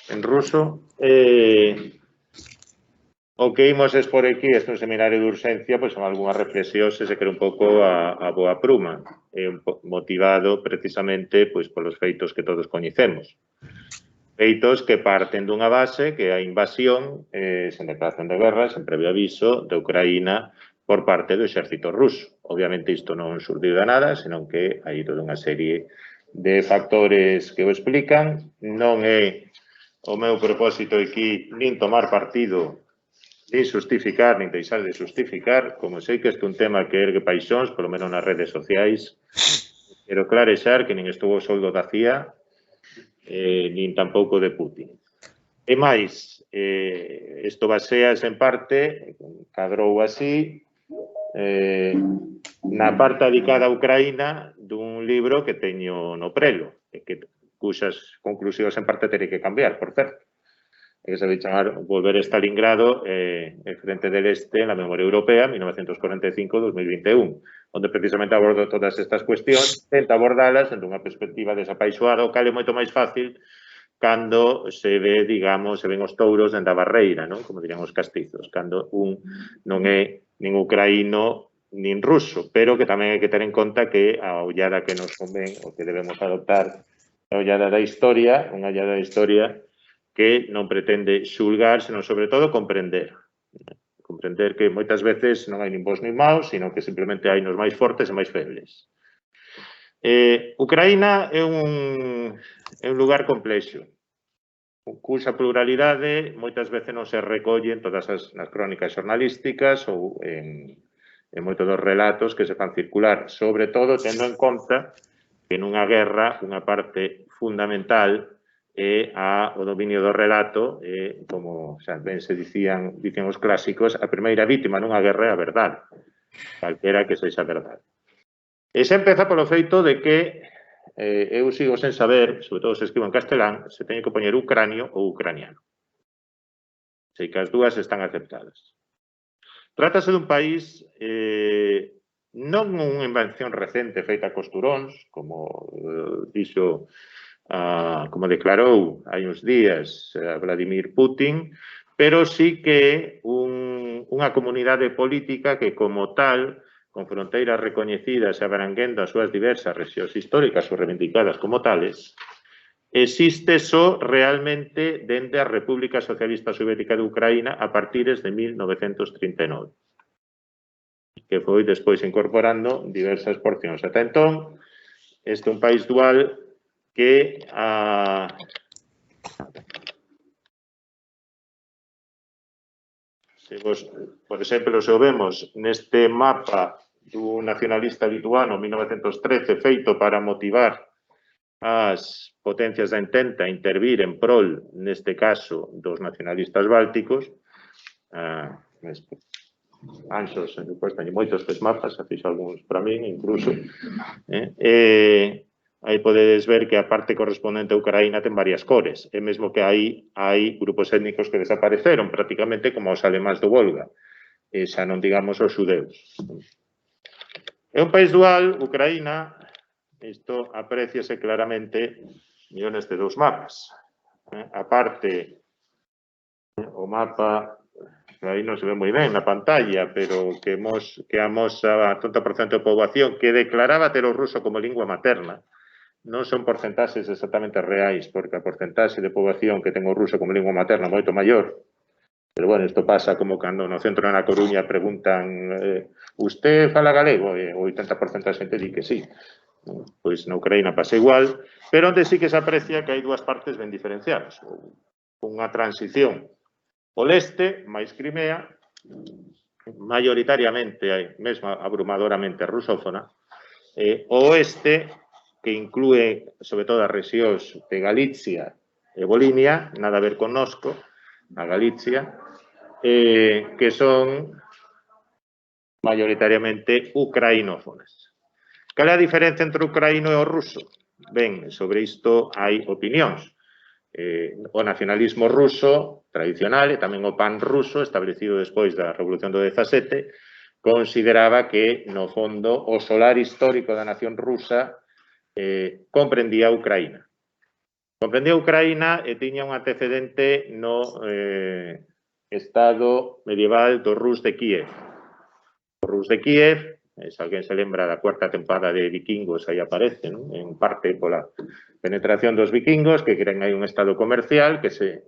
en ruso. O que imos expor aquí, este un seminario de urxencia, pois son algunhas reflexións se quere un pouco a boa pruma, motivado precisamente pois polos feitos que todos coñecemos. Feitos que parten dunha base que é a invasión, sen declaración de guerra, sen previo aviso, de Ucraína por parte do exército ruso. Obviamente isto non surdiu de nada, senón que hai toda unha serie de factores que o explican. Non é o meu propósito aquí nin tomar partido, nin justificar, nin deixar de justificar, como sei que este é un tema que ergue paixóns, polo menos nas redes sociais, quero clarexar que nin estou ao soldo da CIA, nin tampouco de Putin. E máis, isto baseas en parte, cadrou así, na parte dedicada a Ucraína dun libro que teño no prelo, cuxas conclusións en parte terei que cambiar, por certo, que se vai chamar Volver a Stalingrado el Frente del Este en la Memoria Europea 1945-2021, onde precisamente abordo todas estas cuestións, tenta abordalas en unha perspectiva desapaixoada, o cal é moito máis fácil cando se ve, digamos, se ven os touros dende a barreira, non? Como dirían os castizos, cando un non é nin ucraíno nin ruso, pero que tamén hai que ter en conta que a ollada que nos convén, o que debemos adoptar, a ollada da historia, unha ollada da historia que non pretende xulgar, senón sobre todo comprender. Comprender que moitas veces non hai nin bons nin maus, sino que simplemente hai nos máis fortes e máis febles. Ucraína é un lugar complexo, cuxa pluralidade moitas veces non se recolle en todas as crónicas xornalísticas ou en moitos dos relatos que se fan circular, sobre todo tendo en conta que nunha guerra unha parte fundamental é o dominio do relato, como xa ben se dicían os clásicos, a primeira vítima nunha guerra é a verdade, calquera que sexa a verdade. E xa empeza polo feito de que eu sigo sen saber, sobre todo se escribo en castelán, se teñe que poñer ucranio ou ucraniano. Sei que as dúas están aceptadas. Trátase dun país non unha invención recente feita a costuróns, como dixo como declarou hai uns días Vladimir Putin, pero sí que é unha comunidade política que como tal, con fronteiras recoñecidas e abranguendo as súas diversas rexións históricas ou reivindicadas como tales, existe só realmente dende a República Socialista Soviética de Ucraína a partires de 1939, que foi despois incorporando diversas porcións. Ata entón, este é un país dual que por exemplo, se o vemos neste mapa do nacionalista lituano 1913 feito para motivar as potencias da Entente a intervir en prol, neste caso, dos nacionalistas bálticos, Anxos, depois teño moitos mapas, fixo algúns para min, incluso, aí podedes ver que a parte correspondente a Ucraína ten varias cores, e mesmo que hai grupos étnicos que desapareceron prácticamente como os alemáns do Volga, e xa non digamos os xudeus. É un país dual, Ucraína, isto apreciase claramente nestes dous mapas. A parte, o mapa, aí non se ve moi ben na pantalla, pero que amosa a 30% de poboación que declaraba ter o ruso como lingua materna. Non son porcentaxes exactamente reais, porque a porcentaxe de poboación que ten o ruso como lingua materna é moito maior. Pero, bueno, isto pasa como cando no centro na Coruña preguntan «Usted fala galego?» E o 80% da xente di que sí. Pois na Ucraína pasa igual, pero onde sí que se aprecia que hai dúas partes ben diferenciadas. Unha transición. O leste, máis Crimea, maioritariamente, mesmo abrumadoramente rusófona, o oeste, que inclúe, sobre todo, as rexións de Galicia e Volinia, nada a ver connosco, a Galicia, que son maioritariamente ucrainófonas. Cal é a diferencia entre o ucraíno e o ruso? Ben, sobre isto hai opinións. O nacionalismo ruso tradicional e tamén o pan ruso, establecido despois da Revolución do 17, consideraba que, no fondo, o solar histórico da nación rusa comprendía a Ucraína. Comprendía Ucraína e tiña un antecedente no estado medieval do Rus de Kiev. O Rus de Kiev, se alguén se lembra da cuarta tempada de Vikingos, aí aparece, non? En parte pola penetración dos vikingos, que creen aí un estado comercial que se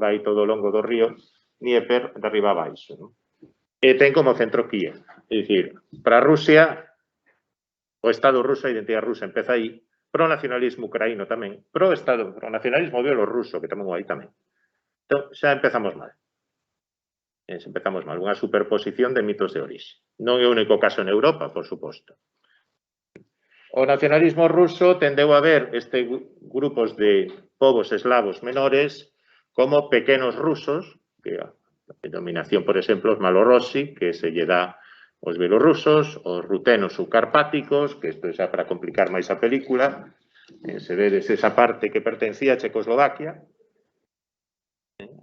vai todo ao longo do río Dnieper de arriba abaixo, non? E ten como centro Kiev. É dicir, para Rusia, o Estado ruso, a identidade rusa empeza aí, pro nacionalismo ucraíno tamén, pro nacionalismo bielorruso, que tamén o hai tamén. Entón, xa empezamos mal. Empezamos mal. Unha superposición de mitos de orixe. Non é o único caso en Europa, por suposto. O nacionalismo ruso tendeu a ver grupos de povos eslavos menores como pequenos rusos, que a denominación, por exemplo, os malorossi, que se lle dá os bielorrusos, os rutenos subcarpáticos, que isto xa para complicar máis a película, se vedes esa parte que pertencía a Checoslovaquia,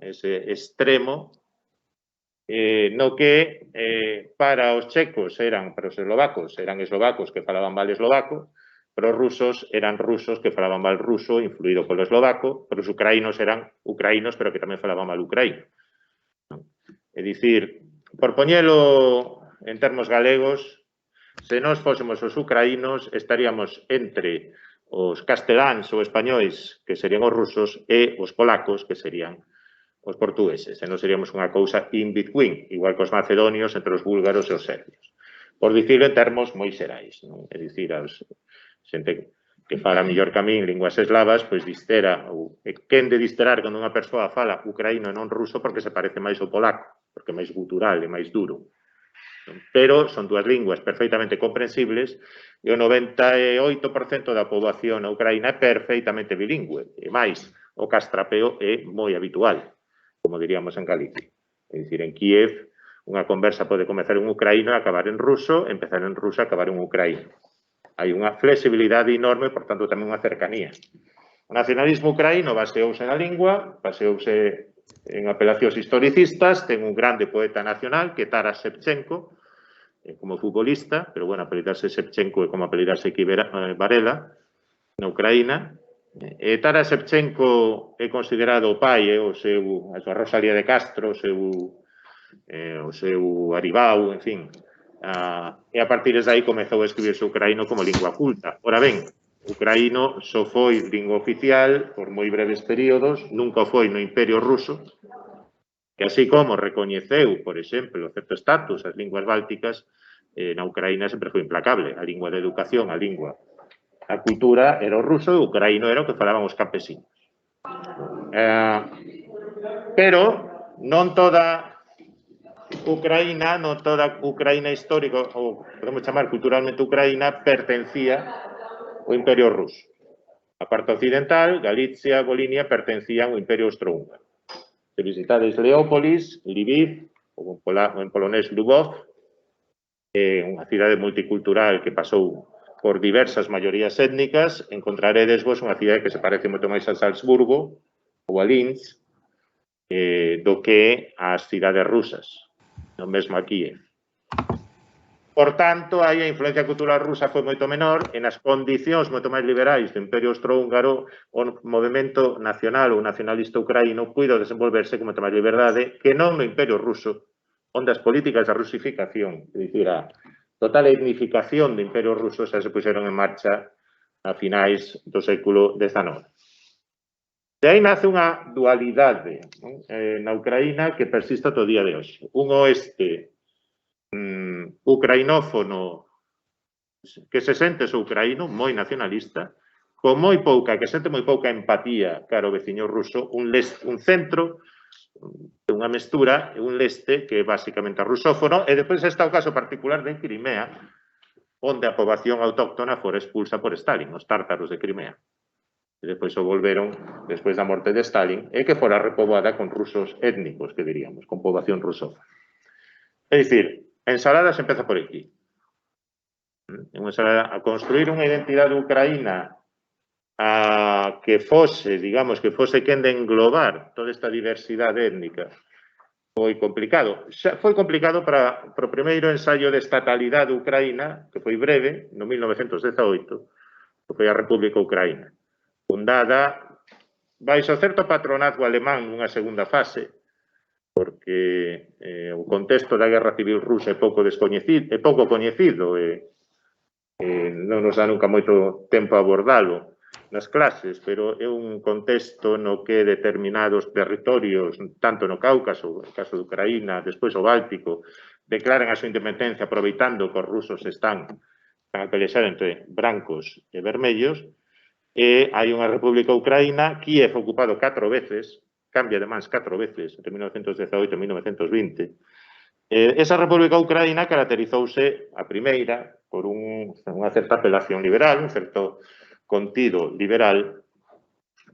ese extremo, no que para os checos para os eslovacos eran eslovacos que falaban mal eslovaco, pero os rusos eran rusos que falaban mal ruso, influído polo eslovaco, pero os ucraínos eran ucraínos, pero que tamén falaban mal ucraíno. É dicir, por poñelo en termos galegos, se nós fósemos os ucraínos, estaríamos entre os casteláns ou españois, que serían os rusos, e os polacos, que serían os portugueses. E non seríamos unha cousa in between, igual que os macedonios entre os búlgaros e os serbios. Por dicirlo en termos moi xerais, non? É dicir, a xente que fala mellor que a min linguas eslavas, pois distera, ou quen de disterar cando unha persoa fala ucraíno e non ruso porque se parece máis ao polaco, porque é máis gutural e máis duro. Pero son dúas linguas perfectamente comprensibles e o 98% da poboación na Ucraína é perfectamente bilingüe. E máis, o castrapeo é moi habitual, como diríamos en Galicia. É dicir, en Kiev, unha conversa pode comezar en ucraíno e acabar en ruso, empezar en ruso e acabar en ucraíno. Hai unha flexibilidade enorme, por tanto, tamén unha cercanía. O nacionalismo ucraíno baseouse na lingua, baseouse en apelacións historicistas, ten un grande poeta nacional, que é Taras Shevchenko, como futbolista, pero, bueno, apelidarse Shevchenko é como apelidarse aquí Varela, na Ucraína. Taras Shevchenko é considerado o pai, a súa Rosalía de Castro, o seu Aribau, en fin. E a partir de aí comezou a escribirse o ucraíno como lingua culta. Ora ben, o ucraíno só foi lingua oficial por moi breves períodos, nunca foi no Imperio Ruso, que así como recoñeceu, por exemplo, o certo estatus as linguas bálticas, na Ucraína sempre foi implacable. A lingua de educación, a cultura era o ruso e o ucraíno era o que falaban os campesinos. Pero non toda Ucraína histórica, ou podemos chamar culturalmente Ucraína, pertencía ao Imperio Ruso. A parte occidental, Galicia, Volinia, pertencían ao Imperio Austrohúngaro. Se visitades Leópolis, Lviv, ou en polonés Lubov, unha cidade multicultural que pasou por diversas maiorías étnicas, encontraredes vos unha cidade que se parece moito máis a Salzburgo ou a Linz do que ás cidades rusas, non mesmo a Kiev. Por tanto, aí a influencia cultural rusa foi moito menor e nas condicións moito máis liberais do Imperio Austrohúngaro o movimento nacional ou nacionalista ucraíno puido desenvolverse con moito máis liberdade que non no Imperio Ruso, onde as políticas de rusificación, é dicir, a total etnificación do Imperio Ruso xa se puxeron en marcha a finais do século XIX. De aí nace unha dualidade na Ucraína que persiste ata o día de hoxe. Un oeste ucrainófono que se sente ucraíno, moi nacionalista, con moi pouca, que sente moi pouca empatía cara ao veciño ruso, un centro, unha mestura, un leste que é basicamente rusófono, e depois está o caso particular de Crimea, onde a poboación autóctona fora expulsa por Stalin, os tártaros de Crimea. E depois o volveron, despois da morte de Stalin, e que fora repoboada con rusos étnicos, que diríamos, con poboación rusófona. É dicir, a ensalada se empeza por aquí. A construir unha identidade ucraína que fose, digamos, que fose quen de englobar toda esta diversidade étnica, foi complicado. Foi complicado para o primeiro ensaio de estatalidade ucraína, que foi breve, no 1918, que foi a República Ucraína, fundada baixo certo patronazgo alemán nunha segunda fase, porque o contexto da Guerra Civil Rusa é pouco coñecido e non nos dá nunca moito tempo a abordalo nas clases, pero é un contexto no que determinados territorios, tanto no Cáucaso, no caso de Ucraína, despois o Báltico, declaran a súa independencia aproveitando que os rusos están a pelexar entre brancos e vermellos, e hai unha república ucraína, Kiev ocupado 4 veces, cambia de mans 4 veces, entre 1918 e 1920. Esa república ucraína caracterizouse a primeira por unha certa apelación liberal, un certo contido liberal.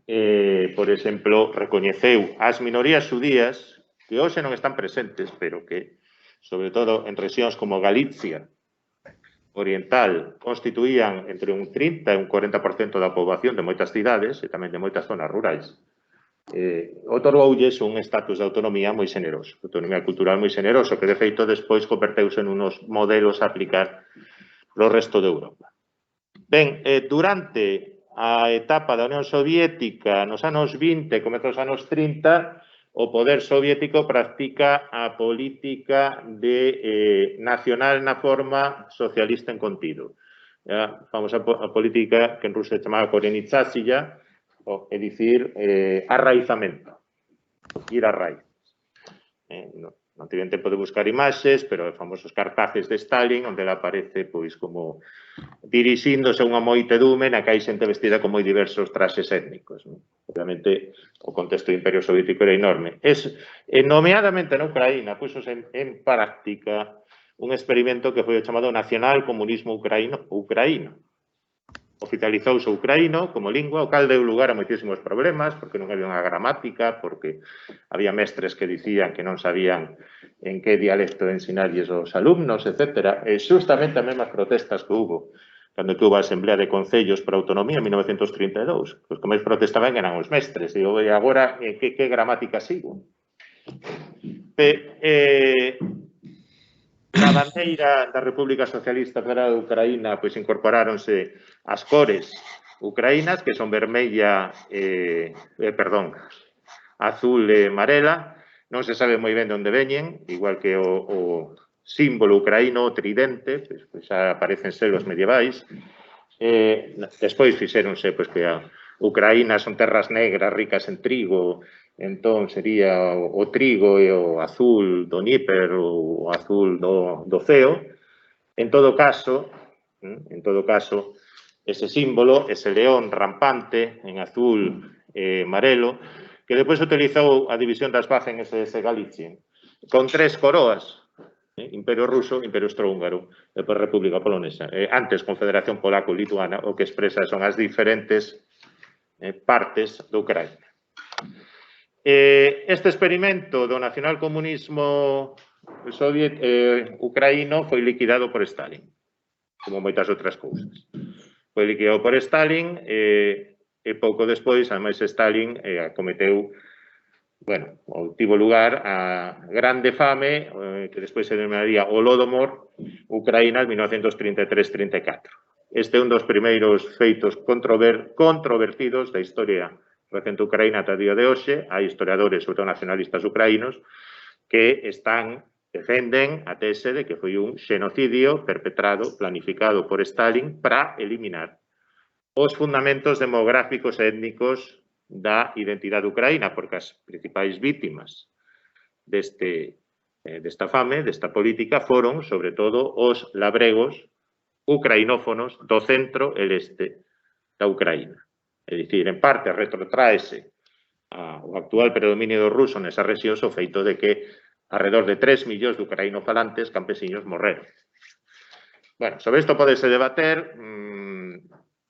Por exemplo, recoñeceu as minorías xudías que hoxe non están presentes, pero que, sobre todo en rexións como Galicia oriental, constituían entre un 30 e un 40% da poboación de moitas cidades e tamén de moitas zonas rurais. Otorgoulles un estatus de autonomía moi xeneroso, autonomía cultural moi xeneroso, que de feito despois converteuse en unos modelos a aplicar no resto de Europa. Ben, durante a etapa da Unión Soviética, nos anos 20 e comezos dos anos 30, o poder soviético practica a política de nacional na forma socialista en contido. A famosa política que en ruso se chamaba korenitsatsiya, é dicir, arraizamento, ir a raíz. Non tiven tempo de buscar imaxes, pero os famosos cartaces de Stalin, onde ele aparece pois como dirixíndose a unha moitedume na que hai xente vestida con moi diversos traxes étnicos. Obviamente, o contexto do Imperio Soviético era enorme. Nomeadamente na Ucraína, puxose en práctica un experimento que foi o chamado nacional comunismo ucraíno. Oficializouse o ucraíno como lingua, o cal deu lugar a moitísimos problemas, porque non había unha gramática, porque había mestres que dicían que non sabían en que dialecto ensinarlles os alumnos, etc. E xustamente as mesmas protestas que hubo cando tuvo a Asamblea de Concellos para a Autonomía en 1932. Os que máis protestaban eran os mestres. E agora, que gramática sigo? Na bandeira da República Socialista Federal de Ucraína pois incorporáronse as cores ucraínas, que son vermella azul e amarela. Non se sabe moi ben de onde veñen, igual que o símbolo ucraíno, o tridente, pois xa aparecen selos medievais. Despois fixéronse pois que a Ucraína son terras negras ricas en trigo, entón sería o trigo e o azul do Níper, o azul do Ceo. En todo caso, ese símbolo, ese león rampante en azul e amarelo, que depois utilizou a división das Paz en SS Galicia, con 3 coroas, Imperio Ruso, Imperio Austrohúngaro e depois República Polonesa. Antes, Confederación Polaco-Lituana, o que expresa son as diferentes partes do Ucraína. Este experimento do nacionalcomunismo ucraíno foi liquidado por Stalin, como moitas outras cousas. Foi liquidado por Stalin e pouco despois, ademais, Stalin acometeu, tivo lugar a grande fame que despois se denominaría Holodomor Ucraína en 1933-34. Este é un dos primeiros feitos controvertidos da historia recente ucraína ata o día de hoxe. Hai historiadores, sobre todo nacionalistas ucraínos, que defenden a tese de que foi un xenocidio perpetrado, planificado por Stalin para eliminar os fundamentos demográficos e étnicos da identidade ucraína, porque as principais vítimas desta fame, desta política, foron, sobre todo, os labregos ucrainófonos do centro e leste da Ucraína. É dicir, en parte, retrotraese ao actual predominio ruso nesa rexión o feito de que alrededor de 3 millóns de ucrainofalantes campesiños morreron. Sobre isto podese debater,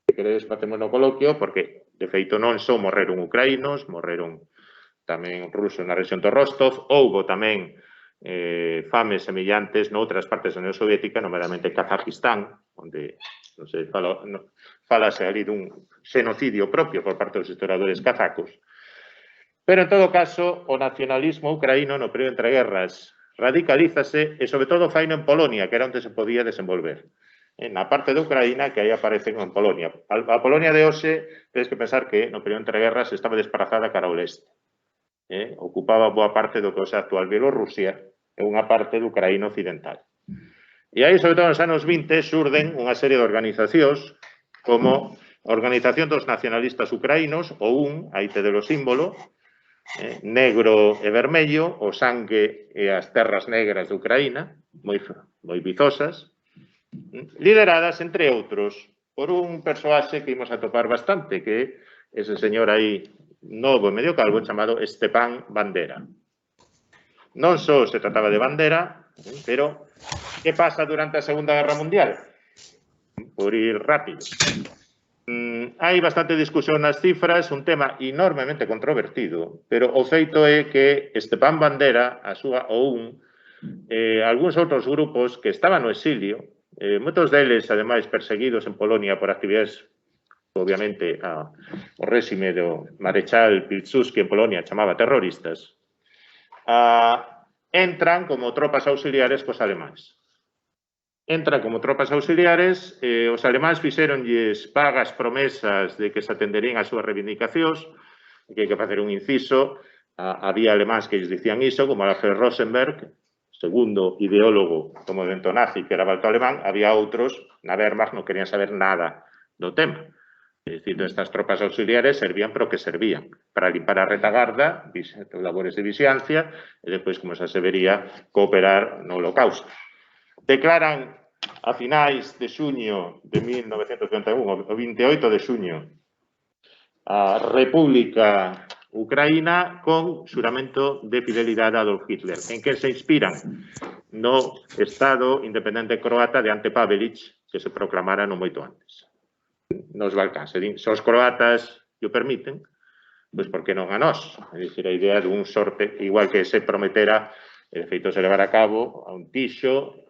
se queredes facemos no coloquio, porque de feito non só morreron ucraínos, morreron tamén rusos na rexión do Rostov, houbo tamén fames semellantes noutras partes da Unión Soviética, nomeadamente Kazajistán, onde falase ali dun xenocidio propio por parte dos historiadores kazacos. Pero, en todo caso, o nacionalismo ucraíno no período entre guerras radicalízase e, sobre todo, faino en Polonia, que era onde se podía desenvolver. na parte de Ucraína que aí aparecen en Polonia. A Polonia de hoxe, tedes que pensar que no período entre guerras estaba desplazada cara ao leste. Ocupaba boa parte do que é a actual Bielorrusia e unha parte do Ucraína occidental. E aí, sobre todo nos anos 20, xurden unha serie de organizacións como a Organización dos Nacionalistas Ucraínos, o UN, aí tedes o símbolo, negro e vermello, o sangue e as terras negras de Ucraína, moi vizosas, lideradas, entre outros, por un persoaxe que imos a topar bastante, que é ese señor aí novo e medio calvo chamado Stepan Bandera. Non só se trataba de Bandera, pero que pasa durante a Segunda Guerra Mundial? Por ir rápido. Hai bastante discusión nas cifras, un tema enormemente controvertido, pero o feito é que Stepan Bandera, a súa OUN, algúns outros grupos que estaban no exilio, moitos deles, ademais, perseguidos en Polonia por actividades, obviamente, o réxime do Marechal Pilsudski en Polonia chamaba terroristas, entran como tropas auxiliares cos alemáns. Entran como tropas auxiliares, os alemáns fixeronlles vagas promesas de que se atenderían as súas reivindicacións, que hai que facer un inciso, había alemáns que lles dicían iso, como Alfred Rosenberg, segundo ideólogo do movimento nazi, que era balto alemán, había outros, na Wehrmacht, non querían saber nada do tema. É dicir, estas tropas auxiliares servían para o que servían, para limpar a retagarda, labores de vixiancia, e depois, como xa se vería, cooperar no holocausto. Declaran a finais de xuño de 1931, o 28 de xuño, a República Ucraína con xuramento de fidelidade a Adolf Hitler. En que se inspiran? No Estado independente croata de Ante Pavelic, que se proclamara non moito antes. Nos Balcáns. Se os croatas o permiten, pois por que non a nós? É dicir, a idea dun sorte, igual que se prometera, e de feito se levar a cabo a un Tiso,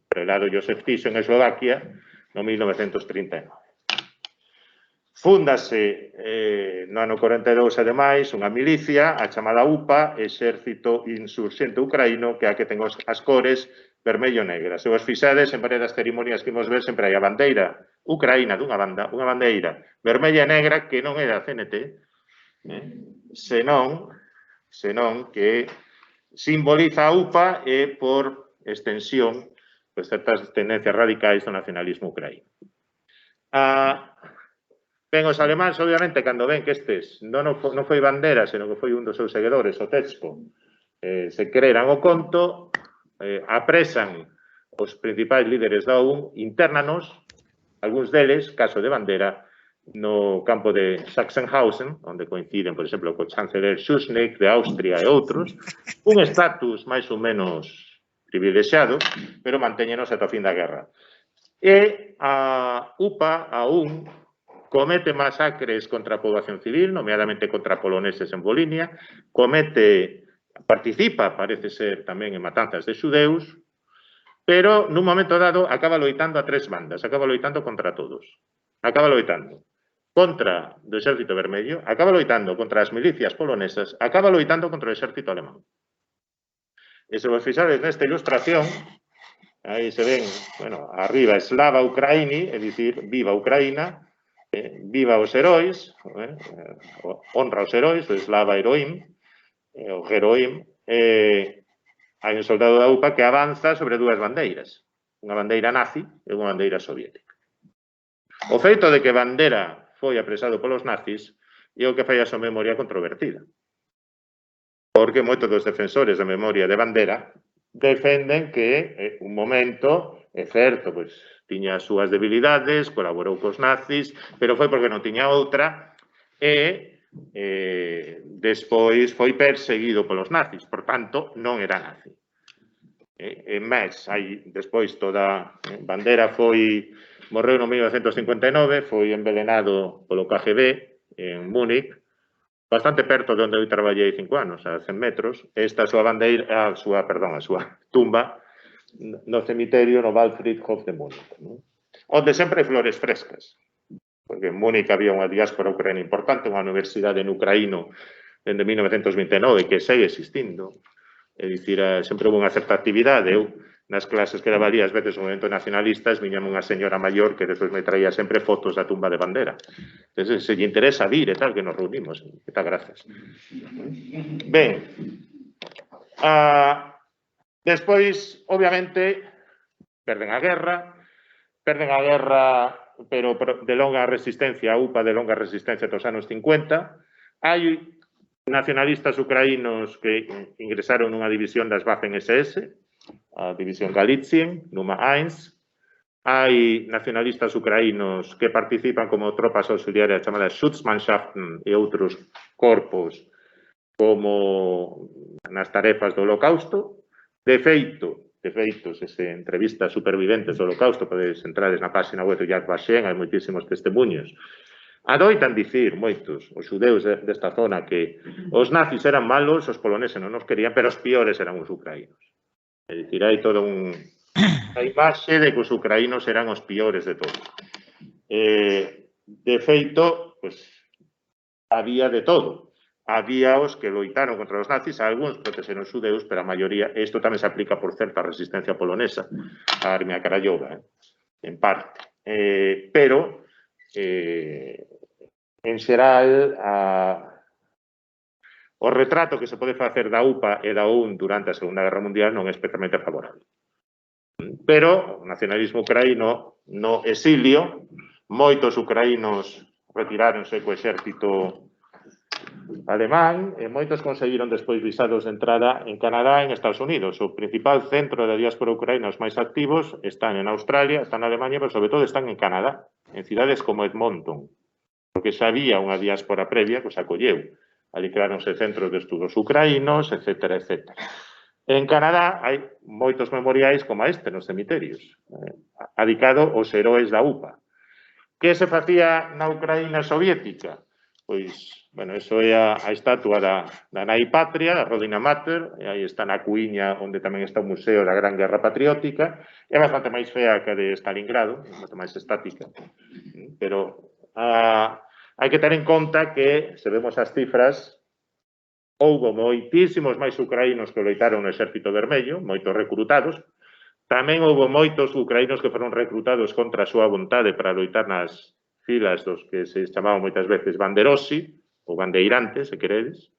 prelado Josef Tiso en Eslovaquia, no 1939. Fúndase no ano 42, ademais, unha milicia, a chamada UPA, Exército Insurxente Ucraíno, que é a que ten as cores vermello e negra. Se vos fixades, en varias das cerimonias que imos ver, sempre hai a bandeira Ucraína dunha banda, unha bandeira vermella e negra que non é da CNT, senón que simboliza a UPA e, por extensión, pues, certas tendencias radicais do nacionalismo ucraíno. Ben, os alemáns, obviamente, cando ven que estes non foi Bandera, senón que foi un dos seus seguidores, o Tetsko, se creeran o conto, apresan os principais líderes da OUN, internanos, algúns deles, caso de Bandera, no campo de Sachsenhausen, onde coinciden, por exemplo, co chanceler Schuschnigg de Austria e outros, un estatus máis ou menos privilexiado, pero mantéñenos ata o fin da guerra. E a UPA, a UN, comete masacres contra a poboación civil, nomeadamente contra poloneses en Volinia, participa, parece ser, tamén en matanzas de xudeus, pero nun momento dado acaba loitando a tres bandas, acaba loitando contra todos. Acaba loitando contra o Exército Vermello, acaba loitando contra as milicias polonesas, acaba loitando contra o Exército Alemán. E se vos fixades nesta ilustración, aí se ven, bueno, arriba Slava Ukraini, é dicir, viva Ucraína, viva os heróis, honra os heróis, o Slava Heroim, o Heroim, hai un soldado da UPA que avanza sobre dúas bandeiras, unha bandeira nazi e unha bandeira soviética. O feito de que Bandera foi apresado polos nazis é o que fai a súa memoria controvertida. Porque moitos dos defensores da memoria de Bandera defenden que un momento, é certo, pois tiña as súas debilidades, colaborou cos nazis, pero foi porque non tiña outra e despois foi perseguido polos nazis, por tanto, non era nazi. En máis, despois toda Bandera morreu no 1959, foi envenenado polo KGB en Múnich, bastante perto de onde eu traballei 5 anos, a 100 metros. Esta a súa tumba no cemiterio no Waldfriedhof de Múnich, onde sempre hai flores frescas, porque en Múnich había unha diáspora ucraína importante, unha universidade en ucraíno dende 1929 que segue existindo, é dicir, sempre houve unha certa actividade. Eu nas clases que daba ali, ás veces, o movimento nacionalistas, viñame unha señora maior que despois me traía sempre fotos da tumba de Bandera. Entonces, se lle interesa vir e tal, que nos reunimos. E tal, gracias. Ben, despois, obviamente, perden a guerra, pero de longa resistencia, a UPA de longa resistencia dos anos 50. Hai nacionalistas ucraínos que ingresaron nunha división das Waffen-SS, a división Galizien, Numa 1. Hai nacionalistas ucraínos que participan como tropas auxiliares chamadas Schutzmannschaften e outros corpos como nas tarefas do Holocausto. De feito, se entrevistas superviventes do Holocausto, podedes entrades na página web do Yad Vashem, hai moitísimos testemunhos. Adoitan dicir moitos, os xudeus desta zona, que os nazis eran malos, os poloneses non nos querían, pero os piores eran os ucraínos. É dicir, hai toda a imaxe de que os ucraínos eran os piores de todos. De feito, pues, había de todo. Había os que loitaron contra os nazis, algúns protexeron xudeus, pero a maioría, isto tamén se aplica por certa resistencia polonesa, a Armia Krajowa, en parte. Pero, en xeral, o retrato que se pode facer da UPA e da OUN durante a Segunda Guerra Mundial non é especialmente favorable. Pero o nacionalismo ucraíno no exilio, moitos ucraínos retiráronse co exército alemán e moitos conseguiron despois visados de entrada en Canadá e en Estados Unidos. O principal centro da diáspora ucraína, os máis activos, están en Australia, están en Alemania, pero sobre todo están en Canadá, en cidades como Edmonton, porque xa había unha diáspora previa que os acolleu. Ali creáronse centros de estudos ucraínos, etcétera, etcétera. En Canadá hai moitos memoriais como este nos cemiterios, dedicado aos heróis da UPA. Que se facía na Ucraína soviética? Pois, bueno, eso é a estatua da nai patria, da Rodina Mater, e aí está na cuíña onde tamén está o Museo da Gran Guerra Patriótica. É bastante máis fea que a de Stalingrado, bastante máis estática, pero hai que ter en conta que, se vemos as cifras, houbo moitísimos máis ucraínos que loitaron no Exército Vermello, moitos recrutados. Tamén houbo moitos ucraínos que foron recrutados contra a súa vontade para loitar nas filas dos que se chamaban moitas veces banderossi, ou bandeirantes, se queredes.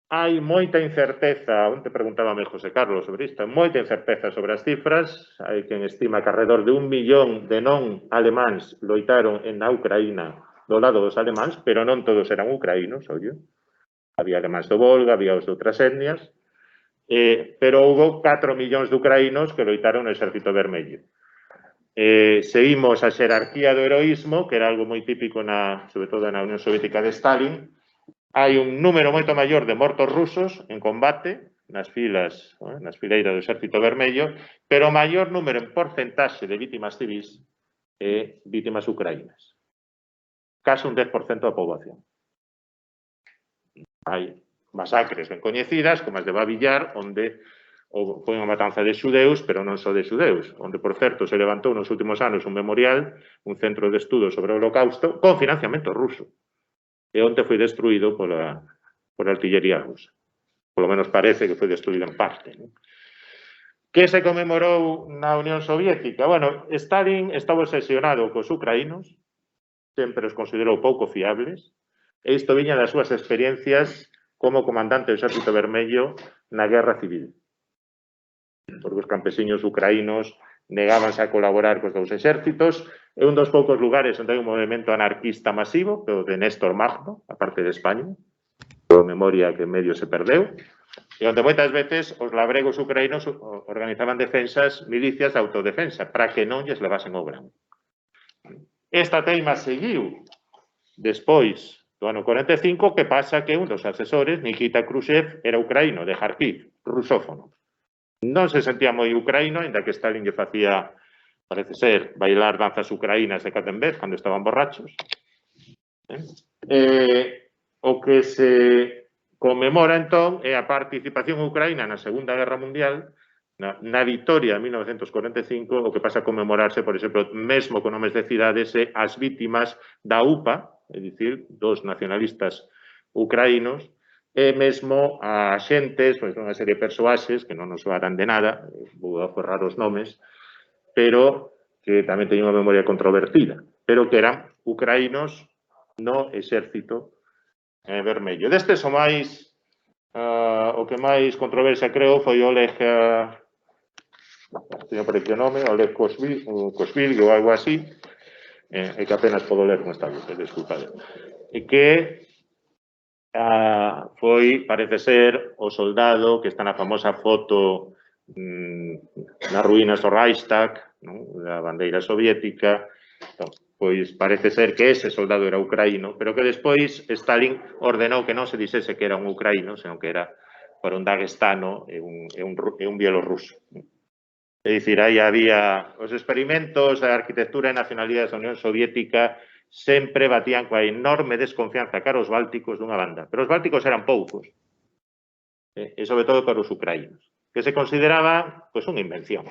Hai moita incerteza, onte preguntábame José Carlos sobre isto, moita incerteza sobre as cifras. Hai quen estima que alrededor de 1 millón de non alemáns loitaron na Ucraína do lado dos alemáns, pero non todos eran ucraínos, ollo. Había alemáns do Volga, había os de outras etnias, pero houve 4 millóns de ucraínos que loitaron no Exército Vermello. Seguimos a xerarquía do heroísmo, que era algo moi típico, sobre todo na Unión Soviética de Stalin. Hai un número moito maior de mortos rusos en combate, nas fileiras do Exército Vermello, pero o maior número en porcentaxe de vítimas civis é vítimas ucraínas. Case un 10% da poboación. Hai masacres ben coñecidas, como as de Babillar, onde foi unha matanza de xudeus, pero non só de xudeus, onde, por certo, se levantou nos últimos anos un memorial, un centro de estudo sobre o Holocausto, con financiamento ruso, e onde foi destruído pola artillería rusa. Polo menos parece que foi destruído en parte. Que se conmemorou na Unión Soviética? Bueno, Stalin estaba obsesionado cos ucraínos, sempre os considerou pouco fiables, e isto viña das súas experiencias como comandante do Exército Vermello na Guerra Civil. Porque os campesiños ucraínos negábanse a colaborar cos dous exércitos. É un dos poucos lugares onde hai un movimento anarquista masivo, que é o de Néstor Magno, a parte de España, por memoria que medio se perdeu, e onde moitas veces os labregos ucraínos organizaban defensas, milicias de autodefensa, para que non lles levasen o gran. Esta teima seguiu despois do ano 45, que pasa que un dos asesores, Nikita Khrushchev, era ucraíno, de Kharkiv, rusófono. Non se sentía moi ucraíno, ainda que Stalin lle facía, parece ser, bailar danzas ucraínas de cando en vez, cando estaban borrachos. O que se conmemora, entón, é a participación ucraína na Segunda Guerra Mundial, na vitoria de 1945, o que pasa a conmemorarse, por exemplo, mesmo con nomes de cidades, e as vítimas da UPA, é dicir, dos nacionalistas ucraínos, e mesmo a xentes, pois unha serie de persoaxes que non nos soarán de nada, vou aforrar os nomes, pero que tamén teñen unha memoria controvertida, pero que eran ucraínos no exército vermello. Destes o máis, o que máis controversia creo foi Oleg, teño por aquí o nome, Oleg Kosvil ou algo así, e que apenas podo ler con esta luz, desculpade, e que foi, parece ser, o soldado que está na famosa foto nas ruínas do Reichstag, da bandeira soviética. Entón, pois parece ser que ese soldado era ucraíno, pero que despois Stalin ordenou que non se dixese que era un ucraíno, senón que era para un dagestano e un bielorruso. É dicir, aí había os experimentos da arquitectura e nacionalidades da Unión Soviética sempre batían coa enorme desconfianza cara aos bálticos dunha banda. Pero os bálticos eran poucos, e sobre todo para os ucraínos, que se consideraba pois unha invención,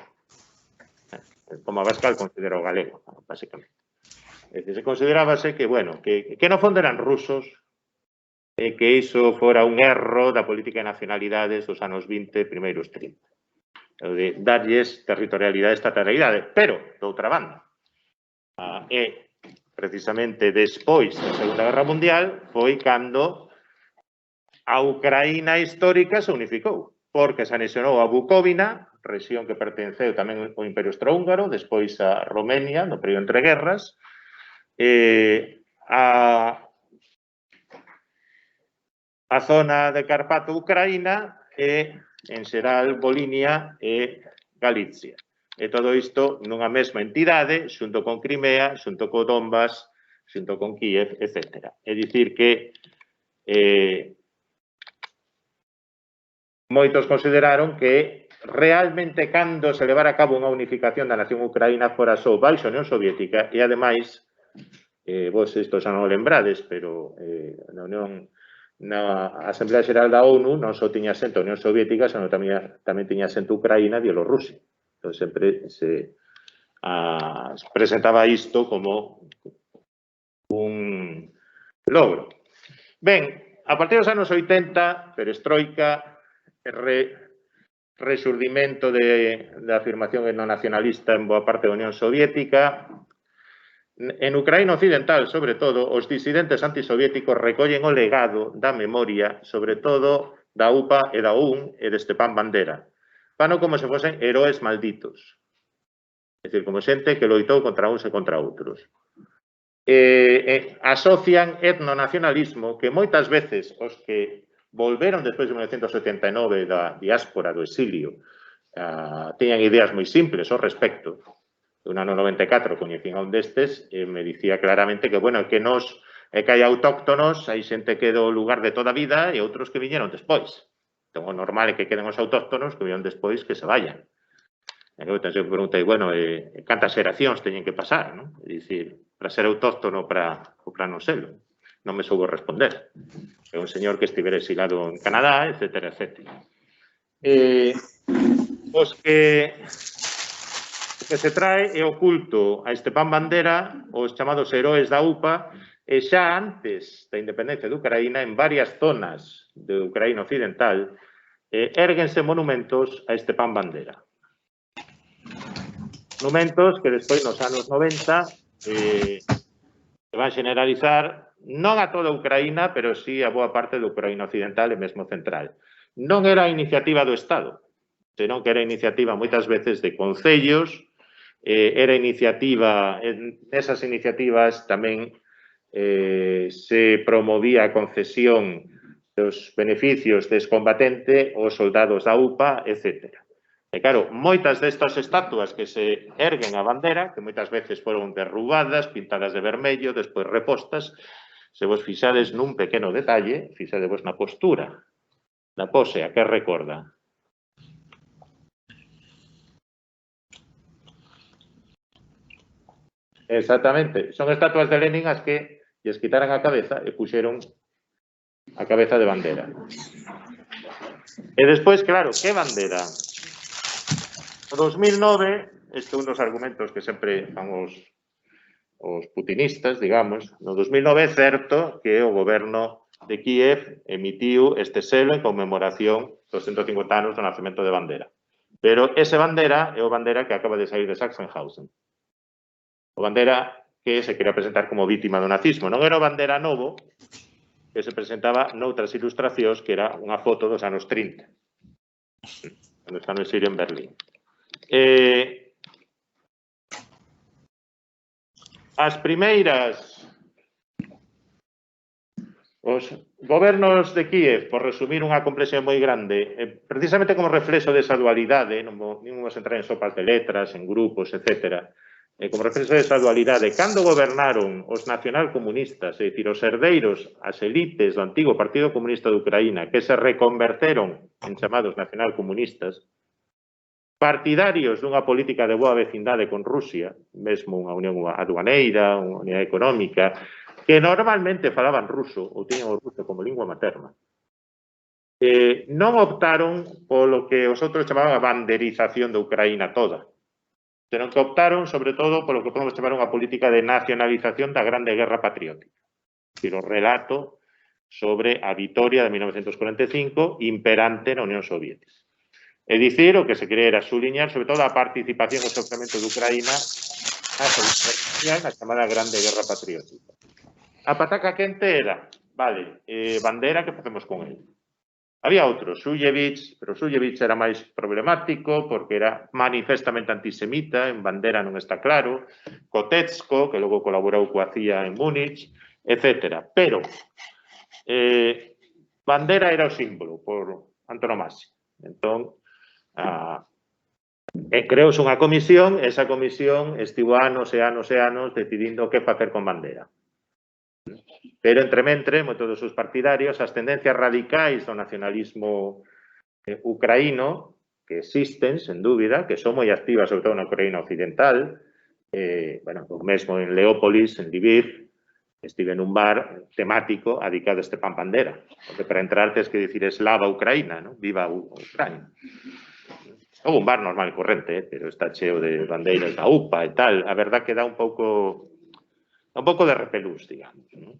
como Abascal considera o galego, básicamente. É dicir, se considerábase que, bueno, que no fondo eran rusos, e que iso fora un erro da política de nacionalidades dos anos 20, primeiros 30. O de darlles territorialidade e estatalidade, pero, de outra banda, precisamente despois da Segunda Guerra Mundial foi cando a Ucraína histórica se unificou, porque se anexionou a Bucóvina, rexión que pertenceu tamén ao Imperio Austrohúngaro, despois a Romenia, no período entre guerras, a zona de Carpato Ucraína e, en xeral, Volinia e Galicia. E todo isto nunha mesma entidade, xunto con Crimea, xunto con Donbass, xunto con Kiev, etc. É dicir que moitos consideraron que realmente cando se levara a cabo unha unificación da nación ucraína fora só baixo a Unión Soviética e, ademais, vos isto xa non o lembrades, pero na Asamblea Xeral da ONU non só tiña asento a Unión Soviética, senón tamén tiña asento Ucraína e Bielorrusia. Entón, sempre se presentaba isto como un logro. Ben, a partir dos anos 80, perestroika, resurdimento da afirmación etnonacionalista en boa parte da Unión Soviética. En Ucraína Occidental, sobre todo, os disidentes antisoviéticos recollen o legado da memoria, sobre todo da UPA e da UN e de Stepan Bandera. Fano como se fosen heróis malditos. É dicir, como xente que loitou contra uns e contra outros. Asocian etnonacionalismo que moitas veces os que volveron despois de 1979 da diáspora, do exilio, teñan ideas moi simples ao respecto. No ano 94 coñecín a un destes e me dicía claramente que, bueno, que hai autóctonos, hai xente que do lugar de toda a vida e outros que viñeron despois. Entón, o normal é que queden os autóctonos que viñeron despois que se vayan. E eu tenho que preguntar, bueno, cantas xeracións teñen que pasar, non? É dicir, para ser autóctono ou para non serlo. Non me soubo responder. É un señor que estivera exilado en Canadá, etcétera, etcétera. Os que se trae é o culto a Stepan Bandera, os chamados heróis da UPA, e xa antes da independencia de Ucraína, en varias zonas de Ucraína Occidental, érguense monumentos a Stepan Bandera. Monumentos que despois, nos anos 90, se van generalizar non a toda Ucraína, pero sí a boa parte da Ucraína Occidental e mesmo central. Non era a iniciativa do Estado, senón que era a iniciativa moitas veces de concellos, era iniciativa, nesas iniciativas tamén se promovía a concesión dos beneficios de excombatente aos soldados da UPA, etc. E claro, moitas destas estatuas que se erguen a bandera, que moitas veces foron derrubadas, pintadas de vermello, despois repostas, se vos fixades nun pequeno detalle, fixadevos na postura, na pose, a que recorda? Exactamente, son estatuas de Lenin as que lles quitaran a cabeza e puxeron a cabeza de bandera. E despois, claro, que bandera? No 2009, este é un dos argumentos que sempre fan os putinistas, digamos, no 2009 é certo que o goberno de Kiev emitiu este selo en conmemoración dos 150 anos do nacemento de Bandera. Pero ese Bandera é o Bandera que acaba de sair de Sachsenhausen. O Bandera que se quería presentar como vítima do nazismo. Non era o Bandera novo que se presentaba noutras ilustracións que era unha foto dos anos 30. Cando está no exilio en Berlín. As primeiras... Os gobernos de Kiev, por resumir unha complexión moi grande, precisamente como reflexo desa dualidade, non vamos entrar en sopas de letras, en grupos, etc. Como reflexo desa dualidade, cando gobernaron os nacionalcomunistas, é dicir, os herdeiros, as elites do antigo Partido Comunista de Ucraína, que se reconverteron en chamados nacionalcomunistas, partidarios dunha política de boa vecindade con Rusia, mesmo unha unión aduaneira, unha unión económica, que normalmente falaban ruso ou tiñan o ruso como lingua materna, non optaron polo que os outros chamaban a banderización de Ucraína toda, senón que optaron, sobre todo, polo que podemos chamar unha política de nacionalización da Grande Guerra Patriótica. É dicir, o relato sobre a vitoria de 1945 imperante na Unión Soviética. É dicir, o que se quería era suliñar, sobre todo, a participación e o sofrimento de Ucraína na chamada Grande Guerra Patriótica. A pataca quente era, vale, Bandera, que facemos con ele? Había outro, Šuljevich, pero Šuljevich era máis problemático porque era manifestamente antisemita, en Bandera non está claro, Kotetsko, que logo colaborou coa CIA en Múnich, etc. Pero Bandera era o símbolo por antonomasia. Entón, creouse unha comisión, esa comisión estivo anos e anos e anos decidindo que facer con Bandera. Pero, entrementre, moitos dos seus partidarios, as tendencias radicais do nacionalismo ucraíno, que existen, sen dúbida, que son moi activas, sobre todo na Ucraína occidental, o mesmo en Leópolis, en Lviv, estive nun bar temático dedicado a Stepan Bandera, porque para entrar tens que dicir eslava Ucraína, ¿no? Viva Ucraína. É un bar normal e corrente, pero está cheo de bandeiras da UPA e tal. A verdad que dá un pouco de repelús, digamos, ¿no?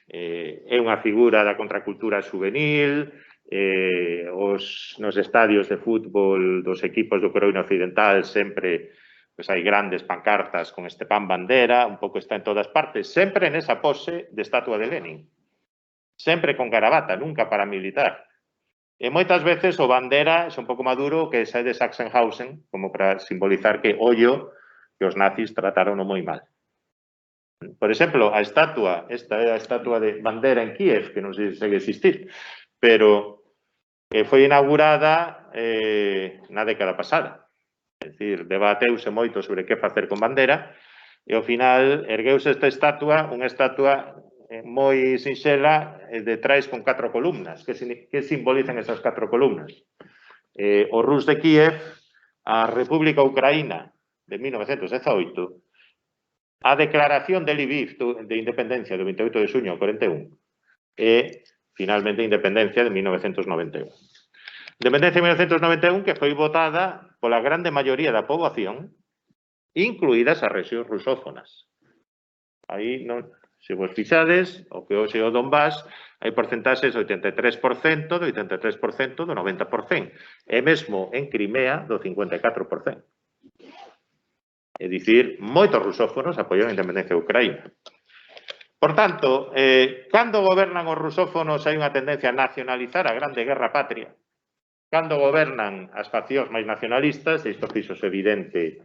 É unha figura da contracultura juvenil, nos estadios de fútbol dos equipos do Ucraína occidental sempre hai grandes pancartas con Stepan Bandera, un pouco está en todas partes, sempre nesa pose de estatua de Lenin, sempre con gravata, nunca paramilitar. E moitas veces o Bandera é un pouco maduro que sai de Sachsenhausen, como para simbolizar que ollo que os nazis trataron moi mal. Por exemplo, esta é a estatua de Bandera en Kiev, que non sei se segue existir, pero foi inaugurada na década pasada. É dicir, debateuse moito sobre que facer con Bandera e ao final ergueuse esta estatua, unha estatua moi sinxela, detrás con 4 columnas. Que simbolizan esas 4 columnas? O Rus de Kiev, a República Ucraína de 1918, a declaración de Lviv de independencia do 28 de xuño do 41 e, finalmente, a independencia de 1991. Independencia de 1991 que foi votada pola grande maioría da poboación, incluídas as rexións rusófonas. Aí, non, se vos fixades, o que hoxe é o Donbass, hai porcentaxes do 83%, do 83%, do 90%, e mesmo en Crimea do 54%. É dicir, moitos rusófonos apoian a independencia de Ucraína. Por tanto, cando gobernan os rusófonos hai unha tendencia a nacionalizar a Grande Guerra Patria. Cando gobernan as faccións máis nacionalistas, isto fixose evidente,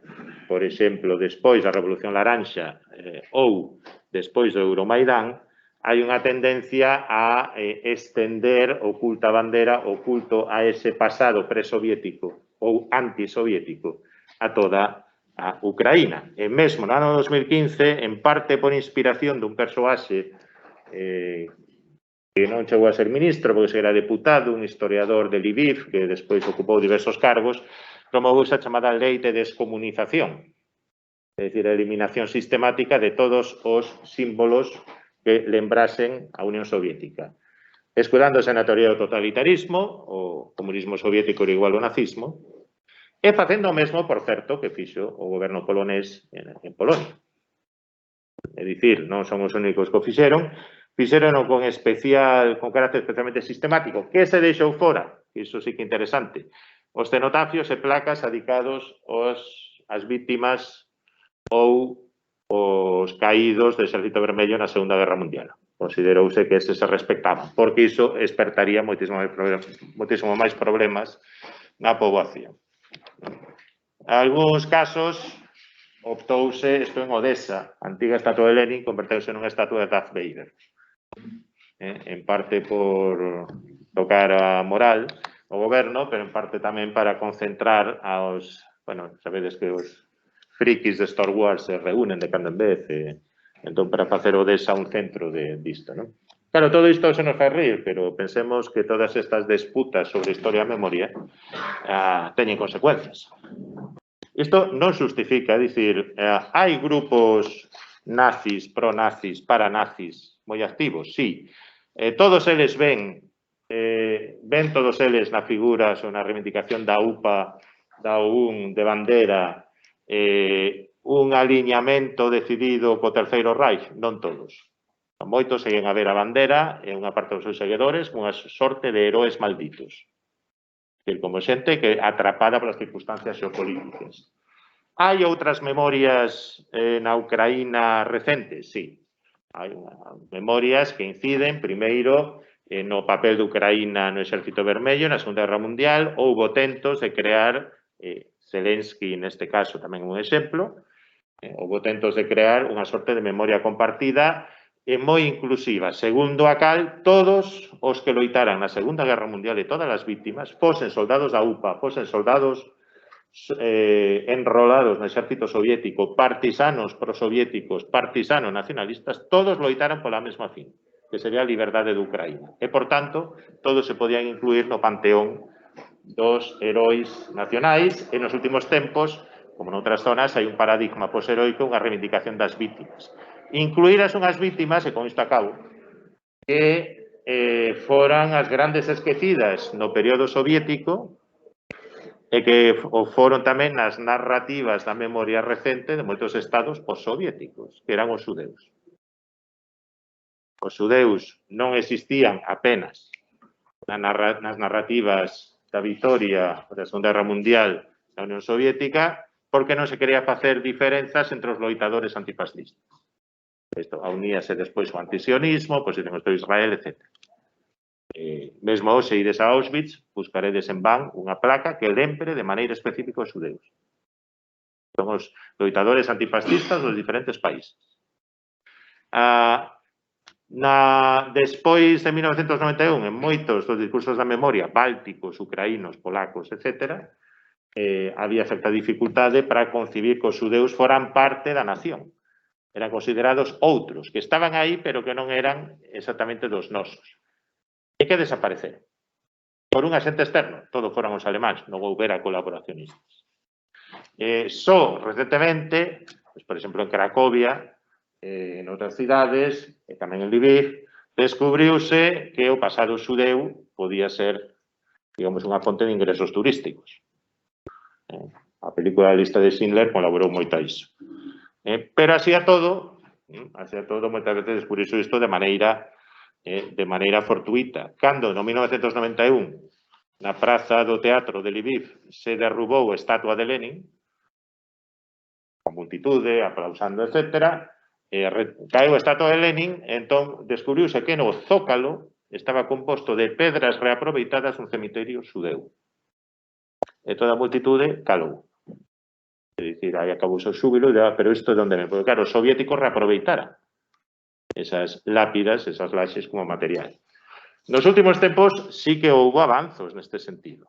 por exemplo, despois da Revolución Laranxa ou despois do Euromaidán, hai unha tendencia a estender o culto a Bandera, o culto a ese pasado presoviético ou antisoviético a toda a Ucraína. E mesmo no ano 2015, en parte por inspiración dun persoaxe que non chegou a ser ministro, porque era deputado, un historiador de Lviv, que despois ocupou diversos cargos, promoveuse a chamada lei de descomunización, é dicir, a eliminación sistemática de todos os símbolos que lembrasen a Unión Soviética. Escudándose na teoría do totalitarismo, o comunismo soviético era igual ao nazismo, e facendo o mesmo, por certo, que fixo o goberno polonés en Polonia. É dicir, non son os únicos que o fixeron, fixérono con carácter especialmente sistemático. Que se deixou fora? Iso sí que é interesante. Os cenotafios e placas adicados ás víctimas ou os caídos do Exército Vermello na Segunda Guerra Mundial. Considerouse que ese se respectaban, porque iso espertaría moitísimo máis problemas na poboación. Algúns casos optouse, isto en Odessa, a antiga estatua de Lenin converteuse nunha estatua de Darth Vader. En parte por tocar a moral o goberno, pero en parte tamén para concentrar aos, bueno, sabedes que os frikis de Star Wars se reúnen de cando en vez, entón para facer Odessa un centro disto, non? Claro, todo isto se nos fai rir, pero pensemos que todas estas disputas sobre historia e memoria teñen consecuencias. Isto non xustifica, dicir, hai grupos nazis, pro-nazis, para-nazis moi activos, sí. Todos eles ven todos eles na figuras ou na reivindicación da UPA, da OUN, de bandera, un aliñamento decidido co Terceiro Reich, non todos. Moitos seguen a ver a bandera e unha parte dos seus seguidores unha sorte de heróis malditos. Como xente que atrapada polas circunstancias xeopolíticas. Hai outras memorias na Ucraína recentes? Sí. Hai memorias que inciden, primeiro, no papel de Ucraína no Exército Vermello na Segunda Guerra Mundial. Houbo tentos de crear, Zelensky neste caso tamén un exemplo, houbo tentos de crear unha sorte de memoria compartida e moi inclusiva, segundo a cal todos os que loitaran na Segunda Guerra Mundial e todas as víctimas, fosen soldados da UPA, fosen soldados enrolados no exército soviético, partisanos prosoviéticos, partisanos nacionalistas, todos loitaran pola mesma fin, que sería a liberdade de Ucraína. E, por tanto, todos se podían incluir no panteón dos heróis nacionais e nos últimos tempos, como noutras zonas, hai un paradigma posheroico, unha reivindicación das víctimas. Incluir as unhas víctimas, e con isto acabo, que foran as grandes esquecidas no período soviético e que foron tamén nas narrativas da memoria recente de moitos estados postsoviéticos, que eran os xudeus. Os xudeus non existían apenas nas narrativas da vitoria da Segunda Guerra Mundial da Unión Soviética porque non se quería facer diferenzas entre os loitadores antifascistas. Isto uníase despois o antisionismo, posición do Israel, etc. Mesmo hoxe ides a Auschwitz, buscaredes en van unha placa que lembre de maneira específica os xudeus. Son os loitadores antifascistas dos diferentes países. Despois de 1991, en moitos dos discursos da memoria, bálticos, ucraínos, polacos, etc., había certa dificultade para concibir que os xudeus foran parte da nación. Eran considerados outros, que estaban aí, pero que non eran exactamente dos nosos. E que desapareceron. Por un axente externo, todos foran os alemáns, non houbera colaboracionistas. Só recentemente, por exemplo, en Cracovia, en outras cidades, e tamén en Lviv, descubriuse que o pasado xudeu podía ser, digamos, unha fonte de ingresos turísticos. A película Lista de Schindler colaborou moito a iso. Pero así a todo, moitas veces descubriuse isto de maneira fortuita. Cando, no 1991, na praza do Teatro de Lviv, se derrubou a estatua de Lenin, a multitude, aplausando, etc., caeu a estatua de Lenin, entón descubriuse que no zócalo estaba composto de pedras reaproveitadas dun cemiterio xudeu. E toda a multitude calou. É dicir, aí acabou o seu xúbilo e pero isto de onde ven? Porque, claro, os soviéticos reaproveitaran esas lápidas, esas laxes como material. Nos últimos tempos sí que houve avanzos neste sentido.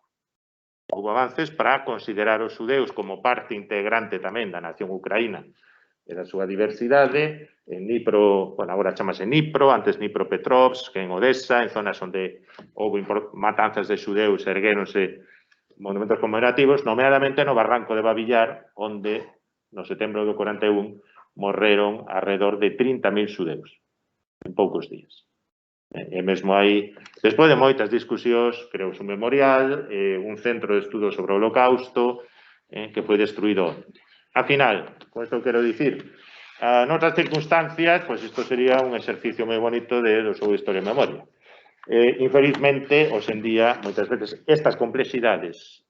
Houve avances para considerar os xudeus como parte integrante tamén da nación ucraína e da súa diversidade. En Dnipro, bueno, agora chamase Dnipro, antes Dnipropetrovsk, en Odessa, en zonas onde houve matanzas de xudeus, erguéronse monumentos conmemorativos, nomeadamente no Barranco de Babillar, onde no setembro do 41 morreron alrededor de 30.000 xudeus en poucos días. E mesmo aí, despois de moitas discusións, creouse un memorial, un centro de estudos sobre o Holocausto, que foi destruído. Al final, con isto quero dicir, noutras circunstancias, pois isto sería un exercicio moi bonito do seu Historia e Memoria. Infelizmente, hoxe en día, moitas veces, estas complexidades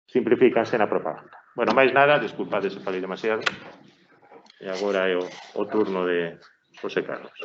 simplifícanse na propaganda. Bueno, máis nada, desculpade se falei demasiado. E agora é o turno de José Carlos.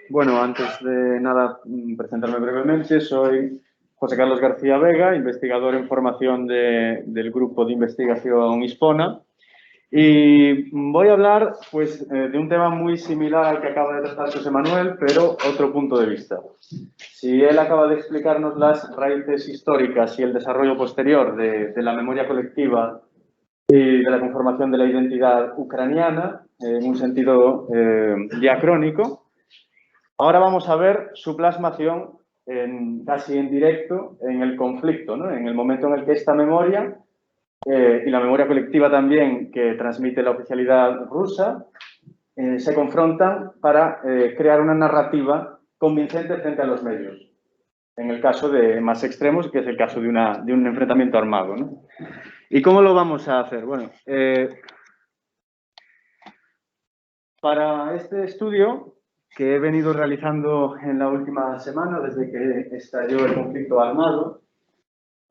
Bueno, antes de nada, presentarme brevemente. Soy José Carlos García Vega, investigador en formación del grupo de investigación Hispona. Y voy a hablar pues, de un tema muy similar al que acaba de tratar José Manuel, pero otro punto de vista. Si él acaba de explicarnos las raíces históricas y el desarrollo posterior de la memoria colectiva y de la conformación de la identidad ucraniana, en un sentido diacrónico, ahora vamos a ver su plasmación casi en directo en el conflicto, ¿no? En el momento en el que esta memoria y la memoria colectiva también que transmite la oficialidad rusa se confrontan para crear una narrativa convincente frente a los medios. En el caso de más extremos, que es el caso de un enfrentamiento armado, ¿no? ¿Y cómo lo vamos a hacer? Bueno, para este estudio que he venido realizando en la última semana, desde que estalló el conflicto armado,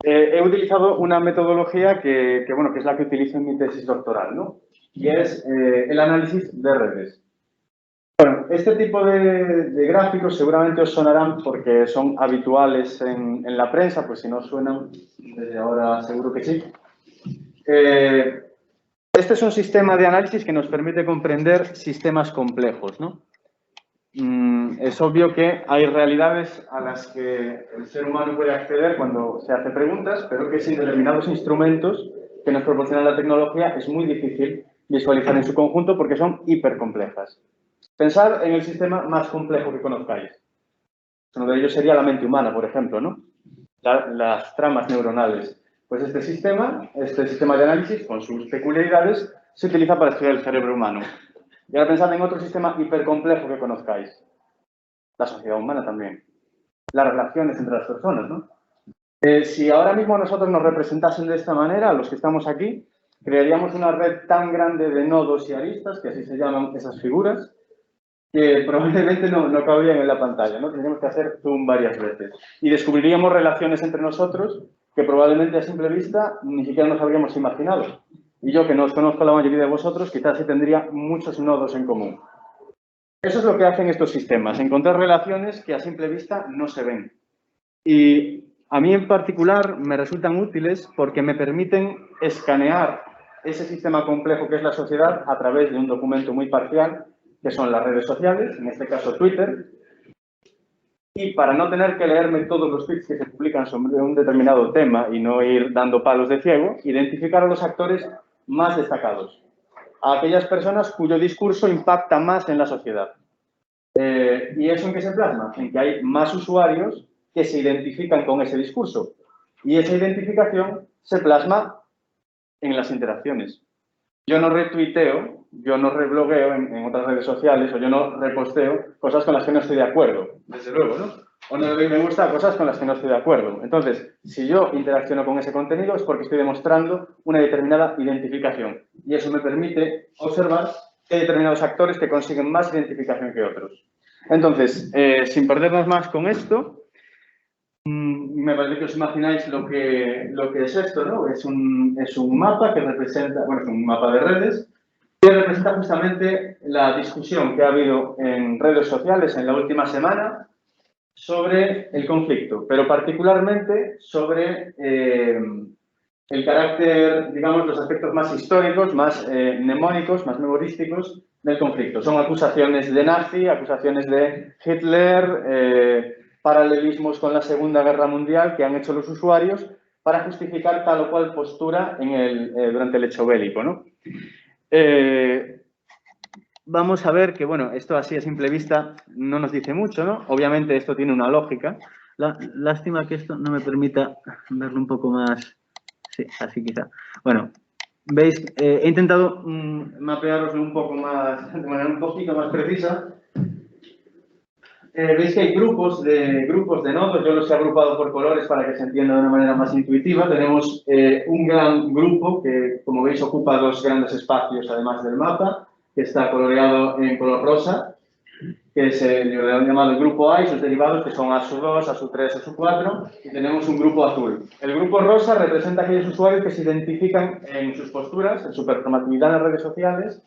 he utilizado una metodología que es la que utilizo en mi tesis doctoral, ¿no? Y es el análisis de redes. Bueno, este tipo de gráficos seguramente os sonarán porque son habituales en la prensa, pues si no suenan, desde ahora seguro que sí. Este es un sistema de análisis que nos permite comprender sistemas complejos, ¿no? Es obvio que hay realidades a las que el ser humano puede acceder cuando se hace preguntas, pero que sin determinados instrumentos que nos proporciona la tecnología es muy difícil visualizar en su conjunto porque son hipercomplejas. Pensad en el sistema más complejo que conozcáis. Uno de ellos sería la mente humana, por ejemplo, ¿no? Las tramas neuronales. Pues este sistema de análisis, con sus peculiaridades, se utiliza para estudiar el cerebro humano. Y ahora pensad en otro sistema hipercomplejo que conozcáis. La sociedad humana también. Las relaciones entre las personas, ¿no? Si ahora mismo nosotros nos representasen de esta manera, los que estamos aquí, crearíamos una red tan grande de nodos y aristas, que así se llaman esas figuras, que probablemente no cabrían en la pantalla, ¿no? Tendríamos que hacer zoom varias veces. Y descubriríamos relaciones entre nosotros que probablemente a simple vista ni siquiera nos habríamos imaginado. Y yo, que no os conozco a la mayoría de vosotros, quizás sí tendría muchos nodos en común. Eso es lo que hacen estos sistemas, encontrar relaciones que a simple vista no se ven. Y a mí en particular me resultan útiles porque me permiten escanear ese sistema complejo que es la sociedad a través de un documento muy parcial, que son las redes sociales, en este caso Twitter. Y para no tener que leerme todos los tweets que se publican sobre un determinado tema y no ir dando palos de ciego, identificar a los actores más destacados, a aquellas personas cuyo discurso impacta más en la sociedad. ¿Y eso en qué se plasma? En que hay más usuarios que se identifican con ese discurso. Y esa identificación se plasma en las interacciones. Yo no retuiteo, yo no reblogueo en otras redes sociales, o yo no reposteo cosas con las que no estoy de acuerdo, desde luego, ¿no? O no le doy me gusta a cosas con las que no estoy de acuerdo. Entonces, si yo interacciono con ese contenido es porque estoy demostrando una determinada identificación. Y eso me permite observar que hay determinados actores que consiguen más identificación que otros. Entonces, sin perdernos más con esto, me parece que os imagináis lo que es esto, ¿no? Es un mapa que representa, bueno, es un mapa de redes que representa justamente la discusión que ha habido en redes sociales en la última semana sobre el conflicto, pero particularmente sobre el carácter, digamos, los aspectos más históricos, más mnemónicos, más memorísticos del conflicto. Son acusaciones de nazi, acusaciones de Hitler, paralelismos con la Segunda Guerra Mundial que han hecho los usuarios para justificar tal o cual postura durante el hecho bélico, ¿no? Vamos a ver que, bueno, esto así a simple vista no nos dice mucho, ¿no? Obviamente esto tiene una lógica. Lástima que esto no me permita verlo un poco más... Sí, así quizá. Bueno, veis, he intentado mapearoslo un poco más, de manera un poquito más precisa. Veis que hay grupos de nodos, yo los he agrupado por colores para que se entienda de una manera más intuitiva. Tenemos un gran grupo que, como veis, ocupa 2 grandes espacios además del mapa, que está coloreado en color rosa, que es el llamado el grupo A y sus derivados, que son ASU2, ASU3, ASU4, y tenemos un grupo azul. El grupo rosa representa a aquellos usuarios que se identifican en sus posturas, en su performatividad en las redes sociales,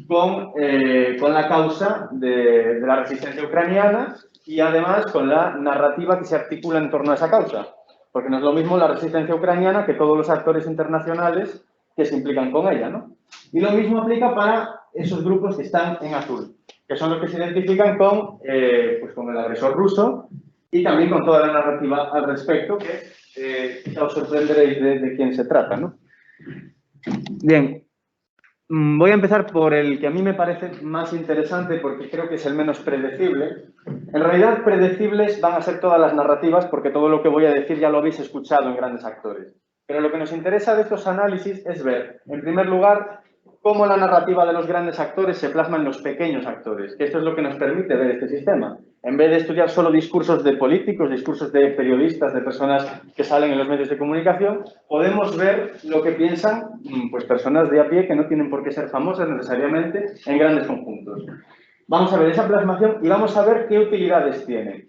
con la causa de la resistencia ucraniana y además con la narrativa que se articula en torno a esa causa. Porque no es lo mismo la resistencia ucraniana que todos los actores internacionales que se implican con ella, ¿no? Y lo mismo aplica para esos grupos que están en azul, que son los que se identifican con el agresor ruso y también con toda la narrativa al respecto, que quizá os sorprenderéis de quién se trata, ¿no? Bien, voy a empezar por el que a mí me parece más interesante porque creo que es el menos predecible. En realidad, predecibles van a ser todas las narrativas porque todo lo que voy a decir ya lo habéis escuchado en grandes actores. Pero lo que nos interesa de estos análisis es ver, en primer lugar, cómo la narrativa de los grandes actores se plasma en los pequeños actores, que esto es lo que nos permite ver este sistema. En vez de estudiar solo discursos de políticos, discursos de periodistas, de personas que salen en los medios de comunicación, podemos ver lo que piensan pues, personas de a pie que no tienen por qué ser famosas necesariamente en grandes conjuntos. Vamos a ver esa plasmación y vamos a ver qué utilidades tiene,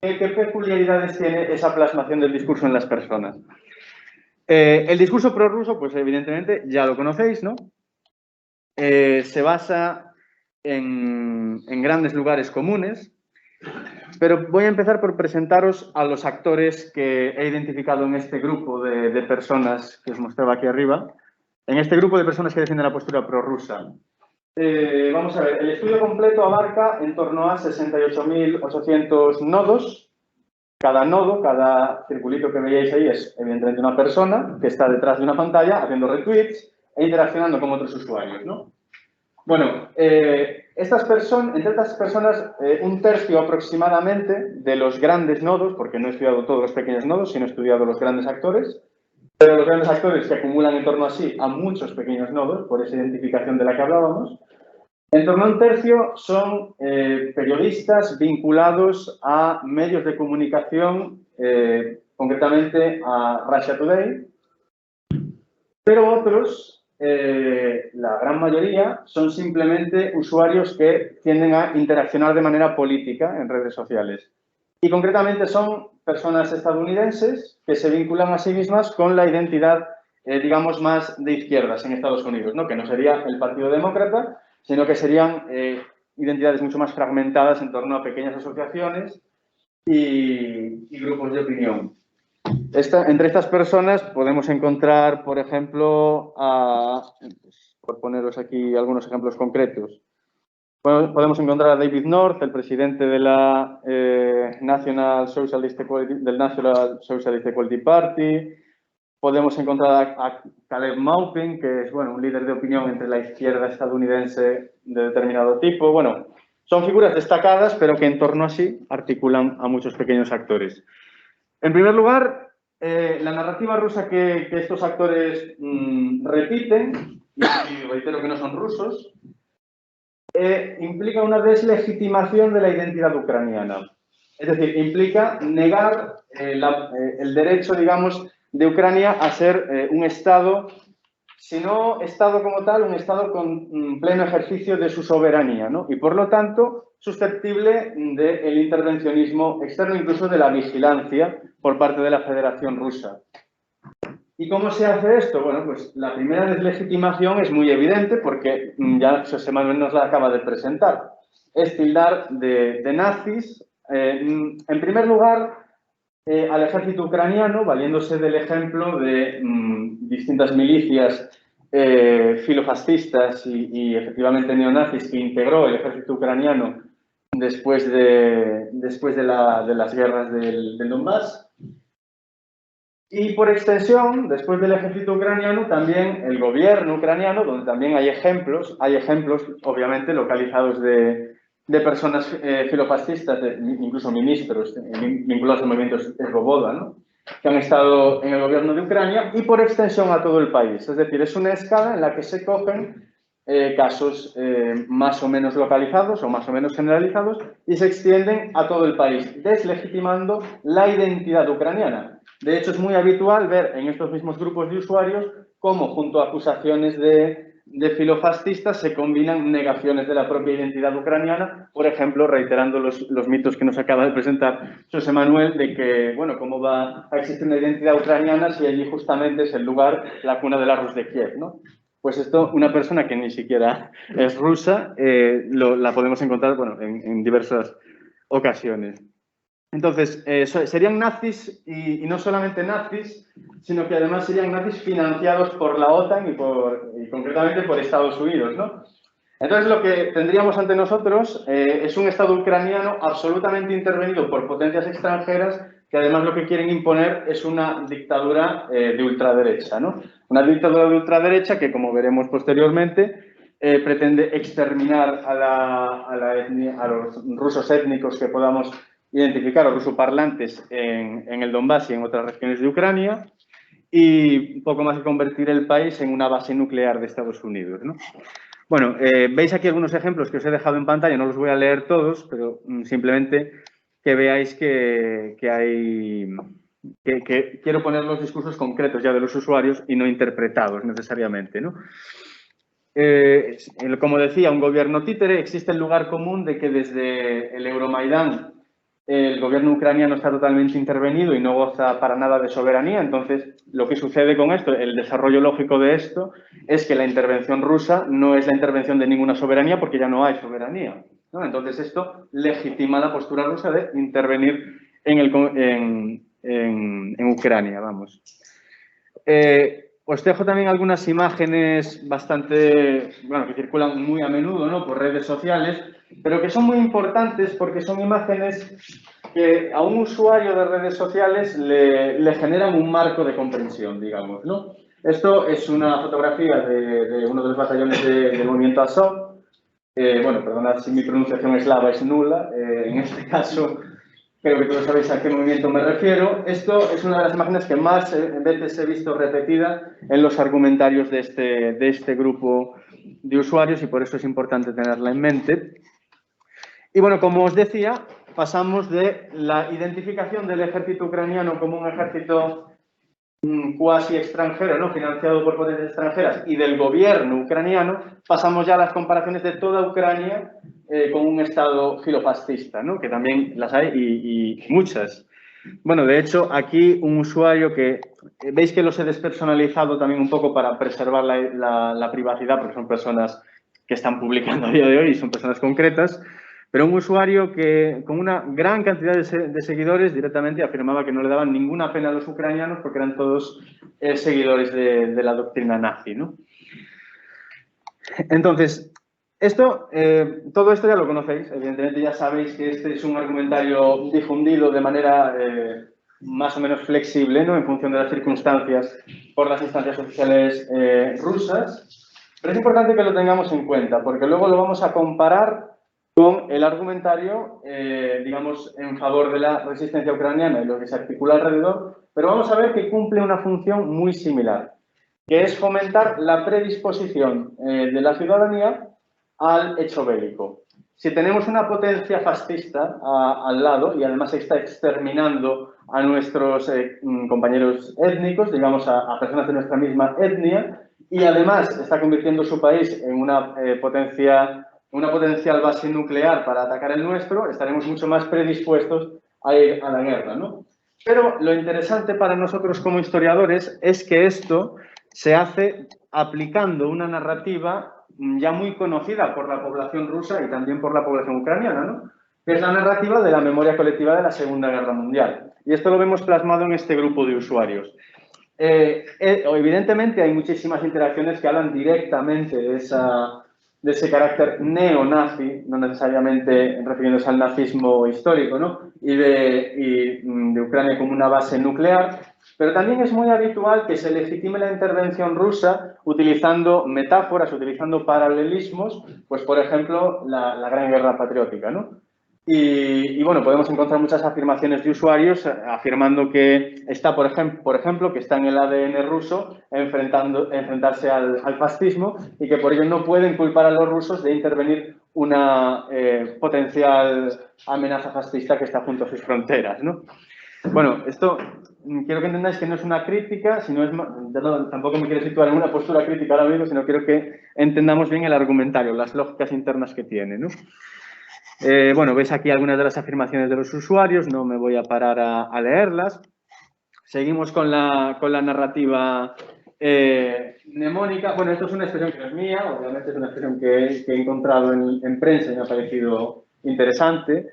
qué peculiaridades tiene esa plasmación del discurso en las personas. El discurso prorruso, pues evidentemente ya lo conocéis, ¿no? Se basa en grandes lugares comunes, pero voy a empezar por presentaros a los actores que he identificado en este grupo de personas que os mostraba aquí arriba, en este grupo de personas que defienden la postura prorrusa. Vamos a ver, el estudio completo abarca en torno a 68.800 nodos. Cada nodo, cada circulito que veáis ahí es evidentemente una persona que está detrás de una pantalla haciendo retweets e interaccionando con otros usuarios, ¿no? Bueno, entre estas personas, un tercio aproximadamente de los grandes nodos, porque no he estudiado todos los pequeños nodos, sino he estudiado los grandes actores, pero los grandes actores se acumulan en torno a muchos pequeños nodos, por esa identificación de la que hablábamos. En torno a un tercio son periodistas vinculados a medios de comunicación, concretamente a Russia Today, pero otros, la gran mayoría, son simplemente usuarios que tienden a interaccionar de manera política en redes sociales. Y concretamente son personas estadounidenses que se vinculan a sí mismas con la identidad, digamos, más de izquierdas en Estados Unidos, ¿no? Que no sería el Partido Demócrata, sino que serían identidades mucho más fragmentadas en torno a pequeñas asociaciones y grupos de opinión. Entre estas personas podemos encontrar, por ejemplo, por poneros aquí algunos ejemplos concretos, podemos encontrar a David North, el presidente de la National Socialist Equality Party. Podemos encontrar a Caleb Maupin, que es un líder de opinión entre la izquierda estadounidense de determinado tipo. Bueno, son figuras destacadas, pero que en torno a sí articulan a muchos pequeños actores. En primer lugar, la narrativa rusa que estos actores repiten, y reitero que no son rusos, implica una deslegitimación de la identidad ucraniana. Es decir, implica negar el derecho, digamos, de Ucrania a ser un Estado, si no Estado como tal, un Estado con pleno ejercicio de su soberanía, ¿no? Y por lo tanto, susceptible del intervencionismo externo, incluso de la vigilancia por parte de la Federación Rusa. ¿Y cómo se hace esto? Bueno, pues la primera deslegitimación es muy evidente porque ya José Manuel nos la acaba de presentar. Es tildar de nazis En primer lugar, al ejército ucraniano, valiéndose del ejemplo de distintas milicias filofascistas y efectivamente neonazis que integró el ejército ucraniano después de las guerras del Donbass. Y por extensión, después del ejército ucraniano, también el gobierno ucraniano, donde también hay ejemplos obviamente localizados de personas filofascistas, incluso ministros vinculados al movimiento Svoboda, ¿no?, que han estado en el gobierno de Ucrania, y por extensión a todo el país. Es decir, es una escala en la que se cogen casos más o menos localizados o más o menos generalizados y se extienden a todo el país, deslegitimando la identidad ucraniana. De hecho, es muy habitual ver en estos mismos grupos de usuarios cómo, junto a acusaciones de filofascistas, se combinan negaciones de la propia identidad ucraniana, por ejemplo, reiterando los mitos que nos acaba de presentar José Manuel de que, bueno, ¿cómo va a existir una identidad ucraniana si allí justamente es el lugar, la cuna de la Rus de Kiev, ¿no? Pues esto, una persona que ni siquiera es rusa, la podemos encontrar, bueno, en diversas ocasiones. Entonces, serían nazis y no solamente nazis, sino que además serían nazis financiados por la OTAN y concretamente por Estados Unidos, ¿no? Entonces, lo que tendríamos ante nosotros es un Estado ucraniano absolutamente intervenido por potencias extranjeras que además lo que quieren imponer es una dictadura de ultraderecha, ¿no? Una dictadura de ultraderecha que, como veremos posteriormente, pretende exterminar a los rusos étnicos que podamos identificar, o rusoparlantes en el Donbass y en otras regiones de Ucrania, y poco más que convertir el país en una base nuclear de Estados Unidos, ¿no? Bueno, veis aquí algunos ejemplos que os he dejado en pantalla, no los voy a leer todos, pero simplemente que veáis que quiero poner los discursos concretos ya de los usuarios y no interpretados necesariamente, ¿no? Como decía, un gobierno títere, existe el lugar común de que desde el Euromaidán el gobierno ucraniano está totalmente intervenido y no goza para nada de soberanía. Entonces, lo que sucede con esto, el desarrollo lógico de esto, es que la intervención rusa no es la intervención de ninguna soberanía porque ya no hay soberanía, ¿no? Entonces, esto legitima la postura rusa de intervenir en Ucrania, vamos. Os dejo también algunas imágenes bastante, bueno, que circulan muy a menudo, ¿no?, por redes sociales, pero que son muy importantes porque son imágenes que a un usuario de redes sociales le generan un marco de comprensión, digamos, ¿no? Esto es una fotografía de uno de los batallones del movimiento Azov. Bueno, perdonad si mi pronunciación eslava es nula, en este caso creo que todos sabéis a qué movimiento me refiero. Esto es una de las imágenes que más veces he visto repetida en los argumentarios de este grupo de usuarios y por eso es importante tenerla en mente. Y bueno, como os decía, pasamos de la identificación del ejército ucraniano como un ejército cuasi extranjero, ¿no?, financiado por potencias extranjeras, y del gobierno ucraniano, pasamos ya a las comparaciones de toda Ucrania con un Estado filofascista, ¿no?, que también las hay y muchas. Bueno, de hecho, aquí un usuario que... veis que los he despersonalizado también un poco para preservar la privacidad, porque son personas que están publicando a día de hoy y son personas concretas, pero un usuario que con una gran cantidad de seguidores directamente afirmaba que no le daban ninguna pena a los ucranianos porque eran todos seguidores de la doctrina nazi, ¿no? Entonces, todo esto ya lo conocéis, evidentemente ya sabéis que este es un argumentario difundido de manera más o menos flexible, ¿no?, en función de las circunstancias por las instancias oficiales rusas, pero es importante que lo tengamos en cuenta porque luego lo vamos a comparar con el argumentario, digamos, en favor de la resistencia ucraniana y lo que se articula alrededor, pero vamos a ver que cumple una función muy similar, que es fomentar la predisposición de la ciudadanía al hecho bélico. Si tenemos una potencia fascista al lado y además está exterminando a nuestros compañeros étnicos, digamos, a personas de nuestra misma etnia, y además está convirtiendo su país en una potencial base nuclear para atacar el nuestro, estaremos mucho más predispuestos a ir a la guerra, ¿no? Pero lo interesante para nosotros como historiadores es que esto se hace aplicando una narrativa ya muy conocida por la población rusa y también por la población ucraniana, ¿no? que es la narrativa de la memoria colectiva de la Segunda Guerra Mundial. Y esto lo vemos plasmado en este grupo de usuarios. Evidentemente hay muchísimas interacciones que hablan directamente de ese carácter neonazi, no necesariamente refiriéndose al nazismo histórico, ¿no? y de Ucrania como una base nuclear, pero también es muy habitual que se legitime la intervención rusa utilizando metáforas, utilizando paralelismos, pues por ejemplo la Gran Guerra Patriótica, ¿no? Y bueno, podemos encontrar muchas afirmaciones de usuarios afirmando que está, por ejemplo, que está en el ADN ruso enfrentarse al fascismo y que por ello no pueden culpar a los rusos de intervenir una potencial amenaza fascista que está junto a sus fronteras, ¿no? Bueno, esto quiero que entendáis que no es una crítica, sino tampoco me quiero situar en una postura crítica ahora mismo, sino quiero que entendamos bien el argumentario, las lógicas internas que tiene, ¿no? Bueno, veis aquí algunas de las afirmaciones de los usuarios, no me voy a parar a leerlas. Seguimos con la narrativa mnemónica. Bueno, esto es una expresión que no es mía, obviamente es una expresión que he encontrado en prensa y me ha parecido interesante.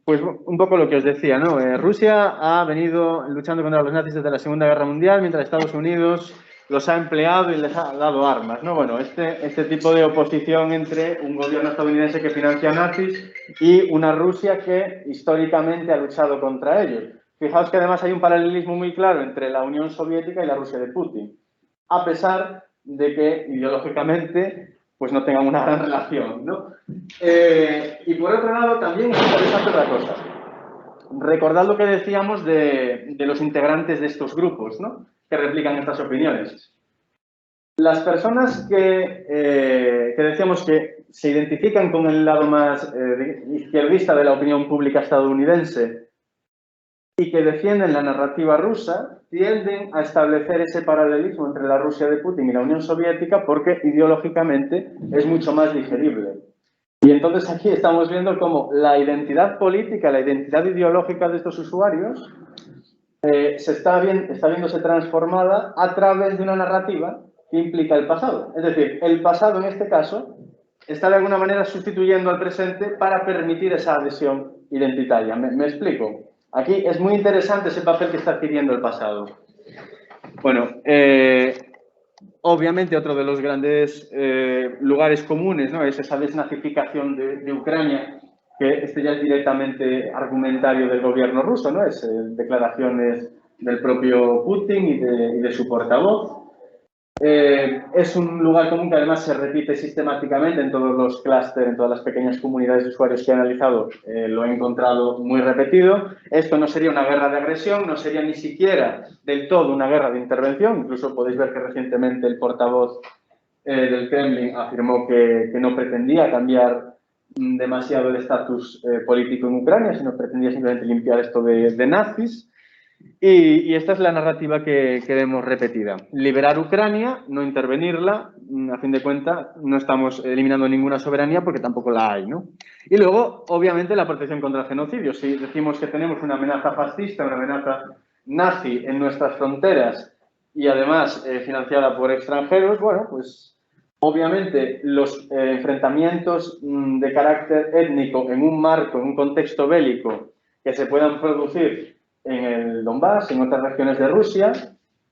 Pues un poco lo que os decía, ¿no? Rusia ha venido luchando contra los nazis desde la Segunda Guerra Mundial, mientras Estados Unidos los ha empleado y les ha dado armas, ¿no? Bueno, este tipo de oposición entre un gobierno estadounidense que financia nazis y una Rusia que históricamente ha luchado contra ellos. Fijaos que además hay un paralelismo muy claro entre la Unión Soviética y la Rusia de Putin, a pesar de que ideológicamente pues no tengan una gran relación, ¿no? Y por otro lado también es interesante otra cosa. Recordad lo que decíamos de los integrantes de estos grupos, ¿no? Que replican estas opiniones. Las personas que decíamos que se identifican con el lado más izquierdista de la opinión pública estadounidense y que defienden la narrativa rusa, tienden a establecer ese paralelismo entre la Rusia de Putin y la Unión Soviética porque ideológicamente es mucho más digerible. Y entonces aquí estamos viendo cómo la identidad política, la identidad ideológica de estos usuarios está viéndose transformada a través de una narrativa que implica el pasado. Es decir, el pasado en este caso está de alguna manera sustituyendo al presente para permitir esa adhesión identitaria. ¿Me explico? Aquí es muy interesante ese papel que está adquiriendo el pasado. Bueno, obviamente otro de los grandes lugares comunes, ¿no? Es esa desnazificación de Ucrania, que este ya es directamente argumentario del gobierno ruso, ¿no? Es declaraciones del propio Putin y de su portavoz. Es un lugar común que además se repite sistemáticamente en todos los clústeres, en todas las pequeñas comunidades de usuarios que he analizado, lo he encontrado muy repetido. Esto no sería una guerra de agresión, no sería ni siquiera del todo una guerra de intervención. Incluso podéis ver que recientemente el portavoz del Kremlin afirmó que no pretendía cambiar demasiado el estatus político en Ucrania, sino pretendía simplemente limpiar esto de nazis. Y esta es la narrativa que vemos repetida. Liberar Ucrania, no intervenirla, a fin de cuentas no estamos eliminando ninguna soberanía porque tampoco la hay, ¿no? Y luego, obviamente, la protección contra el genocidio. Si decimos que tenemos una amenaza fascista, una amenaza nazi en nuestras fronteras y además financiada por extranjeros, bueno, pues obviamente los enfrentamientos de carácter étnico en un marco, en un contexto bélico que se puedan producir en el Donbass, en otras regiones de Rusia,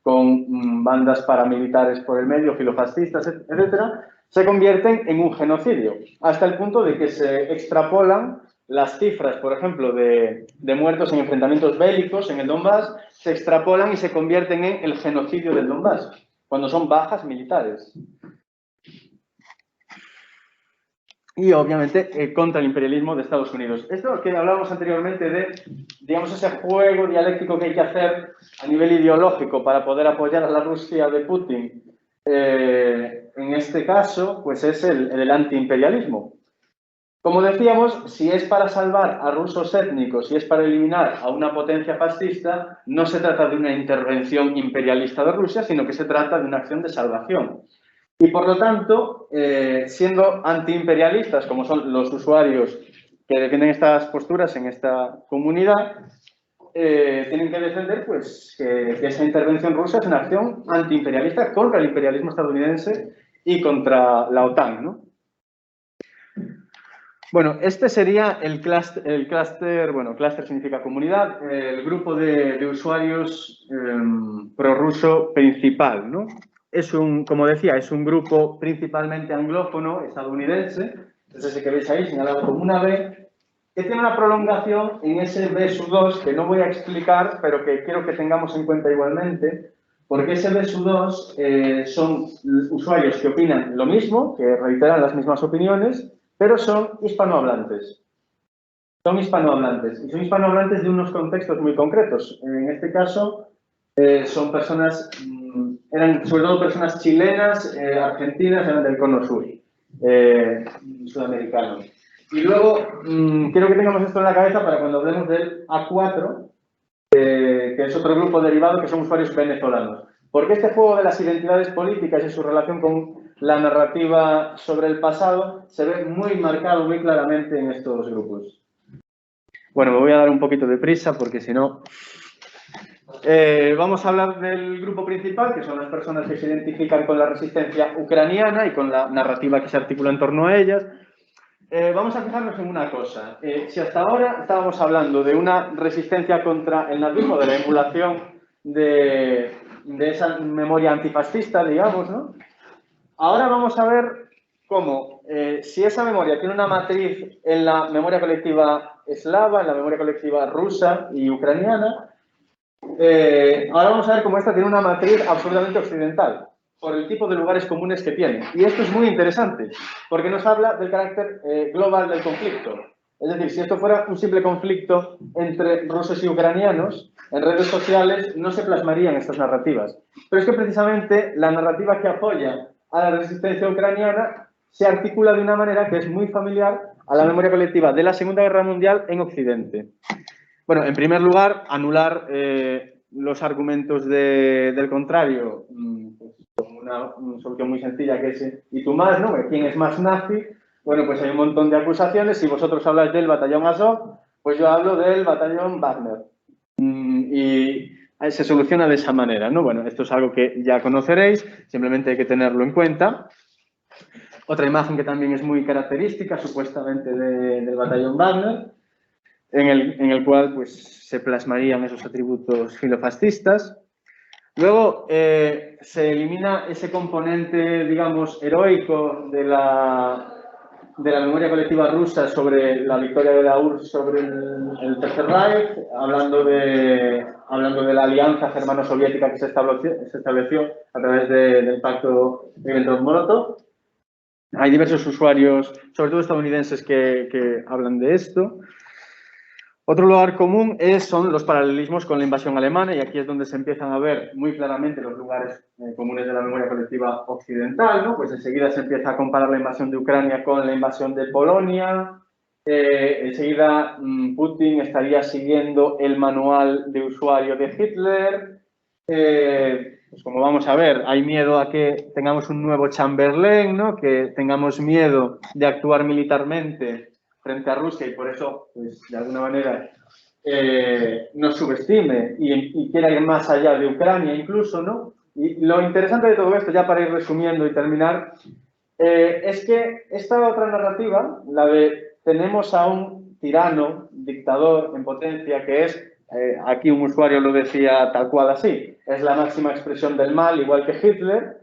con bandas paramilitares por el medio, filofascistas, etcétera, se convierten en un genocidio, hasta el punto de que se extrapolan las cifras, por ejemplo, de muertos en enfrentamientos bélicos en el Donbass, se extrapolan y se convierten en el genocidio del Donbass, cuando son bajas militares. Y, obviamente, contra el imperialismo de Estados Unidos. Esto que hablábamos anteriormente de, digamos, ese juego dialéctico que hay que hacer a nivel ideológico para poder apoyar a la Rusia de Putin, en este caso, pues es el antiimperialismo. Como decíamos, si es para salvar a rusos étnicos, si es para eliminar a una potencia fascista, no se trata de una intervención imperialista de Rusia, sino que se trata de una acción de salvación. Y por lo tanto, siendo antiimperialistas, como son los usuarios que defienden estas posturas en esta comunidad, tienen que defender pues, que esa intervención rusa es una acción antiimperialista contra el imperialismo estadounidense y contra la OTAN, ¿no? Bueno, este sería el clúster, bueno, clúster significa comunidad, el grupo de usuarios prorruso principal, ¿no? Es como decía, es un grupo principalmente anglófono, estadounidense, es ese que veis ahí, señalado como una B, que tiene una prolongación en ese B-2, que no voy a explicar, pero que quiero que tengamos en cuenta igualmente, porque ese B-2 son usuarios que opinan lo mismo, que reiteran las mismas opiniones, pero son hispanohablantes. Son hispanohablantes. Y son hispanohablantes de unos contextos muy concretos. En este caso, son personas, eran sobre todo personas chilenas, argentinas, eran del cono sur, sudamericano. Y luego, quiero que tengamos esto en la cabeza para cuando hablemos del A4, que es otro grupo derivado que son usuarios venezolanos. Porque este juego de las identidades políticas y su relación con la narrativa sobre el pasado se ve muy marcado, muy claramente en estos dos grupos. Bueno, me voy a dar un poquito de prisa porque si no... vamos a hablar del grupo principal, que son las personas que se identifican con la resistencia ucraniana y con la narrativa que se articula en torno a ellas. Vamos a fijarnos en una cosa. Si hasta ahora estábamos hablando de una resistencia contra el nazismo, de la emulación de esa memoria antifascista, digamos, ¿no? Ahora vamos a ver cómo, si esa memoria tiene una matriz en la memoria colectiva eslava, en la memoria colectiva rusa y ucraniana, ahora vamos a ver cómo esta tiene una matriz absolutamente occidental, por el tipo de lugares comunes que tiene. Y esto es muy interesante, porque nos habla del carácter global del conflicto. Es decir, si esto fuera un simple conflicto entre rusos y ucranianos, en redes sociales no se plasmarían estas narrativas. Pero es que precisamente la narrativa que apoya a la resistencia ucraniana se articula de una manera que es muy familiar a la memoria colectiva de la Segunda Guerra Mundial en Occidente. Bueno, en primer lugar, anular los argumentos del contrario, pues, una solución muy sencilla que es ¿y tú más, no? ¿Quién es más nazi? Bueno, pues hay un montón de acusaciones. Si vosotros habláis del batallón Azov, pues yo hablo del batallón Wagner. Y se soluciona de esa manera, ¿no? Bueno, esto es algo que ya conoceréis, simplemente hay que tenerlo en cuenta. Otra imagen que también es muy característica, supuestamente, del batallón Wagner, en el cual pues, se plasmarían esos atributos filofascistas. Luego se elimina ese componente, digamos, heroico de la memoria colectiva rusa sobre la victoria de la URSS sobre el Tercer Reich, hablando de la alianza germano-soviética que se estableció a través del pacto Ribbentrop-Molotov. Hay diversos usuarios, sobre todo estadounidenses, que hablan de esto. Otro lugar común son los paralelismos con la invasión alemana, y aquí es donde se empiezan a ver muy claramente los lugares comunes de la memoria colectiva occidental, ¿no? Pues enseguida se empieza a comparar la invasión de Ucrania con la invasión de Polonia, enseguida Putin estaría siguiendo el manual de usuario de Hitler, pues como vamos a ver, hay miedo a que tengamos un nuevo Chamberlain, ¿no? Que tengamos miedo de actuar militarmente frente a Rusia y por eso, pues, de alguna manera, nos subestime y quiera ir más allá de Ucrania incluso, ¿no? Y lo interesante de todo esto, ya para ir resumiendo y terminar, es que esta otra narrativa, la de tenemos a un tirano, dictador en potencia, que es, aquí un usuario lo decía tal cual así, es la máxima expresión del mal, igual que Hitler.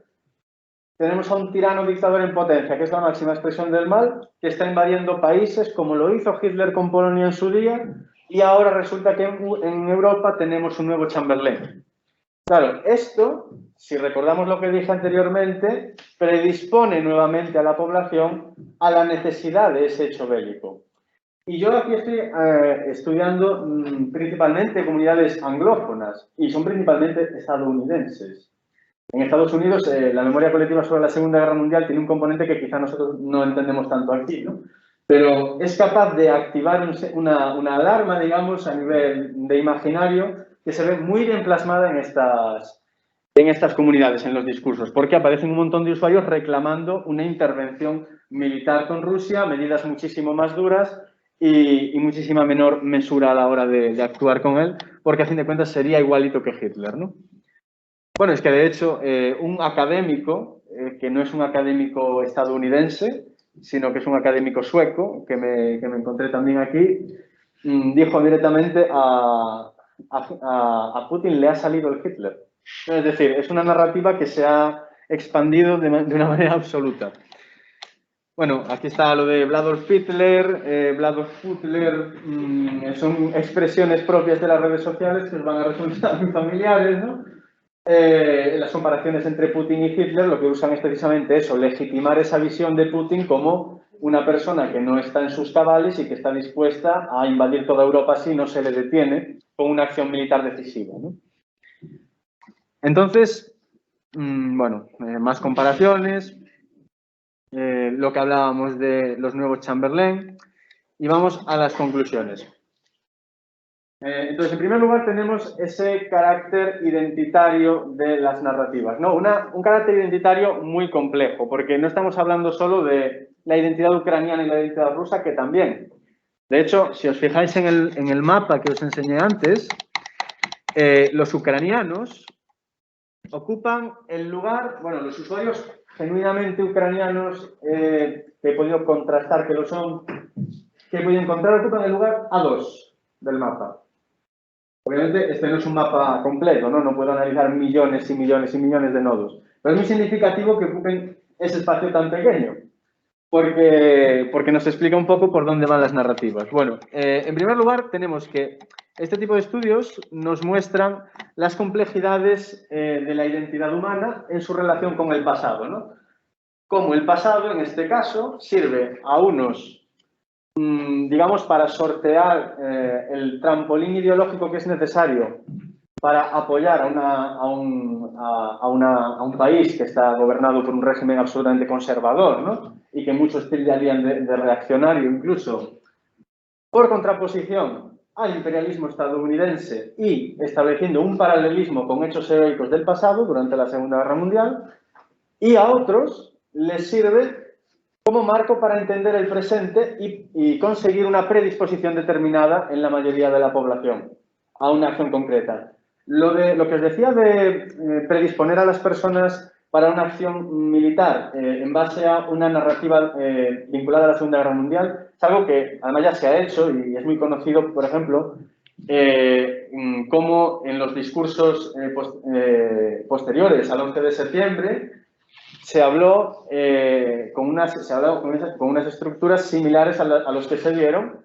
Tenemos a un tirano dictador en potencia, que es la máxima expresión del mal, que está invadiendo países como lo hizo Hitler con Polonia en su día, y ahora resulta que en Europa tenemos un nuevo Chamberlain. Claro, esto, si recordamos lo que dije anteriormente, predispone nuevamente a la población a la necesidad de ese hecho bélico. Y yo aquí estoy estudiando principalmente comunidades anglófonas, y son principalmente estadounidenses. En Estados Unidos, la memoria colectiva sobre la Segunda Guerra Mundial tiene un componente que quizá nosotros no entendemos tanto aquí, ¿no? Pero es capaz de activar una alarma, digamos, a nivel de imaginario que se ve muy bien plasmada en estas comunidades, en los discursos, porque aparecen un montón de usuarios reclamando una intervención militar con Rusia, medidas muchísimo más duras y muchísima menor mesura a la hora de actuar con él, porque a fin de cuentas sería igualito que Hitler, ¿no? Bueno, es que de hecho un académico, que no es un académico estadounidense, sino que es un académico sueco que me encontré también aquí, dijo directamente a Putin le ha salido el Hitler. Es decir, es una narrativa que se ha expandido de una manera absoluta. Bueno, aquí está lo de Vladolf Hitler, Vladolf Putler, son expresiones propias de las redes sociales que os van a resultar muy familiares, ¿no? Las comparaciones entre Putin y Hitler lo que usan es precisamente eso, legitimar esa visión de Putin como una persona que no está en sus cabales y que está dispuesta a invadir toda Europa si no se le detiene con una acción militar decisiva, ¿no? Entonces, bueno, más comparaciones, lo que hablábamos de los nuevos Chamberlain, y vamos a las conclusiones. Entonces, en primer lugar, tenemos ese carácter identitario de las narrativas, ¿no? Un carácter identitario muy complejo, porque no estamos hablando solo de la identidad ucraniana y la identidad rusa, que también. De hecho, si os fijáis en el mapa que os enseñé antes, los ucranianos ocupan el lugar, bueno, los usuarios genuinamente ucranianos, que he podido contrastar que lo son, que he podido encontrar, ocupan el lugar A2 del mapa. Obviamente, este no es un mapa completo, ¿no? No puedo analizar millones y millones y millones de nodos. Pero es muy significativo que ocupen ese espacio tan pequeño, porque nos explica un poco por dónde van las narrativas. Bueno, en primer lugar, tenemos que este tipo de estudios nos muestran las complejidades de la identidad humana en su relación con el pasado, ¿no? Cómo el pasado, en este caso, sirve a unos, digamos, para sortear el trampolín ideológico que es necesario para apoyar a un país que está gobernado por un régimen absolutamente conservador, ¿no? Y que muchos tildarían de reaccionario incluso. Por contraposición al imperialismo estadounidense y estableciendo un paralelismo con hechos heroicos del pasado durante la Segunda Guerra Mundial, y a otros les sirve como marco para entender el presente y conseguir una predisposición determinada en la mayoría de la población a una acción concreta. Lo que os decía de predisponer a las personas para una acción militar en base a una narrativa vinculada a la Segunda Guerra Mundial es algo que además ya se ha hecho y es muy conocido, por ejemplo, como en los discursos posteriores al 11 de septiembre se habló con unas estructuras similares a los que se dieron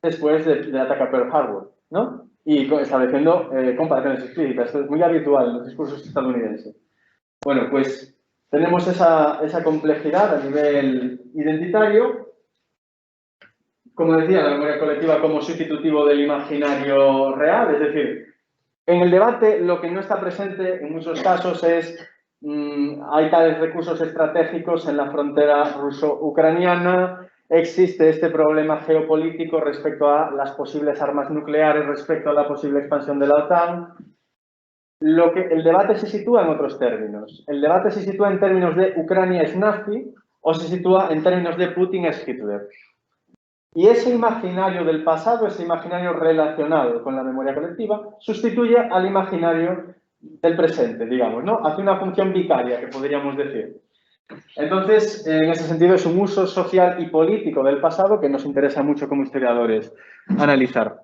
después del ataque a Pearl Harbor, ¿no? Y estableciendo comparaciones explícitas. Esto es muy habitual en los discursos estadounidenses. Bueno, pues tenemos esa complejidad a nivel identitario. Como decía, la memoria colectiva como sustitutivo del imaginario real, es decir, en el debate lo que no está presente en muchos casos es hay tales recursos estratégicos en la frontera ruso-ucraniana, existe este problema geopolítico respecto a las posibles armas nucleares, respecto a la posible expansión de la OTAN. El debate se sitúa en otros términos. El debate se sitúa en términos de Ucrania es nazi o se sitúa en términos de Putin es Hitler. Y ese imaginario del pasado, ese imaginario relacionado con la memoria colectiva, sustituye al imaginario del presente, digamos, ¿no? Hace una función vicaria, que podríamos decir. Entonces, en ese sentido, es un uso social y político del pasado que nos interesa mucho como historiadores analizar.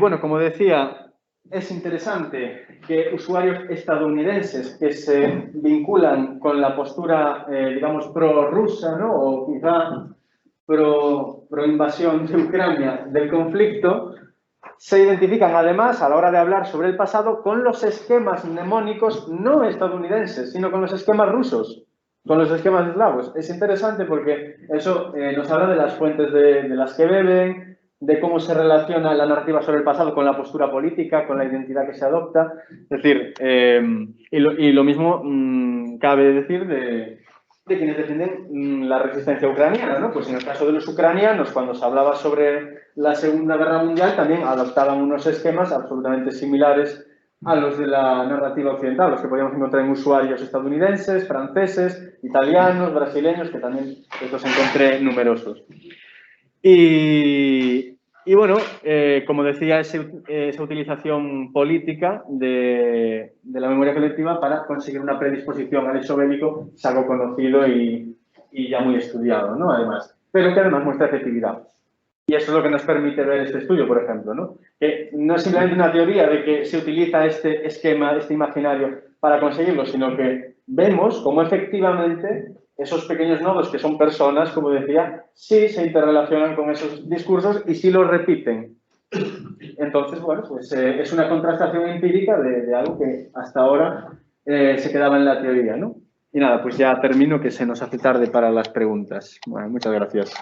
Bueno, como decía, es interesante que usuarios estadounidenses que se vinculan con la postura, digamos, pro-rusa, ¿no? O quizá pro-invasión de Ucrania del conflicto, se identifican además a la hora de hablar sobre el pasado con los esquemas mnemónicos no estadounidenses, sino con los esquemas rusos, con los esquemas eslavos. Es interesante porque eso nos habla de las fuentes de las que beben, de cómo se relaciona la narrativa sobre el pasado con la postura política, con la identidad que se adopta. Es decir, y lo mismo cabe decir de quienes defienden la resistencia ucraniana, ¿no? Pues en el caso de los ucranianos, cuando se hablaba sobre la Segunda Guerra Mundial, también adoptaban unos esquemas absolutamente similares a los de la narrativa occidental, los que podíamos encontrar en usuarios estadounidenses, franceses, italianos, brasileños, que también estos encontré numerosos. Y bueno, como decía, esa utilización política de la memoria colectiva para conseguir una predisposición al hecho bélico es algo conocido y y ya muy estudiado, ¿no? Además, pero que además muestra efectividad. Y eso es lo que nos permite ver este estudio, por ejemplo, ¿no? Que no es simplemente una teoría de que se utiliza este esquema, este imaginario para conseguirlo, sino que vemos cómo efectivamente esos pequeños nodos, que son personas, como decía, sí se interrelacionan con esos discursos y sí los repiten. Entonces, bueno, pues es una contrastación empírica de algo que hasta ahora se quedaba en la teoría, ¿no? Y nada, pues ya termino, que se nos hace tarde para las preguntas. Bueno, muchas gracias.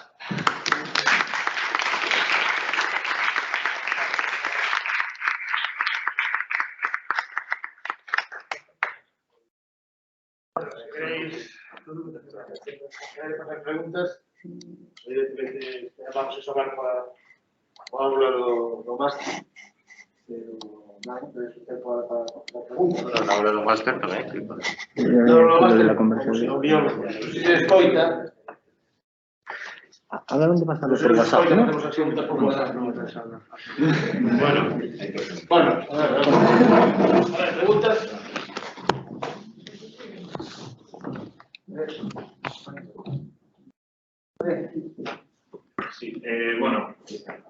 ¿Queréis hacer preguntas? Vamos a xogar para aula do máster. Pero, nada, tenéis usted para preguntas. Na aula do máster tamén. No, de la conversación. o biólogo. Se se escoita, Ahora dónde vas a ver se por WhatsApp, escoita, ¿no? temos así muchas populares, non me pensando. Bueno, A ver, preguntas. Sí, bueno,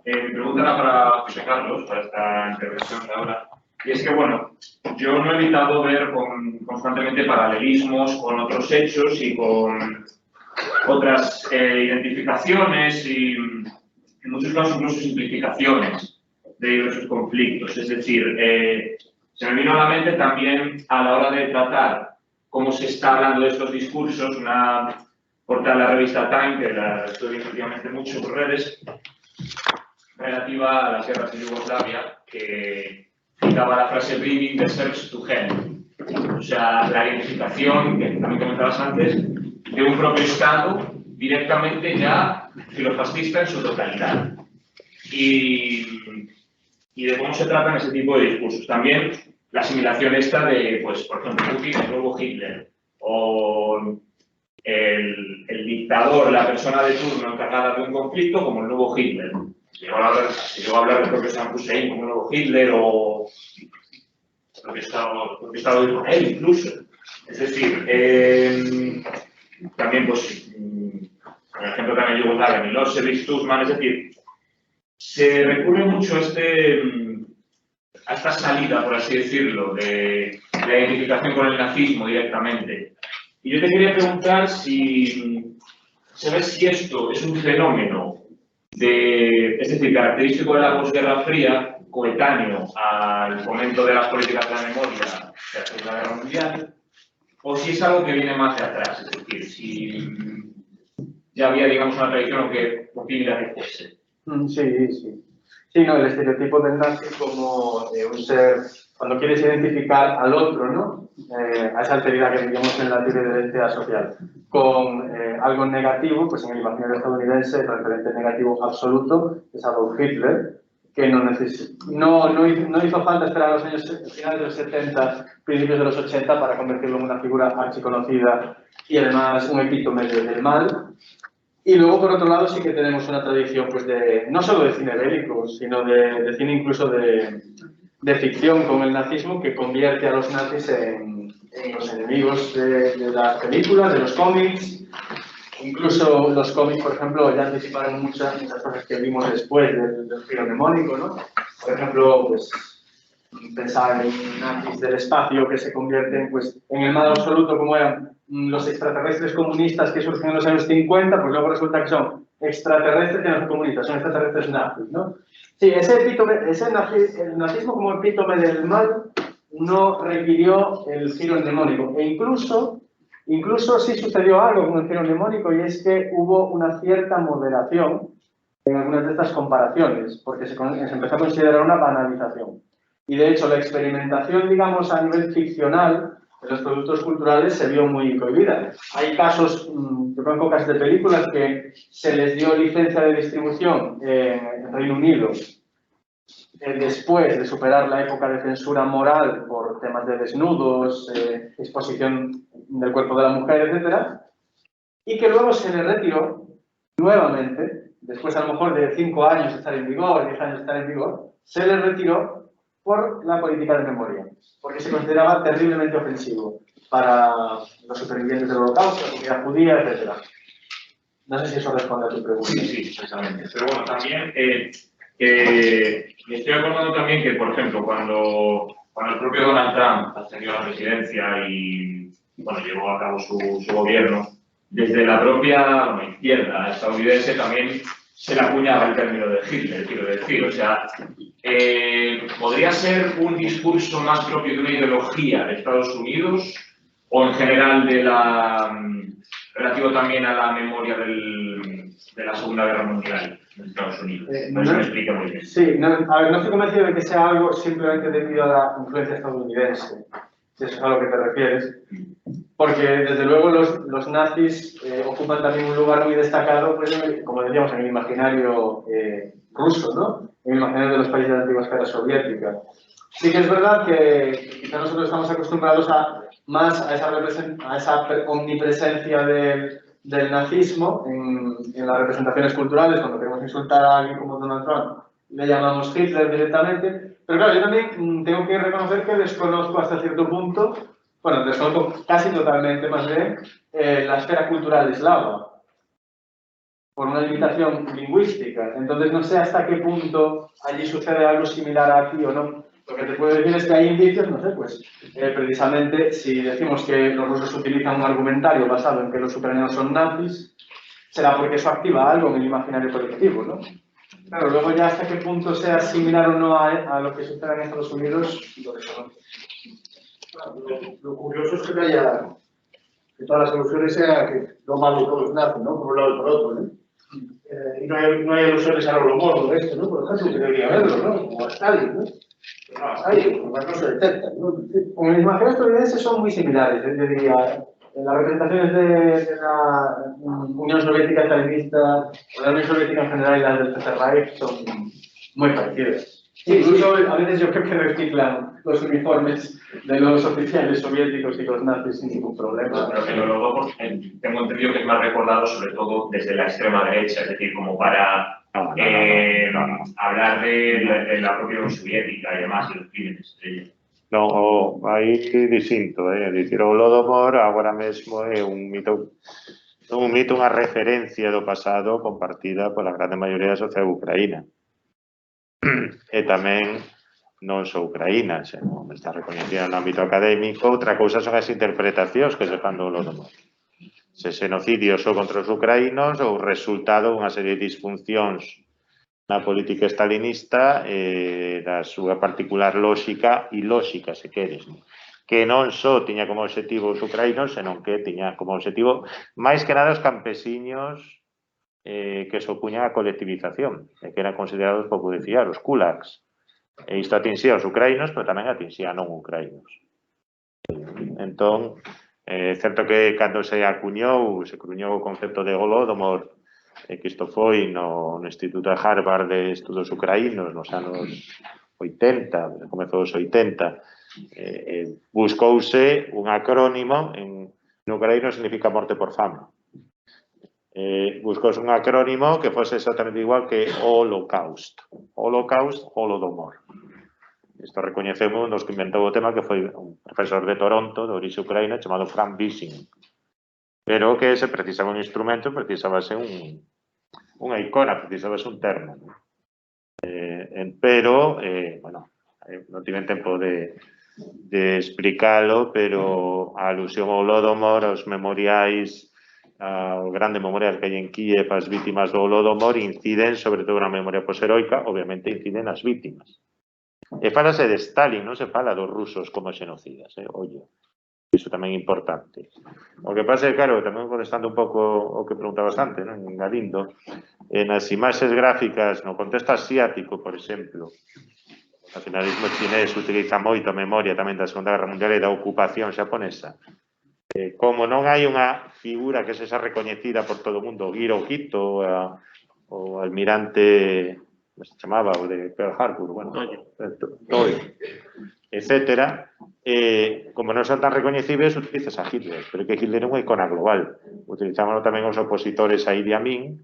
mi pregunta era para José Carlos, para esta intervención de ahora. Y es que, bueno, yo no he evitado ver constantemente paralelismos con otros hechos y con otras identificaciones y, en muchos casos, incluso simplificaciones de diversos conflictos. Es decir, se me vino a la mente también a la hora de tratar cómo se está hablando de estos discursos, una portada de la revista Time, que la estoy últimamente mucho por redes, relativa a las guerras de Yugoslavia, que citaba la frase "bringing the Serbs to hell", o sea, la identificación, que también comentabas antes, de un propio Estado directamente ya filofascista en su totalidad. Y de cómo se tratan ese tipo de discursos. También la asimilación esta de, pues, por ejemplo, Putin, el nuevo Hitler, o el dictador, la persona de turno encargada de un conflicto, como el nuevo Hitler. Se llegó a hablar del propio Saddam Hussein como el nuevo Hitler, o lo que estaba de Israel incluso. Es decir, también, pues, por ejemplo, también Yugoslavia, Milosevic, Tuđman, es decir, se recurre mucho a esta salida, por así decirlo, de la identificación con el nazismo directamente. Y yo te quería preguntar si sabes si esto es un fenómeno es decir, característico de la posguerra fría, coetáneo al fomento de las políticas de la memoria de la Segunda Guerra Mundial, o si es algo que viene más de atrás, es decir, si ya había, digamos, una tradición o que posibilidad que fuese. Sí, sí. Sí, no, el estereotipo del nazi como un ser, cuando quieres identificar al otro, ¿no? A esa alteridad que vivimos en la teoría de la identidad social, con algo negativo, pues en el imaginario estadounidense el referente negativo absoluto es Adolf Hitler, que no hizo falta esperar a los años finales de los 70, principios de los 80 para convertirlo en una figura archiconocida y además un epítome del mal. Y luego, por otro lado, sí que tenemos una tradición, pues, no solo de cine bélico, sino de cine incluso de ficción con el nazismo, que convierte a los nazis en los enemigos de las películas, de los cómics. Incluso los cómics, por ejemplo, ya anticiparon muchas cosas que vimos después del giro mnemónico, ¿no? Por ejemplo, pues, pensar en nazis del espacio que se convierten, pues, en el mal absoluto, como eran los extraterrestres comunistas que surgen en los años 50, pues luego resulta que son extraterrestres que no son comunistas, son extraterrestres nazis, ¿no? Sí, el nazismo como epítome del mal no requirió el giro mnemónico, e incluso sí sucedió algo con el giro mnemónico, y es que hubo una cierta moderación en algunas de estas comparaciones, porque se empezó a considerar una banalización. Y de hecho la experimentación, digamos, a nivel ficcional de los productos culturales se vio muy cohibida. Hay casos, yo conozco casos de películas que se les dio licencia de distribución en Reino Unido después de superar la época de censura moral por temas de desnudos, exposición del cuerpo de la mujer, etc. Y que luego se le retiró nuevamente, después a lo mejor de 5 años de estar en vigor, 10 años de estar en vigor, se le retiró por la política de memoria, porque se consideraba terriblemente ofensivo para los supervivientes del Holocausto, la comunidad judía, etc. No sé si eso responde a tu pregunta. Sí, precisamente. Pero bueno, también me estoy acordando también que, por ejemplo, cuando el propio Donald Trump ascendió a la presidencia y bueno, llevó a cabo su gobierno, desde la propia izquierda estadounidense también se le acuñaba el término de Hitler, quiero decir. O sea, ¿podría ser un discurso más propio de una ideología de Estados Unidos o en general relativo también a la memoria de la Segunda Guerra Mundial en Estados Unidos? No se me explica muy bien. Sí, no, a ver, no estoy convencido de que sea algo simplemente debido a la influencia estadounidense, si eso es a lo que te refieres, porque desde luego los nazis ocupan también un lugar muy destacado, pues, como decíamos, en el imaginario ruso, ¿no? En el imaginario de los países de la antigua esfera soviética. Sí que es verdad que quizá nosotros estamos acostumbrados más a esa omnipresencia del nazismo en las representaciones culturales. Cuando queremos insultar a alguien como Donald Trump, le llamamos Hitler directamente. Pero claro, yo también tengo que reconocer que desconozco hasta cierto punto, bueno, desconozco casi totalmente más bien, la esfera cultural eslava, por una limitación lingüística. Entonces no sé hasta qué punto allí sucede algo similar aquí o no. Lo que te puedo decir es que hay indicios, no sé, pues precisamente si decimos que los rusos utilizan un argumentario basado en que los ucranianos son nazis, será porque eso activa algo en el imaginario colectivo, ¿no? Claro, luego ya hasta qué punto sea similar o no a lo que sucede en Estados Unidos, lo desconozco. Lo curioso es que todas las soluciones sean que lo malo todos nacen, ¿no? Por un lado y por otro, ¿no? Y no hay alusiones al Holodomor de esto, ¿no? Por ejemplo, que debería haberlo, ¿no? Como a Stalin, ¿no? Pero no, a Stalin, pues no se detecta, ¿no? En el imaginario estadounidense son muy similares, yo diría. Las representaciones de la Unión Soviética stalinista, o la Unión Soviética en general y las del Tercer Reich son muy parecidas. Incluso a veces yo creo que reciclan los uniformes de los oficiales soviéticos y los nazis sin ningún problema. Pero luego tengo entendido que es más recordado sobre todo desde la extrema derecha, es decir, como para hablar de la propia Unión Soviética y demás, y los crímenes de ella. No, aí distinto, dicir, o Holodomor agora mesmo é un mito, unha referencia do pasado compartida pola grande maioría da sociedade ucraína. E tamén non só Ucraína, senón está reconhecida no ámbito académico. Outra cousa son as interpretacións que se fan do Holodomor. Se xenocidio só contra os ucraínos ou resultado dunha serie de disfuncións na política stalinista da súa particular lógica ilóxica, se queres, que non só tiña como objetivo os ucraínos, senón que tiña como objetivo máis que nada os campesiños que se opuñan a colectivización, que eran considerados, pouco dicir, os kulaks. E isto atinxía aos ucraínos, pero tamén atinxía a non ucraínos. Entón, é certo que cando se cruñou o concepto de Holodomor, que isto foi no Instituto de Harvard de Estudos Ucraínos nos anos 80, comezou os 80, buscouse un acrónimo, en ucraíno significa morte por fama. Buscouse un acrónimo que fose exactamente igual que Holocaust. Holocaust, Holodomor. Isto recoñecemos nos que inventou o tema, que foi un profesor de Toronto, de orixe ucraína, chamado Frank Vishing. Pero que se precisaba un instrumento, precisábase unha icona, precisabase un termo. Pero, bueno, non tiven tempo de explicalo, pero a alusión ao Holodomor, aos memoriais, ao grande memorial que hai en Kiev, as vítimas do Holodomor, inciden sobre todo na memoria posheroica, obviamente inciden as vítimas. E falase de Stalin, non se fala dos rusos como xenocidas, oye. Iso tamén é importante. O que pasa é, claro, tamén contestando un pouco o que preguntabas antes, non? Engadindo, nas imaxes gráficas no contexto asiático, por exemplo, o nacionalismo chinés utiliza moito a memoria tamén da Segunda Guerra Mundial e da ocupación xaponesa. Como non hai unha figura que sexa recoñecida por todo o mundo, Hirohito, o almirante, como se chamaba, o de Pearl Harbor, bueno, Toyo, etcétera, como non son tan recoñecibles, utilizas a Hitler, pero que Hitler é unha icona global. Utilizámonos tamén os opositores a Idi Amin,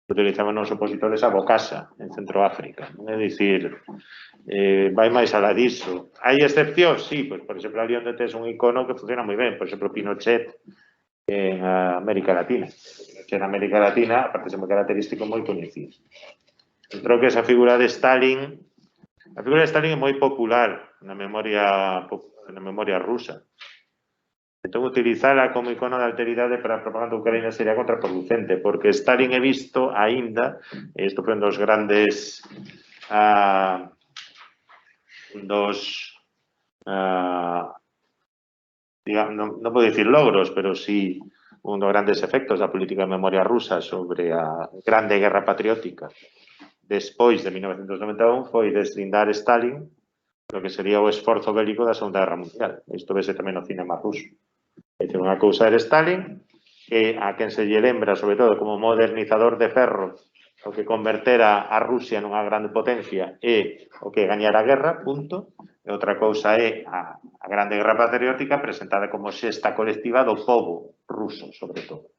utilizámonos os opositores a Bokassa, en Centroáfrica. É dicir, vai máis alá diso. Hai excepcións? Sí, pues, por exemplo, ali onde tes un icono que funciona moi ben, por exemplo, Pinochet en América Latina. que na América Latina, aparte de ser moi característico, moi coñecido. Creo que esa figura de Stalin, a figura de Stalin é moi popular na memoria rusa. Entón, utilizala como icono de alteridade para a propaganda ucraína sería contraproducente, porque Stalin é visto aínda, e isto foi un dos grandes non podo dicir logros, pero sí un dos grandes efectos da política de memoria rusa sobre a grande guerra patriótica despois de 1991 foi deslindar Stalin do que sería o esforzo bélico da Segunda Guerra Mundial. Isto vese tamén no cinema ruso. É dicir, unha cousa era Stalin, que a quen se lle lembra, sobre todo, como modernizador de ferro, o que convertera a Rusia nunha grande potencia e o que gañara a guerra, punto. E outra cousa é a grande guerra patriótica presentada como xesta colectiva do pobo ruso, sobre todo.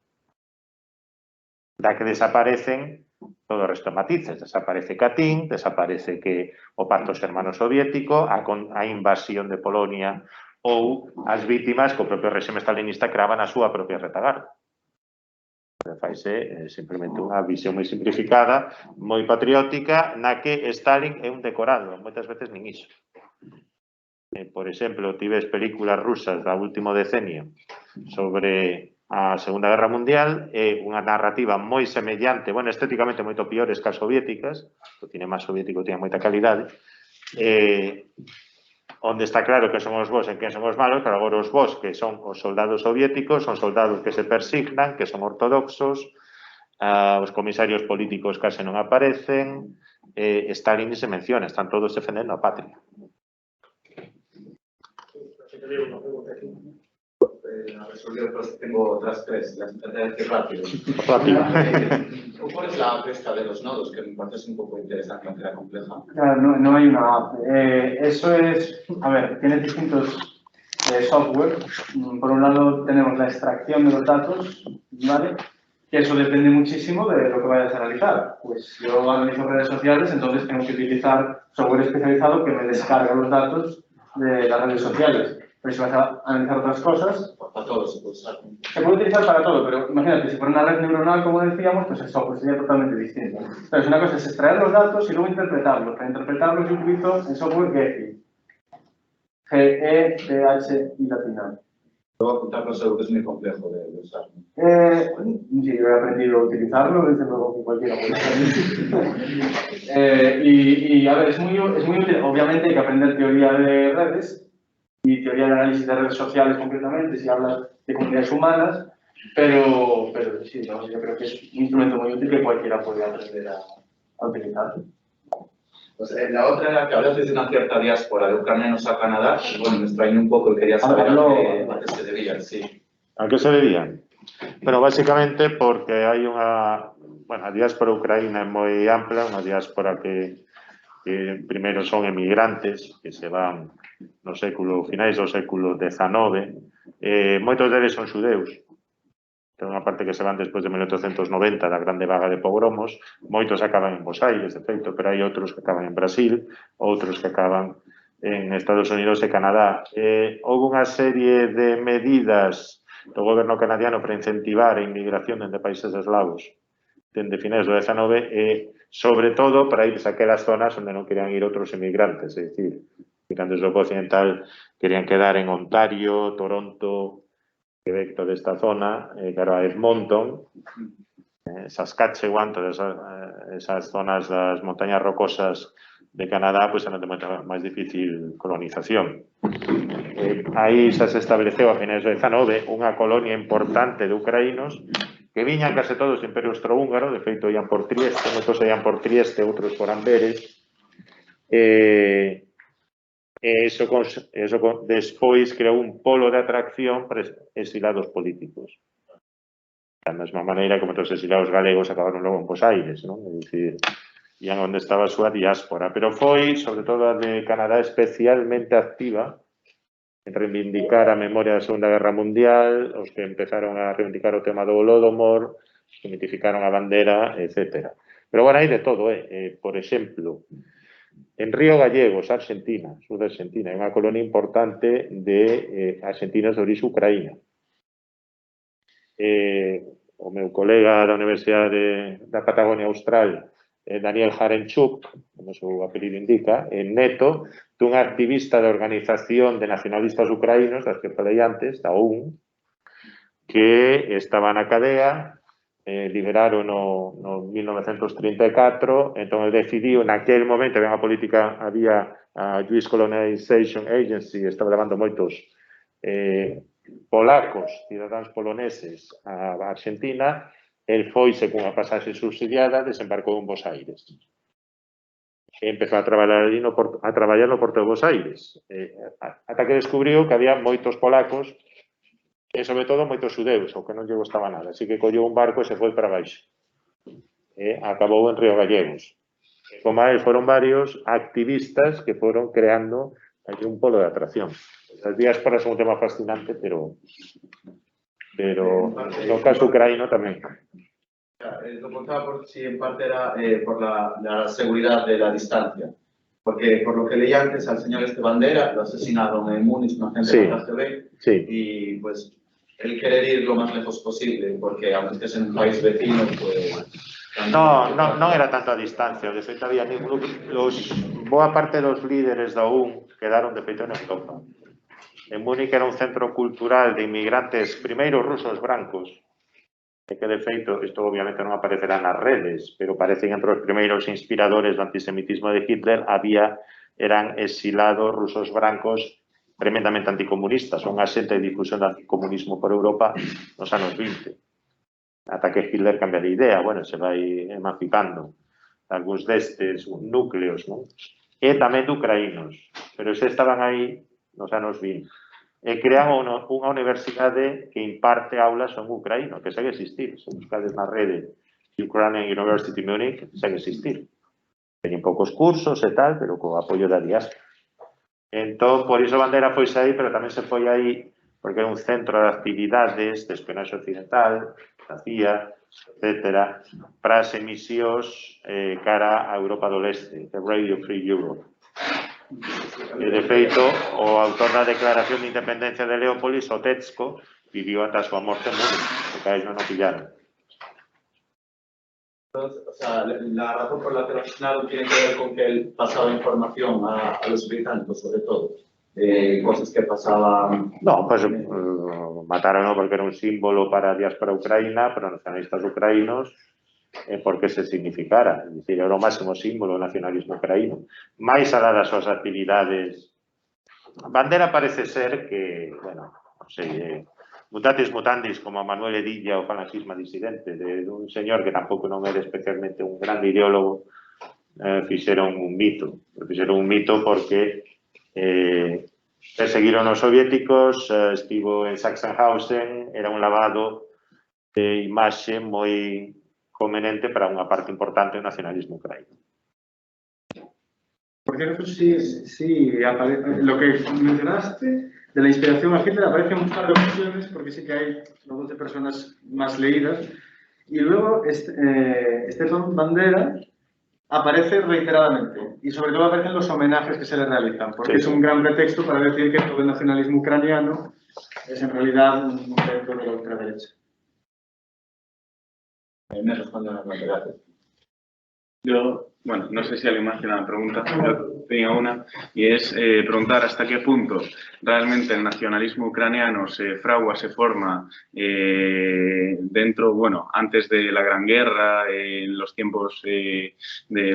Da que desaparecen todo o resto de matices. Desaparece Katyn, desaparece que o pacto xermano-soviético, a invasión de Polonia ou as vítimas que o propio réxime stalinista creaba na súa propia retagarda. Faise simplemente unha visión moi simplificada, moi patriótica, na que Stalin é un decorado, moitas veces nin iso. Por exemplo, tives películas rusas do último decenio sobre a Segunda Guerra Mundial, é unha narrativa moi semellante, bueno, estéticamente moito piores que as soviéticas, o cinema soviético tiña moita calidade, onde está claro que son os bons e quen son os malos, pero agora os bons, que son os soldados soviéticos, son soldados que se persignan, que son ortodoxos, os comisarios políticos case non aparecen, Stalin se menciona, están todos defendendo a patria. A resolver, pues tengo otras tres, las trataré de decir rápido. ¿Cuál es la app esta de los nodos? Que me parece un poco interesante, aunque era compleja. Claro, no hay una app. Eso es, a ver, tiene distintos software. Por un lado tenemos la extracción de los datos, ¿vale? Que eso depende muchísimo de lo que vayas a analizar. Pues yo analizo redes sociales, entonces tengo que utilizar software especializado que me descarga los datos de las redes sociales. Pero si vas a analizar otras cosas... Para todo se puede usar. Se puede utilizar para todo, pero imagínate, si fuera una red neuronal, como decíamos, pues el software sería totalmente distinto. Entonces, una cosa es extraer los datos y luego interpretarlos. Para interpretarlos yo utilizo el software Gephi. G-E-P-H-I latina. Luego apuntarlo seguro que es muy complejo de usar. Sí, yo he aprendido a utilizarlo, desde luego que cualquiera puede y a ver, es muy útil. Obviamente hay que aprender teoría de redes y teoría de análisis de redes sociales concretamente, si hablas de comunidades humanas, pero sí, yo creo que es un instrumento muy útil que cualquiera puede aprender a utilizar. Pues, la otra era que hablaste de una cierta diáspora de ucranianos a Canadá, y bueno, me extrañó un poco y quería saber a qué se debían, sí. A que se debían? Bueno, básicamente porque hai unha... Bueno, a diáspora ucraína é moi ampla, unha diáspora que primeiro son emigrantes que se van no século, finais do século XIX, moitos deles son xudeus. Ten unha parte que se van despois de 1890 da grande vaga de pogromos, moitos acaban en Buenos Aires, de feito, pero hai outros que acaban en Brasil, outros que acaban en Estados Unidos e Canadá. Houve unha serie de medidas do goberno canadiano para incentivar a inmigración dende países eslavos dende finais do XIX e, sobre todo, para ir a aquelas zonas onde non querían ir outros emigrantes, é dicir, migrantes do occidental querían quedar en Ontario, Toronto, Quebec, toda esta zona, claro, a Edmonton, Saskatchewan, todas esas zonas das montañas rocosas de Canadá, pues eran de moita máis difícil colonización. Aí xa se estableceu a finais do XIX unha colonia importante de ucraínos que viñan case todos do Imperio Austrohúngaro, de feito ian por Trieste, moitos ian por Trieste, outros por Amberes, eso despois creou un polo de atracción para exilados políticos. Da mesma maneira como os exilados galegos acabaron logo en Buenos Aires, non? É dicir, ian onde estaba a súa diáspora, pero foi, sobre todo a de Canadá, especialmente activa en reivindicar a memoria da Segunda Guerra Mundial, os que empezaron a reivindicar o tema do Holodomor, os que mitificaron a bandera, etc. Pero, bueno, hai de todo, por exemplo, en Río Gallegos, Argentina, sur de Argentina, é unha colonia importante de argentinos de orixe ucraína. o meu colega da Universidade da Patagonia Austral, Daniel Jarenchuk, como seu apelido indica, neto dunha activista da Organización de Nacionalistas Ucraínos, das que falei antes, da OUN, que estaba na cadea, liberaron no 1934, entón ele decidiu, naquele momento había a Jewish Colonization Agency, estaba levando moitos polacos, cidadáns poloneses a Argentina, el foise cunha pasaxe subsidiada, desembarcou en Bos Aires. E empezou a traballar no Porto de Bos Aires, ata que descubriu que había moitos polacos e, sobre todo, moitos xudeus, o que non lle gustaba nada. Así que colleu un barco e se foi para baixo. Acabou en Río Gallegos. Como a él, foron varios activistas que foron creando aquí un polo de atracción. As diásporas son un tema fascinante, pero no caso ucraíno tamén. Lo contaba por si en parte era por la seguridad de la distancia. Porque por lo que leí antes, al señor Bandera lo asesinaron en Múnich, un agente de la KGB, y pues él querer ir lo más lejos posible, porque aunque estés en un país vecino, pues... Non era tanto a distancia, de feito había boa parte dos líderes da OUN quedaron de feito en Europa. En Múnich era un centro cultural de inmigrantes, primeiro rusos brancos, que de feito, isto obviamente non aparecerá nas redes, pero parecen entre os primeiros inspiradores do antisemitismo de Hitler, eran exilados rusos brancos tremendamente anticomunistas, un axente de difusión do anticomunismo por Europa nos anos 20. Ata que Hitler cambia de idea, se vai emancipando algúns destes núcleos, non? E tamén de ucraínos, pero xa estaban aí nos anos 20. E crean unha universidade que imparte aulas en ucraíno, que segue existir. Se buscades na rede Ukrainian University Munich, segue existir. Teñen poucos cursos e tal, pero co apoio da diáspora. Entón, por iso Bandera foise aí, pero tamén se foi aí porque era un centro de actividades de espionaxe occidental, da CIA, etc., para as emisións cara a Europa do Leste, de Radio Free Europe. E, de feito, o autor da Declaración de Independencia de Leópolis, Otetsko, viviu ata a súa morte en Múnich, porque a ellos non pillaron. Entonces, o sea, la razón por la que lo asesinaron tiene que ver con que él pasaba información a los británicos, sobre todo, de cosas que pasaban... No, pues mataron porque era un símbolo para a diáspora ucraína, para os nacionalistas ucraínos, porque se significara. É dicir, era o máximo símbolo do nacionalismo ucraíno. Mais alá das súas actividades... Bandera parece ser que, non sei, mutatis mutandis, como a Manuel Edilla, o falangismo disidente, de un señor que tampouco non era especialmente un grande ideólogo, fixeron un mito. Fixeron un mito porque perseguiron os soviéticos, estivo en Sachsenhausen, era un lavado de imaxe moi conveniente para unha parte importante do nacionalismo ucraíno. Por cierto, lo que mencionaste de la inspiración a Hitler aparece en un par de ocasiones, porque sí que hay 12 personas más leídas, y luego Stefan Bandera aparece reiteradamente, y sobre todo aparecen los homenajes que se le realizan, porque es un gran pretexto para decir que todo el nacionalismo ucraniano es en realidad un intento de la ultraderecha. Me responden las gracias. Yo, bueno, no sé si alguien más tiene una pregunta, yo tenía una, y es preguntar hasta qué punto realmente el nacionalismo ucraniano se fragua, se forma dentro, bueno, antes de la Gran Guerra, en los tiempos de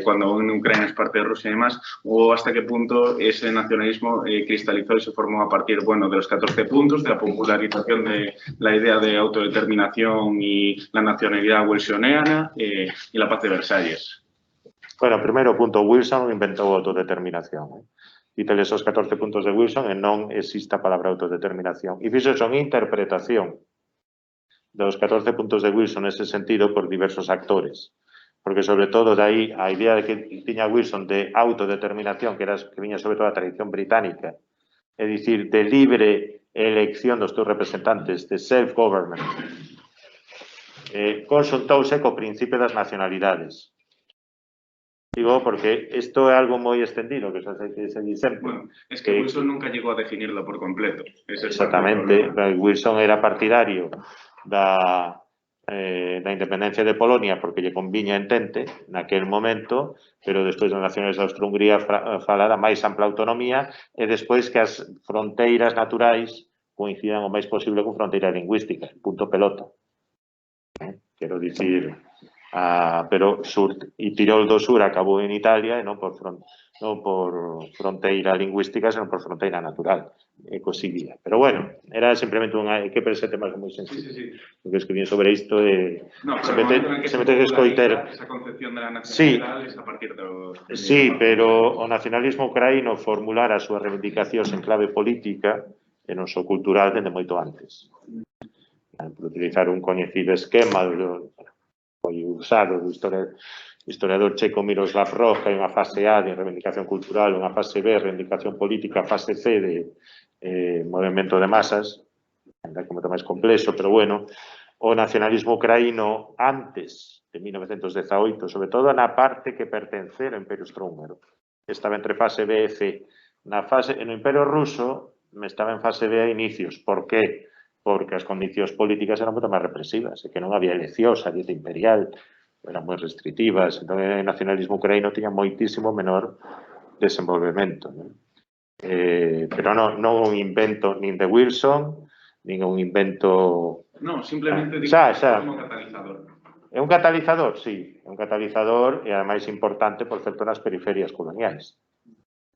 cuando Ucrania es parte de Rusia y demás, o hasta qué punto ese nacionalismo cristalizó y se formó a partir, bueno, de los 14 puntos, de la popularización de la idea de autodeterminación y la nacionalidad wilsoniana y la paz de Versalles. Bueno, primeiro punto, Wilson inventou a autodeterminación. Díteles os 14 puntos de Wilson e non existe a palabra autodeterminación. E fixo son interpretación dos 14 puntos de Wilson nese sentido por diversos actores. Porque, sobre todo, dai a idea de que tiña Wilson de autodeterminación, que viña sobre todo da tradición británica, é dicir, de libre elección dos teus representantes, de self-government, consultouse co principio das nacionalidades. Digo, porque isto é algo moi extendido, que se di sempre. Bueno, es que Wilson nunca llegó a definirlo por completo. Exactamente. Wilson era partidario da da independencia de Polonia porque lle conviña entente naquel momento, pero despois das naciones de Austro-Hungría fala da máis ampla autonomía e despois que as fronteiras naturais coincidan o máis posible con fronteiras lingüísticas, punto pelota. Quero dicir, pero Tirol do Sur acabou en Italia e non por fronteira lingüística, senón por fronteira natural, e cosidía. Pero bueno, era simplemente que ese tema é moi sensible. Porque escribín sobre isto e se mete que escoiter... Esa concepción de la nacionalidad es a partir do... Sí, pero o nacionalismo ucraíno formular as súas reivindicacións en clave política e non só cultural dende moito antes. Por utilizar un coñecido esquema foi usado do historiador checo Miroslav Roch, hai unha fase A de reivindicación cultural, unha fase B, reivindicación política, fase C de movimento de masas, ainda que moito máis complexo, pero bueno, o nacionalismo ucraíno antes de 1918, sobre todo na parte que pertencera ao Imperio Austrohúngaro, estaba entre fase B e C. No Imperio Ruso estaba en fase B a inicios. Por qué? Porque as condicións políticas eran moito máis represivas, e que non había eleccións, a dieta imperial eran moi restrictivas, entón o nacionalismo ucraíno tiña moitísimo menor desenvolvemento. Pero non un invento nin de Wilson, nin un invento... Non, simplemente como catalizador. É un catalizador, sí, é un catalizador e ademais importante, por certo, nas periferias coloniais.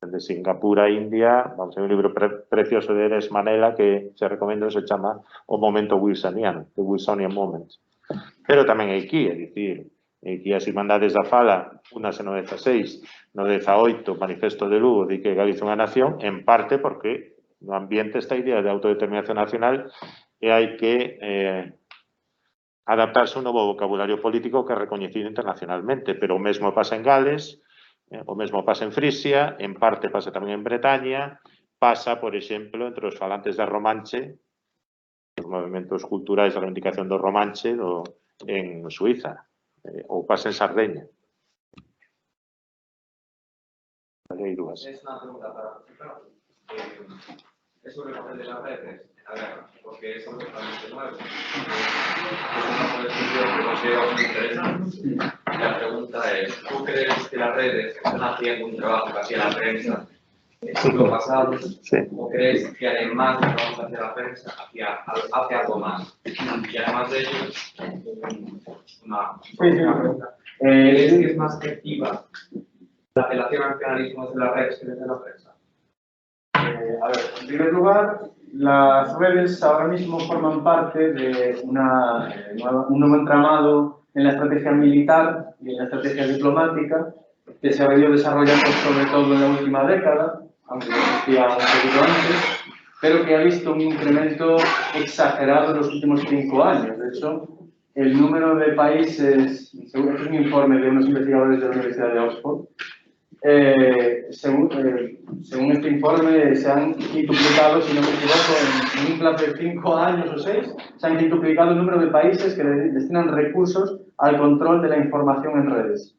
De Singapur a India, vamos a ver un libro precioso de Eres Manela que se recomendo, se chama O Momento Wilsoniano, The Wilsonian Moment. Pero tamén aquí, é dicir, aquí as Irmandades da Fala, únase no 16, no 18, Manifesto de Lugo, di que Galicia é unha nación, en parte porque no ambiente esta idea de autodeterminación nacional e hai que adaptarse a un novo vocabulario político que é recoñecido internacionalmente, pero o mesmo pasa en Gales, o mesmo pasa en Frisia, en parte pasa tamén en Bretaña, pasa, por exemplo, entre os falantes da Romanche, os movimentos culturais da reivindicación do Romanche en Suiza, ou pasa en Sardeña. Es una pregunta para vosotros. Es sobre el papel de las redes. A ver, porque es algo totalmente nuevo. Es una posición que consideramos muy interesante. La pregunta es, ¿tú crees que las redes están haciendo un trabajo que hacía la prensa en el siglo pasado? Sí. ¿O crees que además de trabajo que hacía la prensa, hace algo más? Y además de ello, una pregunta. ¿Crees que es más efectiva la apelación al nacionalismo desde las redes que desde la prensa? A ver, en primer lugar, las redes ahora mismo forman parte de un nuevo entramado en la estrategia militar y en la estrategia diplomática que se ha venido desarrollando sobre todo en la última década, aunque existía un poquito antes, pero que ha visto un incremento exagerado en los últimos 5 años. De hecho, el número de países, según es un informe de unos investigadores de la Universidad de Oxford, según este informe, se han quintuplicado, si no me equivoco, en un plazo de 5 años o 6, se han quintuplicado el número de países que destinan recursos al control de la información en redes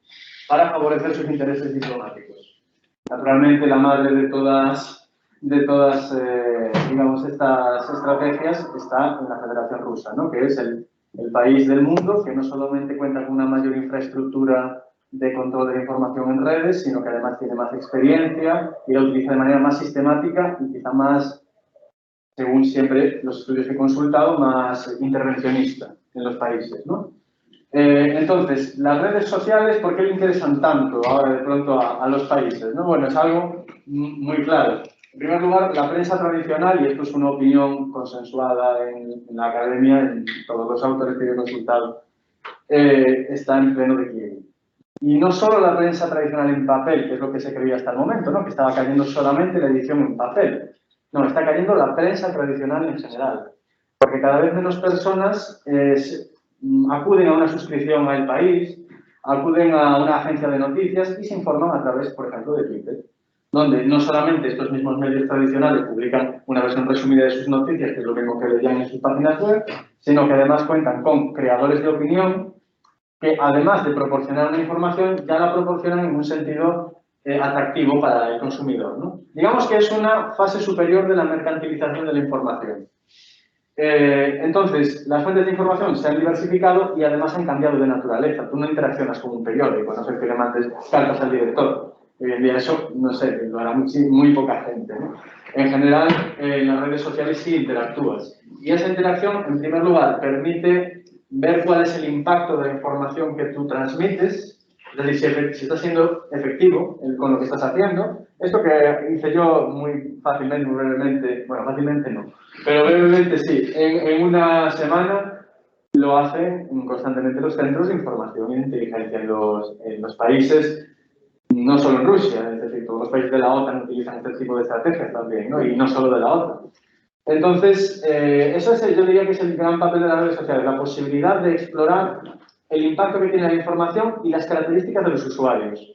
para favorecer sus intereses diplomáticos. Naturalmente, la madre de todas digamos, estas estrategias está en la Federación Rusa, ¿no? Que es el país del mundo que no solamente cuenta con una mayor infraestructura de control de la información en redes, sino que además tiene más experiencia y la utiliza de manera más sistemática y quizá más, según siempre los estudios que he consultado, más intervencionista en los países, ¿no? Entonces, las redes sociales, ¿por qué le interesan tanto ahora de pronto a los países, ¿no? Bueno, es algo muy claro. En primer lugar, la prensa tradicional, y esto es una opinión consensuada en la academia, en todos los autores que he consultado, está en pleno declive. Y no solo la prensa tradicional en papel, que es lo que se creía hasta el momento, ¿no? Que estaba cayendo solamente la edición en papel. No, está cayendo la prensa tradicional en general. Porque cada vez menos personas acuden a una suscripción al País, acuden a una agencia de noticias y se informan a través, por ejemplo, de Twitter, donde no solamente estos mismos medios tradicionales publican una versión resumida de sus noticias, que es lo mismo que leían en sus páginas web, sino que además cuentan con creadores de opinión que, además de proporcionar una información, ya la proporcionan en un sentido atractivo para el consumidor, ¿no? Digamos que es una fase superior de la mercantilización de la información. Entonces, las fuentes de información se han diversificado y además han cambiado de naturaleza. Tú no interaccionas con un periódico, no sé que le mandes cartas al director. Hoy en día eso, no sé, lo hará muy poca gente, ¿no? En general, en las redes sociales sí interactúas. Y esa interacción, en primer lugar, permite ver cuál es el impacto de la información que tú transmites, es decir, si está siendo efectivo con lo que estás haciendo. Esto que hice yo muy fácilmente, muy brevemente, bueno, fácilmente no, pero brevemente sí, en una semana lo hacen constantemente los centros de información y de inteligencia en los países, no solo en Rusia, es decir, todos los países de la OTAN utilizan este tipo de estrategias también, ¿no? Y no solo de la OTAN. Entonces, eso es, yo diría que es el gran papel de las redes sociales, la posibilidad de explorar el impacto que tiene la información y las características de los usuarios.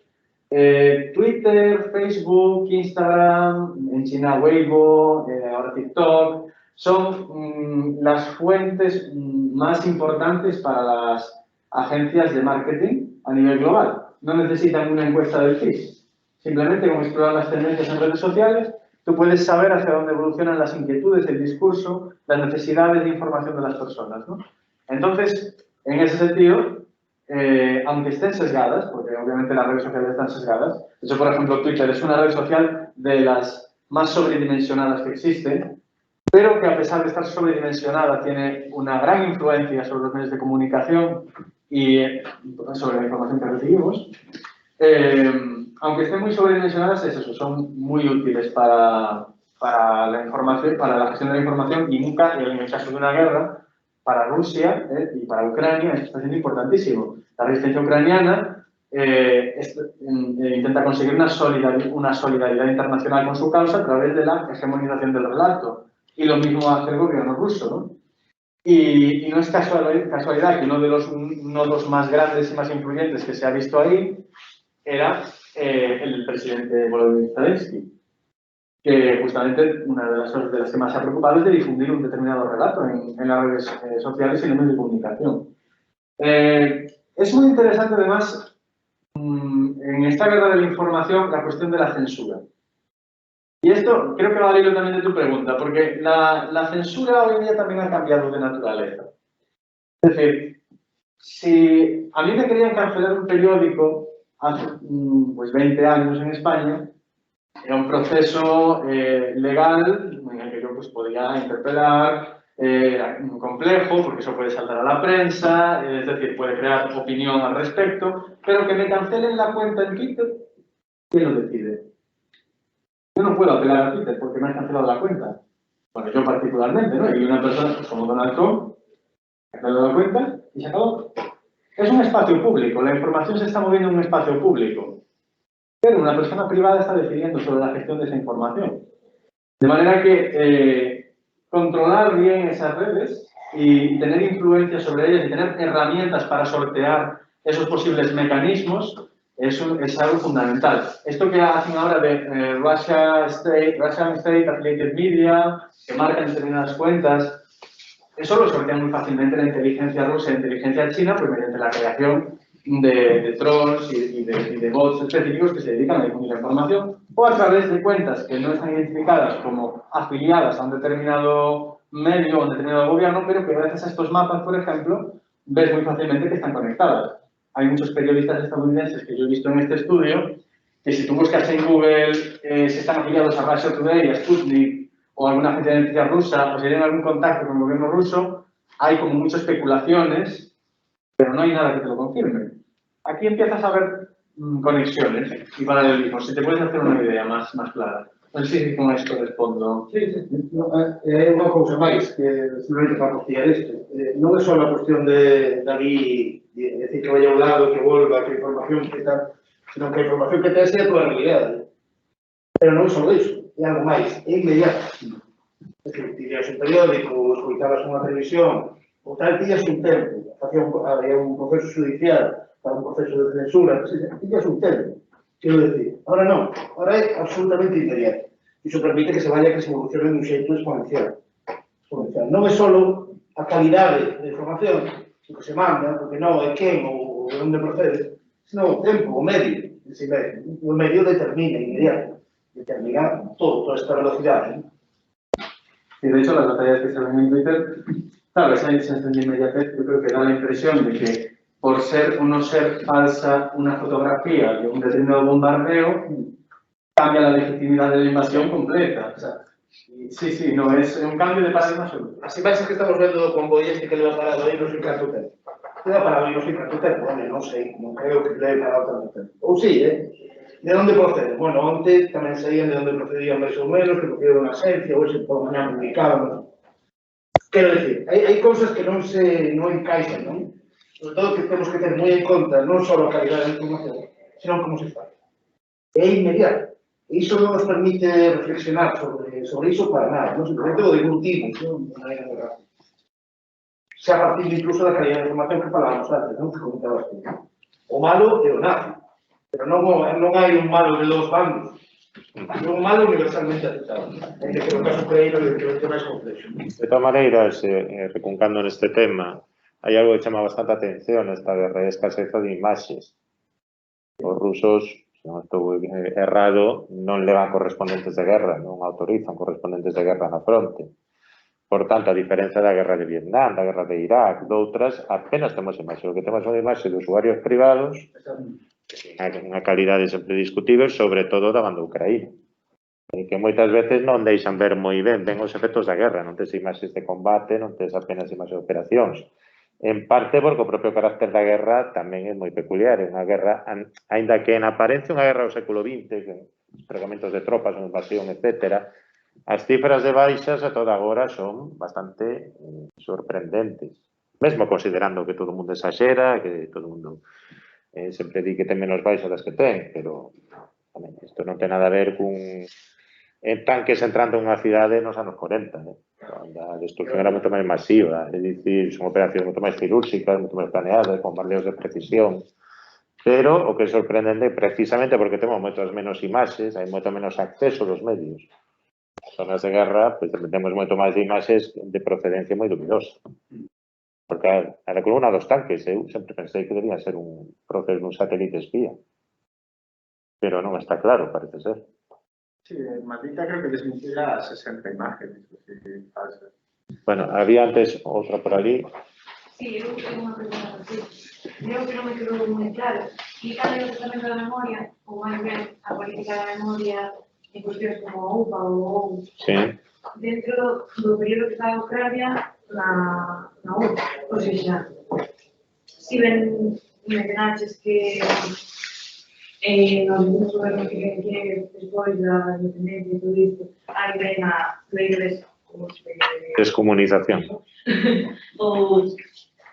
Twitter, Facebook, Instagram, en China Weibo, ahora TikTok, son las fuentes más importantes para las agencias de marketing a nivel global. No necesitan una encuesta del CIS. Simplemente con explorar las tendencias en redes sociales, tú puedes saber hacia dónde evolucionan las inquietudes, el discurso, las necesidades de información de las personas, ¿no? Entonces, en ese sentido, aunque estén sesgadas, porque obviamente las redes sociales están sesgadas, de hecho, por ejemplo, Twitter es una red social de las más sobredimensionadas que existen, pero que a pesar de estar sobredimensionada tiene una gran influencia sobre los medios de comunicación y sobre la información que recibimos. Aunque estén muy sobredimensionadas, es eso, son muy útiles para la información, para la gestión de la información y nunca, en el caso de una guerra, para Rusia y para Ucrania, esto está siendo importantísimo. La resistencia ucraniana intenta conseguir una solidaridad internacional con su causa a través de la hegemonización del relato. Y lo mismo hace el gobierno ruso, ¿no? Y no es casualidad que uno de los nodos más grandes y más influyentes que se ha visto ahí era el presidente Volodymyr Zelensky, que justamente una de las cosas de las que más se ha preocupado es de difundir un determinado relato en las redes sociales y en los medios de comunicación. Es muy interesante además en esta guerra de la información la cuestión de la censura. Y esto creo que va al hilo también de tu pregunta, porque la censura hoy en día también ha cambiado de naturaleza. Es decir, si a mí me querían cancelar un periódico hace pues 20 años en España, era un proceso legal en el que yo pues, podía interpelar, era complejo porque eso puede saltar a la prensa, es decir, puede crear opinión al respecto, pero que me cancelen la cuenta en Twitter, ¿quién lo decide? Yo no puedo apelar a Twitter porque me han cancelado la cuenta. Bueno, yo particularmente, ¿no? Y una persona pues, como Donald Trump, ha cancelado la cuenta y se acabó. Es un espacio público, la información se está moviendo en un espacio público. Pero una persona privada está decidiendo sobre la gestión de esa información. De manera que controlar bien esas redes y tener influencia sobre ellas y tener herramientas para sortear esos posibles mecanismos es algo fundamental. Esto que hacen ahora de Russian State, Affiliated Media, que marcan determinadas cuentas, eso lo sortea muy fácilmente la inteligencia rusa y la inteligencia china, pues mediante la creación de trolls y de bots específicos que se dedican a difundir la información, o a través de cuentas que no están identificadas como afiliadas a un determinado medio o un determinado gobierno, pero que gracias a estos mapas, por ejemplo, ves muy fácilmente que están conectadas. Hay muchos periodistas estadounidenses que yo he visto en este estudio que si tú buscas en Google si están afiliados a Russia Today, a Sputnik o a alguna agencia de noticias rusa o si tienen algún contacto con el gobierno ruso, hay como muchas especulaciones, pero no hay nada que te lo confirme. Aquí empiezas a ver conexiones y paralelismos. Si te puedes hacer una idea más clara. No sé si con esto respondo. Sí. Unha cousa máis, que simplemente para rociar isto. Non é só a cuestión de David decir que vaya a un lado, que volva, que a información que tal, sino que a información que tes é a tua realidade. Pero non é só iso, é algo máis, é inmediato. É dicir, tiras un periódico, escoitabas unha televisión, o tal, tiras un tempo, había un proceso judicial, para un proceso de censura, tiras un tempo. Quiero decir, ahora non, ahora é absolutamente inmediato. Iso permite que se vaya, que se evolucione un xeito exponencial. Non é só a calidade da información, o que se manda, o que non, é quen ou de onde procede, senón o tempo, o medio. O medio determina, inmediato, determina toda esta velocidade. Y de hecho, las batallas que se ven en Twitter, claro, esa sensación de inmediatez, yo creo que da la impresión de que por ser o no ser falsa una fotografía de un determinado bombardeo, cambia la legitimidad de la invasión completa. O sea, sí, no, es un cambio de paradigma absoluto. As imaxes que estamos vendo do convoy este que leva parado aí, non sei canto tempo. Leva parado aí, non sei canto tempo, non sei, non creo que leve parado tanto tempo. Ou sí, De onde procede? Bueno, onte tamén saían de onde procedían máis ou menos, que procedían unha agencia, ou se por mañá publicaban. Quero dicir, hai cousas que non encaixan, non? Sobre todo que temos que ter moi en conta non só a calidade da información, senón como se faz. É inmediato. E iso non nos permite reflexionar sobre iso para nada, non? Simplemente o divulgimos, non? De maneira moi rápida. Se a partir incluso da calidad da información que falábamos antes, non? Que comentabas tú. O malo é o nazi. Pero non hai un malo de dos bandos. É un malo universalmente aceptado. En que o caso Pereiro é o máis complexo. De todas maneiras, recuncando neste tema, hai algo que chama bastante atención esta guerra, é escasezo de imaxes. Os rusos, se non estou errado, non levan correspondentes de guerra, non autorizan correspondentes de guerra na fronte. Por tanto, a diferencia da guerra de Vietnam, da guerra de Irak, doutras, apenas temos imaxes. O que temos son imaxes de usuarios privados, unha calidade sempre discutible, sobre todo da banda Ucraína. Que moitas veces non deixan ver moi ben os efectos da guerra, non tes imaxes de combate, non tes apenas imaxes de operacións. En parte porque o propio carácter da guerra tamén é moi peculiar, é unha guerra, aínda que en aparencia unha guerra do século XX, que cargamentos de tropas, unha invasión, etc., as cifras de baixas a toda agora son bastante sorprendentes. Mesmo considerando que todo o mundo exagera, que todo o mundo sempre di que ten menos baixas das que ten, pero tamén, isto non ten nada a ver cun tanques entrando en unha cidade nos anos 40, a destrucción era moito máis masiva, é dicir, son operacións moito máis quirúrxicas, moito máis planeadas, bombardeos de precisión, pero o que é sorprendente precisamente porque temos moitas menos imaxes, hai moito menos acceso aos medios. As zonas de guerra, pois temos moito máis de imaxes de procedencia moi dubidosa. Porque a columna dos tanques, eu sempre pensei que debía ser un proceso dun satélite espía. Pero non está claro, parece ser. Sí, Maldita creo que desmintiera 60 imágenes. Bueno, había antes outra por ali. Sí, eu tengo unha pregunta así. Creo que non me quedou moi claro. Explícame o testamento da memoria, ou máis ben a política da memoria en cuestións como a UPA ou Sí. dentro do período que está a Ucrania na UPA. Ou seja, si ben mencionaches que nos últimos gobernos que despois da independencia e todo isto, hai ben a lei de descomunización. ou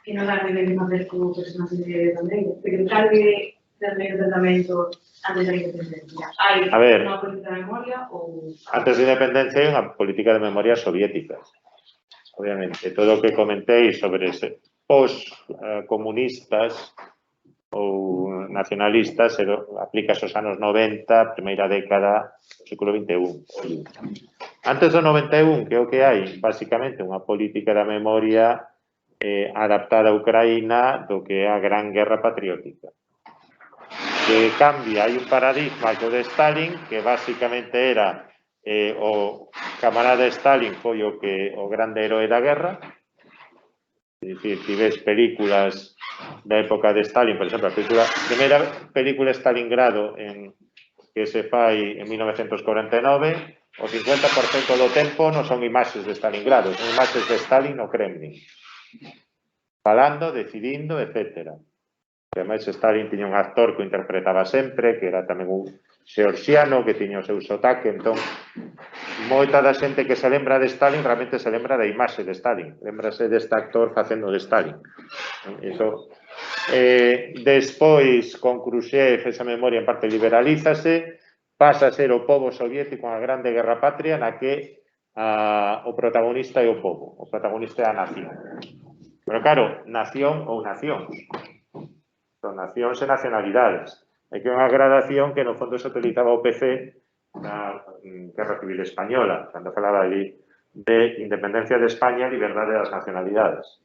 que non dan ben facer como personas de bandeira, pero cabe tamén o tratamento antes da independencia. Hai unha política de memoria ou... Antes da independencia hai unha política de memoria soviética. Obviamente, todo o que comentei sobre post-comunistas ou nacionalistas aplica aos anos 90, primeira década do século XXI. Antes do 91, que é o que hai, basicamente, unha política da memoria adaptada a Ucraína do que é a Gran Guerra Patriótica. Que cambia, hai un paradigma que o de Stalin, que basicamente era o camarada Stalin foi o grande heroe da guerra. É dicir, ti ves películas da época de Stalin, por exemplo, a primeira película Stalingrado que se fai en 1949, o 50% do tempo non son imaxes de Stalingrado, son imaxes de Stalin no Kremlin, falando, decidindo, etc. Ademais, Stalin tiña un actor que o interpretaba sempre, que era tamén un xeorxiano, que tiña o seu sotaque, entón, moita da xente que se lembra de Stalin realmente se lembra da imaxe de Stalin, lembrase deste actor facendo de Stalin. Despois, con Khrushchev, esa memoria en parte liberalízase, pasa a ser o pobo soviético unha grande guerra patria na que o protagonista é o pobo, o protagonista é a nación. Pero claro, nación ou nacións. Son nacións e nacionalidades. É que é unha gradación que no fondo se utilizaba o PC na Guerra Civil Española, cando falaba ali de independencia de España e liberdade das nacionalidades.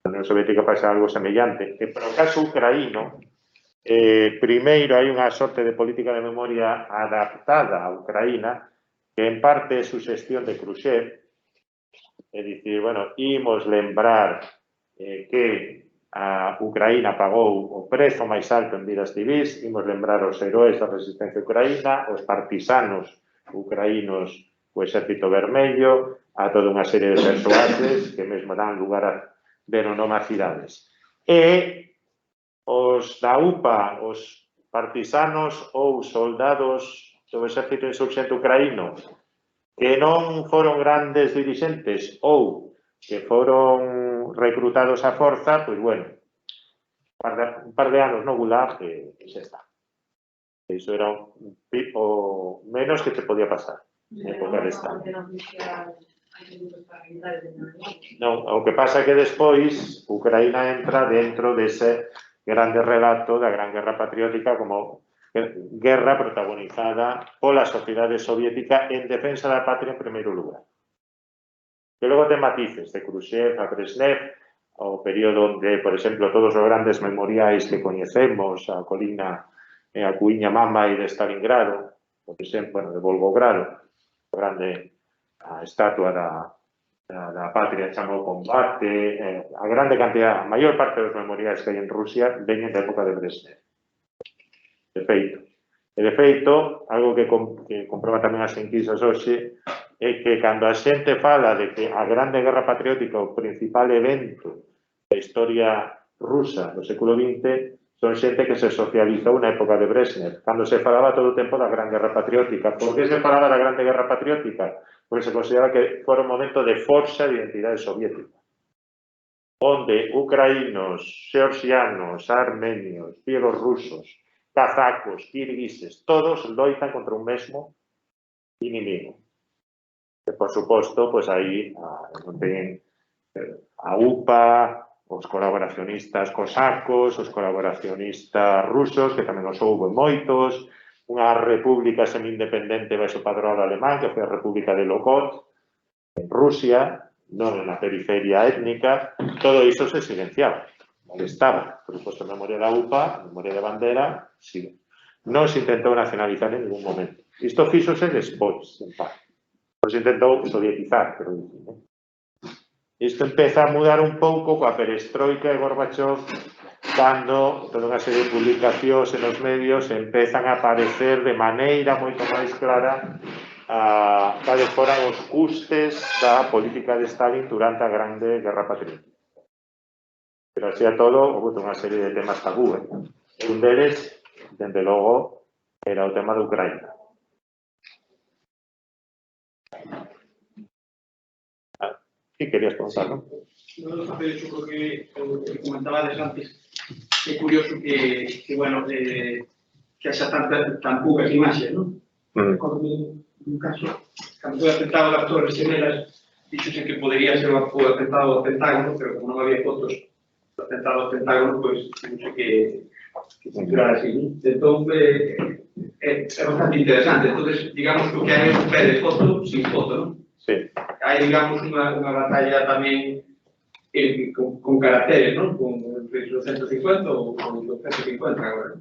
A Unión Soviética pasa algo semellante. E para o caso ucraíno, primeiro hai unha sorte de política de memoria adaptada a Ucraína, que en parte é suxestión de Khrushchev, é dicir, bueno, imos lembrar que a Ucraína pagou o prezo máis alto en vidas civis, imos lembrar os heróis da resistencia ucraína, os partisanos ucraínos co Exército Vermello, a toda unha serie de persoaxes que mesmo dan lugar a denominar cidades. E os da UPA, os partisanos ou soldados do Exército Insurxente Ucraíno que non foron grandes dirixentes ou que foron recrutados a forza, pois bueno, un par de anos no Gulag e xa está. Iso era o menos que te podía pasar en época de Estado. Non, o que pasa é que despois Ucraína entra dentro dese grande relato da Gran Guerra Patriótica como guerra protagonizada pola sociedade soviética en defensa da patria en primeiro lugar. Que logo ten matices de Khrushchev a Brezhnev, o período onde, por exemplo, todos os grandes memoriais que coñecemos, a colina e a cuiña Mamai de Stalingrado, por exemplo, de Volgogrado, grande a estatua da patria chamou combate, a grande cantidad, a maior parte dos memoriais que hai en Rusia veñen da época de Brezhnev. De feito, algo que comproba tamén as enquisas hoxe, é que cando a xente fala de que a Grande Guerra Patriótica, o principal evento da historia rusa do século XX, son xente que se socializou na época de Brezhnev, cando se falaba todo o tempo da Gran Guerra Patriótica. Por que se falaba da Grande Guerra Patriótica? Porque se consideraba que fora un momento de forxa de identidade soviética, onde ucraínos, xeorxianos, armenios, bielorrusos, kazacos, kirguises, todos loitan contra un mesmo inimigo. E, por suposto, pois aí non teñen a UPA, os colaboracionistas cosacos, os colaboracionistas rusos, que tamén os houve moitos, unha república semi-independente baixo o padrón alemán, que foi a República de Lokot, en Rusia, non na periferia étnica, todo iso se silenciaba, molestaba. Por suposto, a memoria da UPA, a memoria de Bandera, sí. Non se intentou nacionalizar en ningún momento. Isto fíxose despois, en parte. Non se intentou sovietizar, pero dicir, isto empeza a mudar un pouco coa perestroika de Gorbachev, cando toda unha serie de publicacións en os medios empezan a aparecer de maneira moito máis clara cales foran os custes da política de Stalin durante a Grande Guerra Patriótica. Pero así a todo, houve unha serie de temas tabú. Un deles, dende logo, era o tema de Ucraína. ¿Qué querías preguntar, no? No, yo creo que comentabas antes, é curioso que bueno, que haya tan poucas imaxes, ¿no? Recordo un caso, cando foi atentado das Torres Gemelas, díxose que podría ser o atentado ao Pentágono, pero como non había fotos do atentado ao Pentágono, pois non sei que titular así, ¿no? Entón, é bastante interesante. Entonces, digamos que o que hai é un pé de foto sin foto, ¿no? Sí. Hai, digamos, unha batalla tamén con caracteres, ¿no? Con os 150 ou con os 150 agora.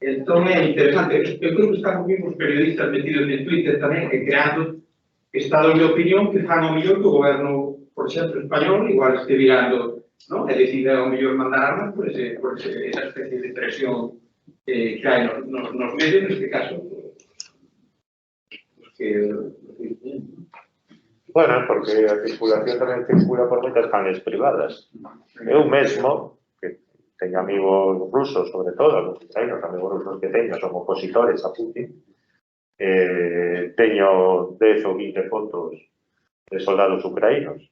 Entón é interesante. Eu creo que estamos vivos periodistas metidos en Twitter tamén, creando estados de opinión que fan ao mellor que o goberno, por exemplo, español, igual este virando, ¿no? E decide ao mellor mandar armas por esa especie de presión que hai nos medios, neste caso, Bueno, porque a circulación tamén circula por moitas canles privadas. Eu mesmo, que teño amigos rusos, sobre todo, os amigos rusos que teño son opositores a Putin, teño 10 ou 20 fotos de soldados ucraínos.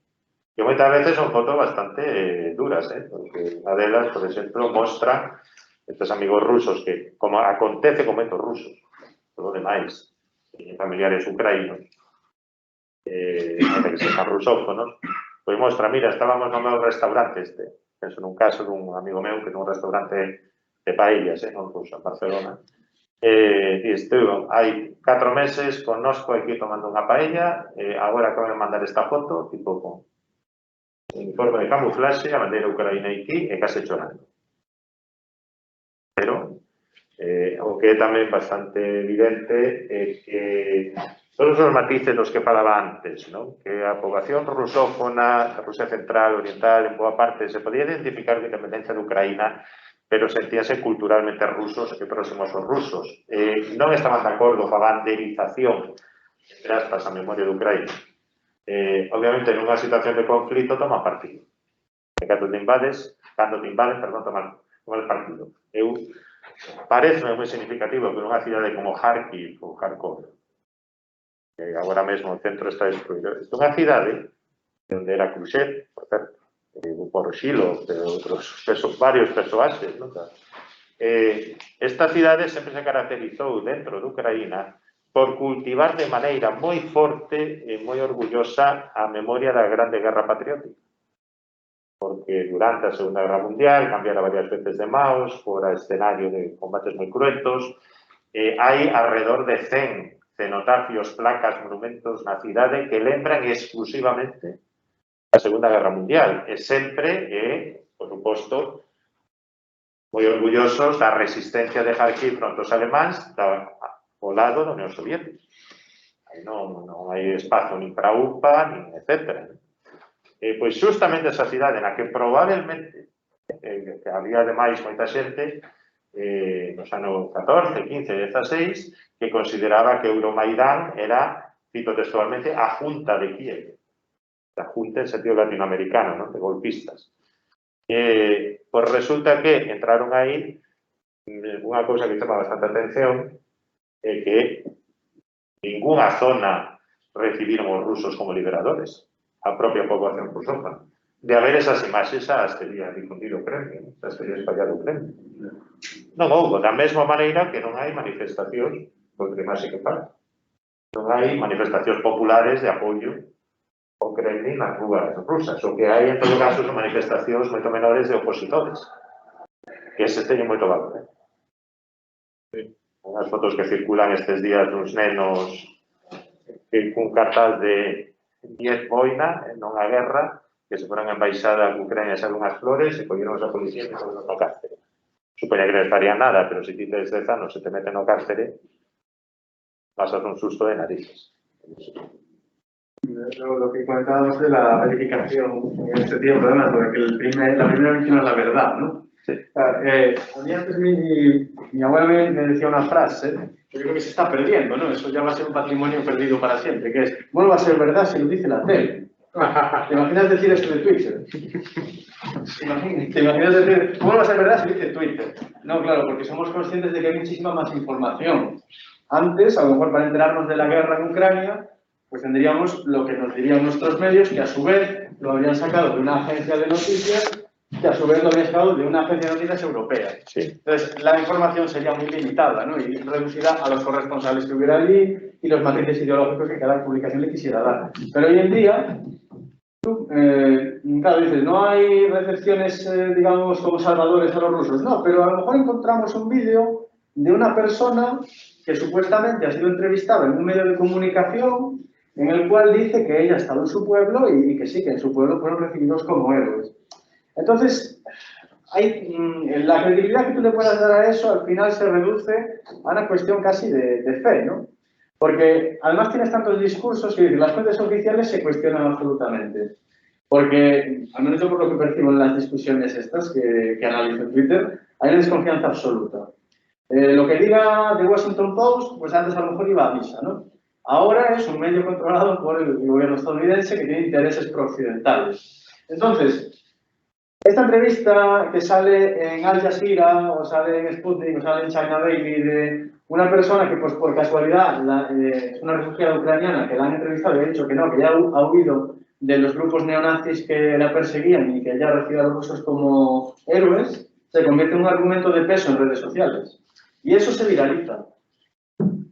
E moitas veces son fotos bastante duras, porque unha delas, por exemplo, mostra estes amigos rusos que, como acontece con moitos rusos, todo demais, familiares ucraínos, que sexan rusófonos, pois mostra, mira, estábamos no meu restaurante penso nun caso dun amigo meu que ten un restaurante de paellas, non ruso, en Barcelona, e estuvo hai 4 meses connosco aquí tomando unha paella, agora acabo de mandar esta foto, tipo con uniforme de camuflaxe, a bandeira ucraína aquí, e case chorando. Pero o que é tamén bastante evidente é que todos os matices dos que falaba antes, non? Que a poboación rusófona, a Rusia central, oriental, en boa parte, se podía identificar con a independencia de Ucraína, pero sentíanse culturalmente rusos e próximos aos rusos. Non estaban de acordo coa banderización grazas á memoria de Ucraína. Obviamente, nunha situación de conflito, toma partido. Cando te invaden, toma partido. Parece moi significativo que nunha cidade como Kharkiv ou Kharkov, que agora mesmo o centro está destruído, é unha cidade onde era Khrushchev, por certo, Poroshilov, varios persoaxes, non? Esta cidade sempre se caracterizou dentro de Ucraína por cultivar de maneira moi forte e moi orgullosa a memoria da Grande Guerra Patriótica. Porque durante a Segunda Guerra Mundial cambiara varias veces de maos, fora escenario de combates moi cruentos, hai alrededor de 100 cenotafios, placas, monumentos na cidade que lembran exclusivamente a Segunda Guerra Mundial. E sempre, por suposto, moi orgullosos da resistencia de Kharkiv fronte aos alemáns ao lado da Unión Soviética. Aí non hai espazo nin para UPA, nin etcétera. Pois justamente esa cidade na que probablemente que había ademais moita xente nos anos 14, 15, 16 que consideraba que Euromaidán era, cito textualmente, a Junta de Kiev, a Junta en sentido latinoamericano, ¿no? De golpistas. Pois resulta que entraron aí unha cousa que chama bastante atención é que ninguna zona recibiron os rusos como liberadores, a propia poboación rusófona. De haber esas imaxes, as teria difundido o Kremlin, as teria espallado o Kremlin. Non houve, da mesma maneira que non hai manifestacións, porque máis que para. Non hai manifestacións populares de apoio ao Kremlin nas rúas rusas. O que hai, en todo caso, son manifestacións moito menores de opositores, que se teñen moito valor. Unhas fotos que circulan estes días dos nenos que cun cartaz de 10 boina, non a guerra, que se foron a embaixada a Ucrania a unhas flores e colleron a policía e se foron no cárcere. Supoña que non farían nada, pero se ti tes 10 anos se te meten no cárcere, pasas un susto de narices. Lo que comentábamos de la verificación en este tiempo, además, porque la primera víctima es la verdad, ¿no? Sí. A mí antes mi abuela me decía una frase que yo creo que se está perdiendo, ¿no? Eso ya va a ser un patrimonio perdido para siempre, que es, ¿cómo va a ser verdad si lo dice la tele? ¿Te imaginas decir eso de Twitter? ¿Te imaginas decir, ¿cómo va a ser verdad si lo dice Twitter? No, claro, porque somos conscientes de que hay muchísima más información. Antes, a lo mejor para enterarnos de la guerra en Ucrania, pues tendríamos lo que nos dirían nuestros medios, que a su vez lo habrían sacado de una agencia de noticias, que a su vez lo habrían sacado de una agencia de noticias europea. Sí. Entonces, la información sería muy limitada, ¿no? Y reducida a los corresponsales que hubiera allí y los matices ideológicos que cada publicación le quisiera dar. Pero hoy en día, claro, dices, no hay recepciones, digamos, como salvadores a los rusos. No, pero a lo mejor encontramos un vídeo de una persona que supuestamente ha sido entrevistada en un medio de comunicación en el cual dice que ella ha estado en su pueblo y que sí, que en su pueblo fueron recibidos como héroes. Entonces, la credibilidad que tú le puedas dar a eso al final se reduce a una cuestión casi de fe, ¿no? Porque además tienes tantos discursos que las fuentes oficiales se cuestionan absolutamente. Porque, al menos yo por lo que percibo en las discusiones estas que analizo en Twitter, hay una desconfianza absoluta. Lo que diga The Washington Post, pues antes a lo mejor iba a misa, ¿no? Ahora es un medio controlado por el gobierno estadounidense que tiene intereses prooccidentales. Entonces, esta entrevista que sale en Al Jazeera, o sale en Sputnik, o sale en China Daily, de una persona que pues por casualidad es una refugiada ucraniana que la han entrevistado y ha dicho que no, que ya ha huido de los grupos neonazis que la perseguían y que ya recibe a los rusos como héroes, se convierte en un argumento de peso en redes sociales. Y eso se viraliza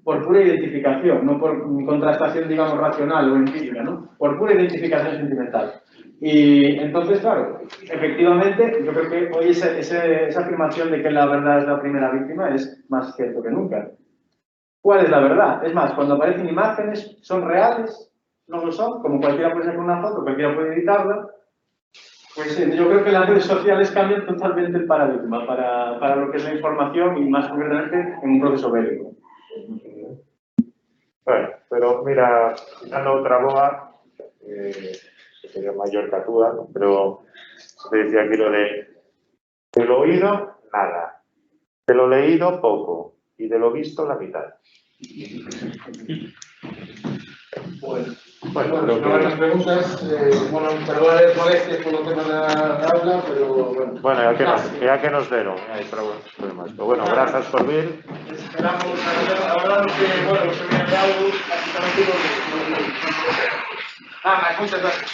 por pura identificación, no por contrastación, digamos, racional o empírica, ¿no? Por pura identificación sentimental. Y entonces, claro, efectivamente, yo creo que hoy esa afirmación de que la verdad es la primera víctima es más cierto que nunca. ¿Cuál es la verdad? Es más, cuando aparecen imágenes, ¿son reales? ¿No lo son? Como cualquiera puede sacar una foto, cualquiera puede editarla. Pues yo creo que las redes sociales cambian totalmente el paradigma para lo que es la información y más concretamente en un proceso bélico. Bueno, pero mira, quitando outra boa, que sería maior que a túa, ¿no? Pero te decía aquí lo de lo oído, nada. De lo leído, poco. Y de lo visto, la mitad. Bueno, si no hay más preguntas, bueno, perdón molestias por los temas de la aula, pero bueno. Bueno, ya que nos deron, hay problemas. Pero bueno, gracias por vir. Esperamos, hablamos que, bueno, los seminarios de algo, absolutamente nada más, muchas gracias.